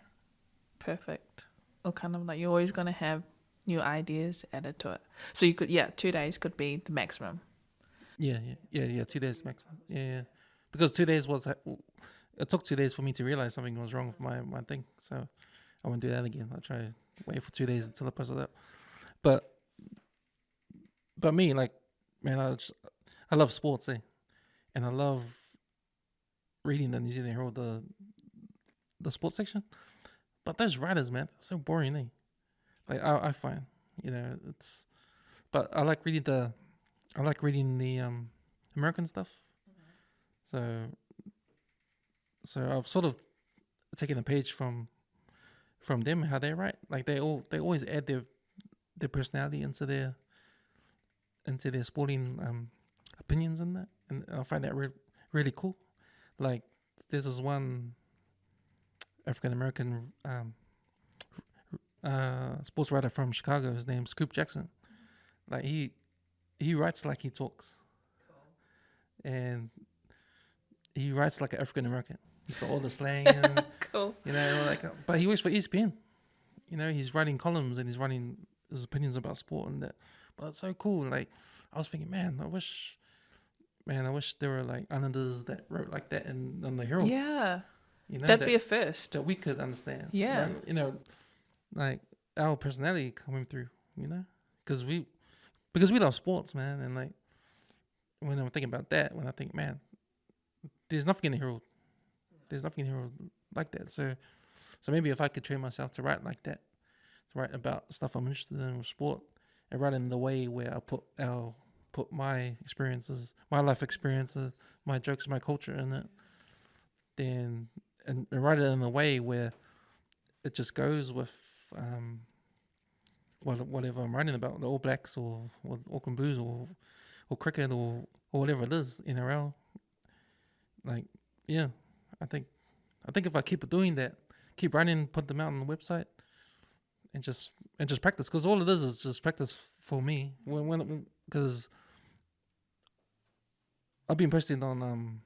perfect, or kind of like you're always gonna have new ideas added to it. So you could, 2 days could be the maximum. Yeah. 2 days maximum. Yeah. Because 2 days was, it took 2 days for me to realize something was wrong with my thing. So I won't do that again. I'll try wait for 2 days until I puzzle it out. But me, like, man, I love sports, and I love reading the New Zealand Herald, the sports section. But those writers, man, they're so boring, Like I find, it's. But I like reading the American stuff. So I've sort of taken a page from them, how they write. Like they always add their personality into their sporting opinions and that, and I find that really cool. Like there's this one African American sports writer from Chicago. His name's Scoop Jackson. Like he writes like he talks, and he writes like an African American. He's got all the slang, and Cool. But he works for ESPN. He's writing columns and he's writing his opinions about sport and that. But it's so cool. Like I was thinking, man, I wish there were like Islanders that wrote like that on the Herald. Yeah. That'd be a first. That we could understand. Yeah. Like our personality coming through, because we love sports, man. And like when I'm thinking about that, when I think, man, there's nothing in the Herald. There's nothing in the Herald like that. So maybe if I could train myself to write like that, to write about stuff I'm interested in with sport, and write in the way where I'll put my experiences, my life experiences, my jokes, my culture in it, then and write it in a way where it just goes with whatever I'm writing about, the All Blacks or Auckland Blues or cricket or whatever it is, NRL. Like, yeah, I think if I keep doing that, keep writing, put them out on the website, and just practice, because all it is just practice for me. Because I've been posting on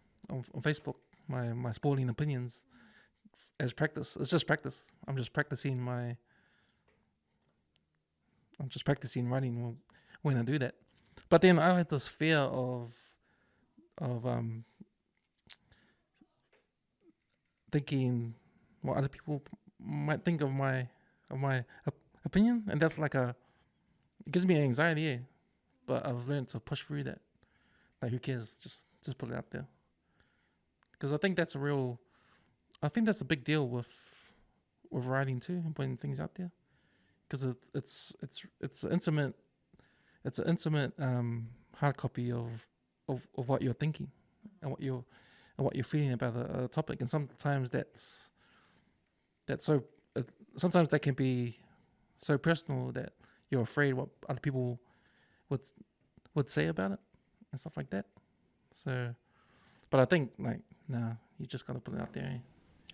Facebook my sporting opinions as practice. It's just practice. I'm just practicing writing when I do that. But then I had this fear of thinking what other people might think of my opinion, and that's like it gives me anxiety. Yeah. But I've learned to push through that. Like, who cares? Just put it out there. Because I think that's a big deal with writing too, and putting things out there. Because it's an intimate hard copy of what you're thinking and what you're feeling about a topic. And sometimes that's so. Sometimes that can be so personal that you're afraid what other people would say about it and stuff like that. So, but I think like, nah, you just gotta put it out there. Eh?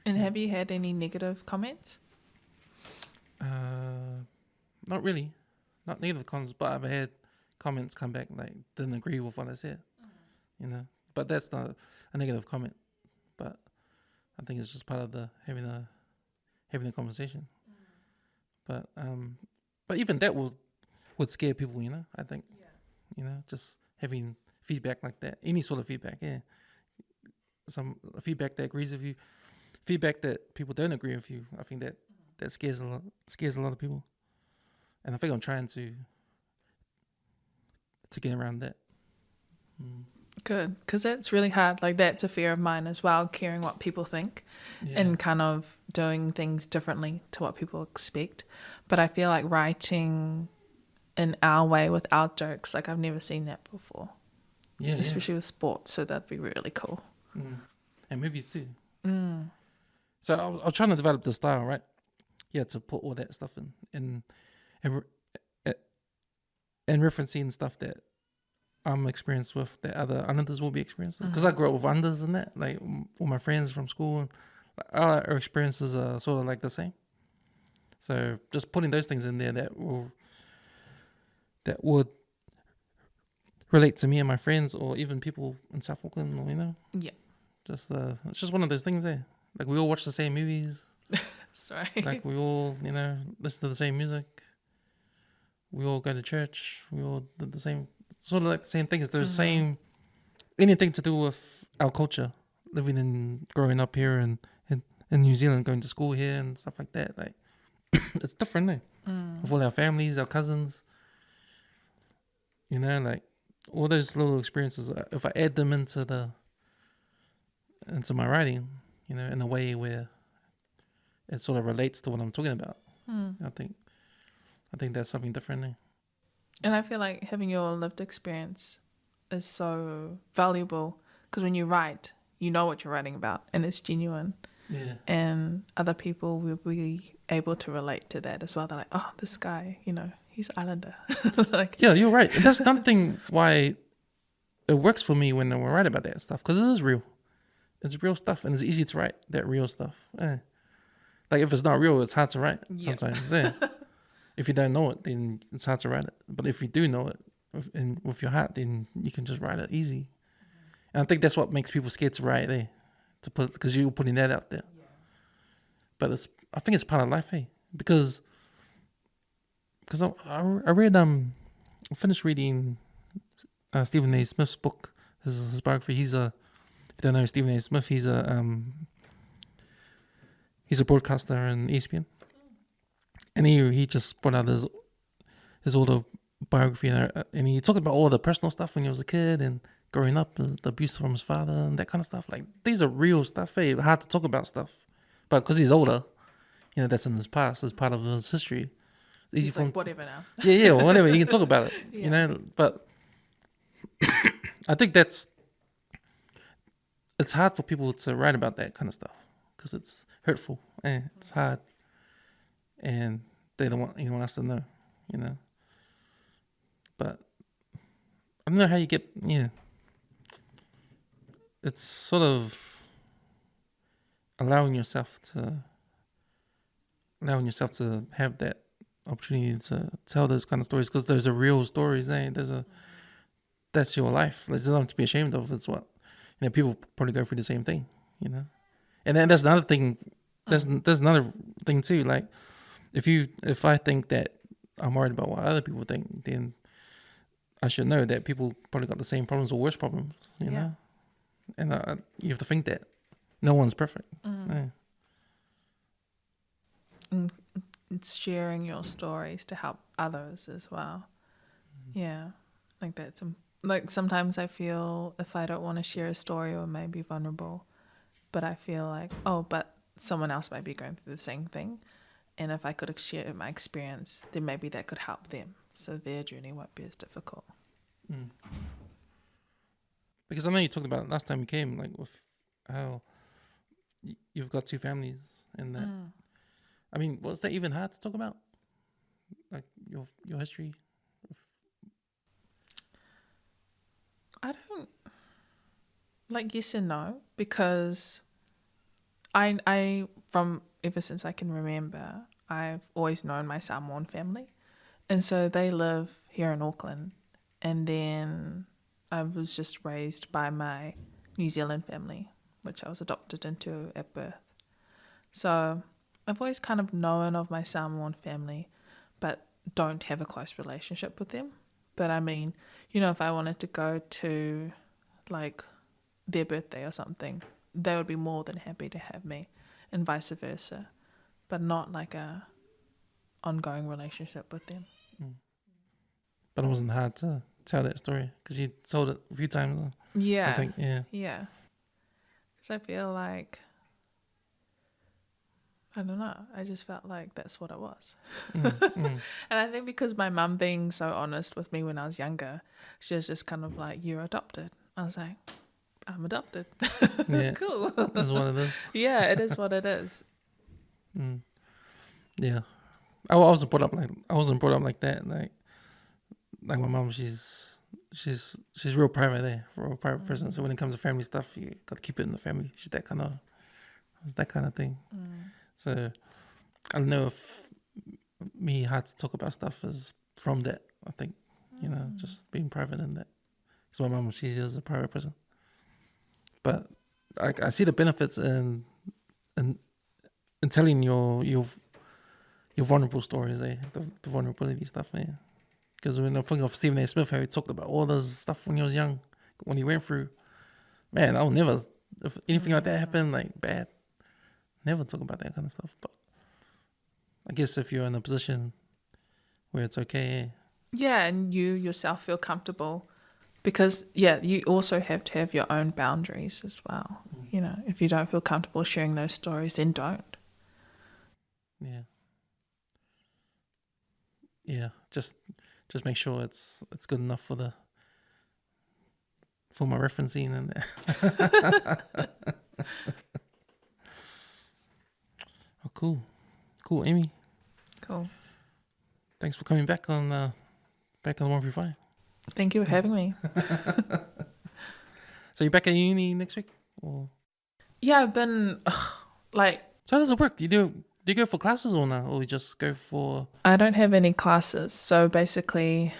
And have you had any negative comments? Not really, not negative comments, but I've had comments come back like didn't agree with what I said, But that's not a negative comment. But I think it's just part of the having a conversation. But even that would scare people, I think. Yeah. Just having feedback like that, any sort of feedback, yeah. Some feedback that agrees with you, feedback that people don't agree with you. I think that scares a lot of people, and I think I'm trying to get around that. Good, because that's really hard. Like, that's a fear of mine as well, caring what people think and kind of doing things differently to what people expect. But I feel like writing in our way with our jokes, like I've never seen that before. Yeah, especially with sports, so that'd be really cool. And movies too. So I was trying to develop the style, right? Yeah, to put all that stuff in and referencing stuff that I'm experienced with that other Islanders will be experienced. Because I grew up with Islanders and that, like all my friends from school, and our experiences are sort of like the same. So just putting those things in there that would relate to me and my friends, or even people in South Auckland, or, you know. Yeah. Just it's just one of those things there. Like we all watch the same movies. Sorry. Like we all, you know, listen to the same music. We all go to church. We all do the same, sort of like the same things. There's same, anything to do with our culture, growing up here in New Zealand, going to school here and stuff like that. Like it's different, eh? With all our families, our cousins. You know, like all those little experiences. If I add them into my writing, you know, in a way where it sort of relates to what I'm talking about, I think that's something different. Eh? And I feel like having your lived experience is so valuable, because when you write, you know what you're writing about and it's genuine. Yeah. And other people will be able to relate to that as well. They're like, oh, this guy, you know, he's Islander. Like, yeah, you're right. And that's another thing why it works for me when I write about that stuff, because it is real. It's real stuff, and it's easy to write that real stuff. Like if it's not real, it's hard to write sometimes. If you don't know it, then it's hard to write it. But if you do know it with your heart, then you can just write it easy. And I think that's what makes people scared to write there, because you're putting that out there. Yeah. But I think it's part of life, because I read I finished reading Stephen A. Smith's book, his biography. If you don't know Stephen A. Smith, he's a broadcaster in ESPN. And he just brought out his autobiography, and he talked about all the personal stuff when he was a kid and growing up, the abuse from his father and that kind of stuff. Like, these are real stuff. Hard to talk about stuff, but because he's older, you know, that's in his past, it's part of his history. He's like, whatever now. Yeah, whatever. You can talk about it, you know. But I think it's hard for people to write about that kind of stuff because it's hurtful and it's hard. And they don't want anyone else to know, you know. But I don't know how you get, it's sort of allowing yourself to have that opportunity to tell those kind of stories, because those are real stories. That's your life. There's nothing to be ashamed of. It's what, you know, people probably go through the same thing, you know. And then there's another thing. There's another thing too. Like, if I think that I'm worried about what other people think, then I should know that people probably got the same problems or worse problems, you know? And you have to think that no one's perfect. Yeah. And it's sharing your stories to help others as well. Yeah, like that's like sometimes I feel if I don't want to share a story or maybe vulnerable, but I feel like, but someone else might be going through the same thing. And if I could share my experience, then maybe that could help them, so their journey won't be as difficult. Because I know you talked about it last time you came, like with how you've got two families, and that. I mean, was that even hard to talk about? Like your history? I don't like, yes and no, because I from ever since I can remember, I've always known my Samoan family. And so they live here in Auckland. And then I was just raised by my New Zealand family, which I was adopted into at birth. So I've always kind of known of my Samoan family, but don't have a close relationship with them. But I mean, you know, if I wanted to go to like their birthday or something, they would be more than happy to have me, and vice versa, but not like a ongoing relationship with them. But it wasn't hard to tell that story because you told it a few times. Yeah, I think, yeah, because I feel like, I don't know, I just felt like that's what it was. And I think because my mum being so honest with me when I was younger, she was just kind of like, you're adopted. I was like, I'm adopted. Yeah. Cool. That's what it is. Yeah, it is what it is. Yeah, I wasn't brought up like that. Like my mom, she's she's real private there, real private person. So when it comes to family stuff, you got to keep it in the family. She's that kind of thing. So I don't know if me hard to talk about stuff is from that. I think just being private in that. Because my mum, she is a private person, but I see the benefits in telling your vulnerable stories, the vulnerability stuff, Because when I think of Stephen A. Smith, how he talked about all this stuff when he was young, when he went through, man, I'll never, if anything like that happened, like bad, never talk about that kind of stuff. But I guess if you're in a position where it's okay. Yeah, and you yourself feel comfortable. Because, you also have to have your own boundaries as well. If you don't feel comfortable sharing those stories, then don't. Yeah. Yeah, just make sure it's good enough for my referencing and that. Oh, cool, Amy. Cool. Thanks for coming back on 135. Thank you for having me. So you're back at uni next week, or? Yeah, I've been So how does it work? Do you go for classes or not, or you just go for? I don't have any classes, so basically,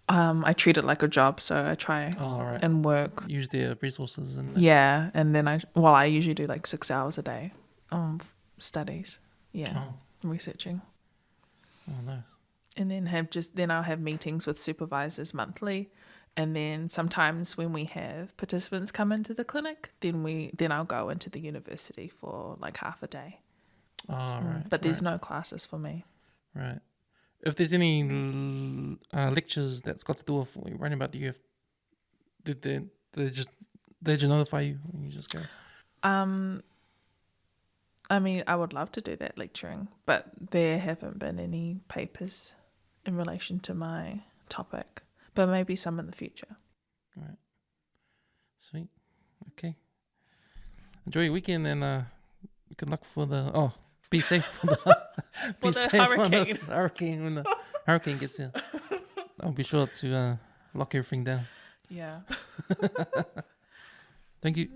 I treat it like a job. So I try and work. Use their resources and. Yeah, and then I usually do like 6 hours a day, studies. Yeah, researching. Oh, nice. And then I'll have meetings with supervisors monthly, and then sometimes when we have participants come into the clinic, then I'll go into the university for like half a day. Oh, right. But there's no classes for me. Right. If there's any lectures that's got to do with writing about the youth, did they just notify you when you just go? I mean, I would love to do that lecturing, but there haven't been any papers in relation to my topic, but maybe some in the future. Right. Sweet. Okay. Enjoy your weekend and good luck for the be safe for the hurricane. On this hurricane when the hurricane gets here. I'll be sure to lock everything down. Yeah. Thank you.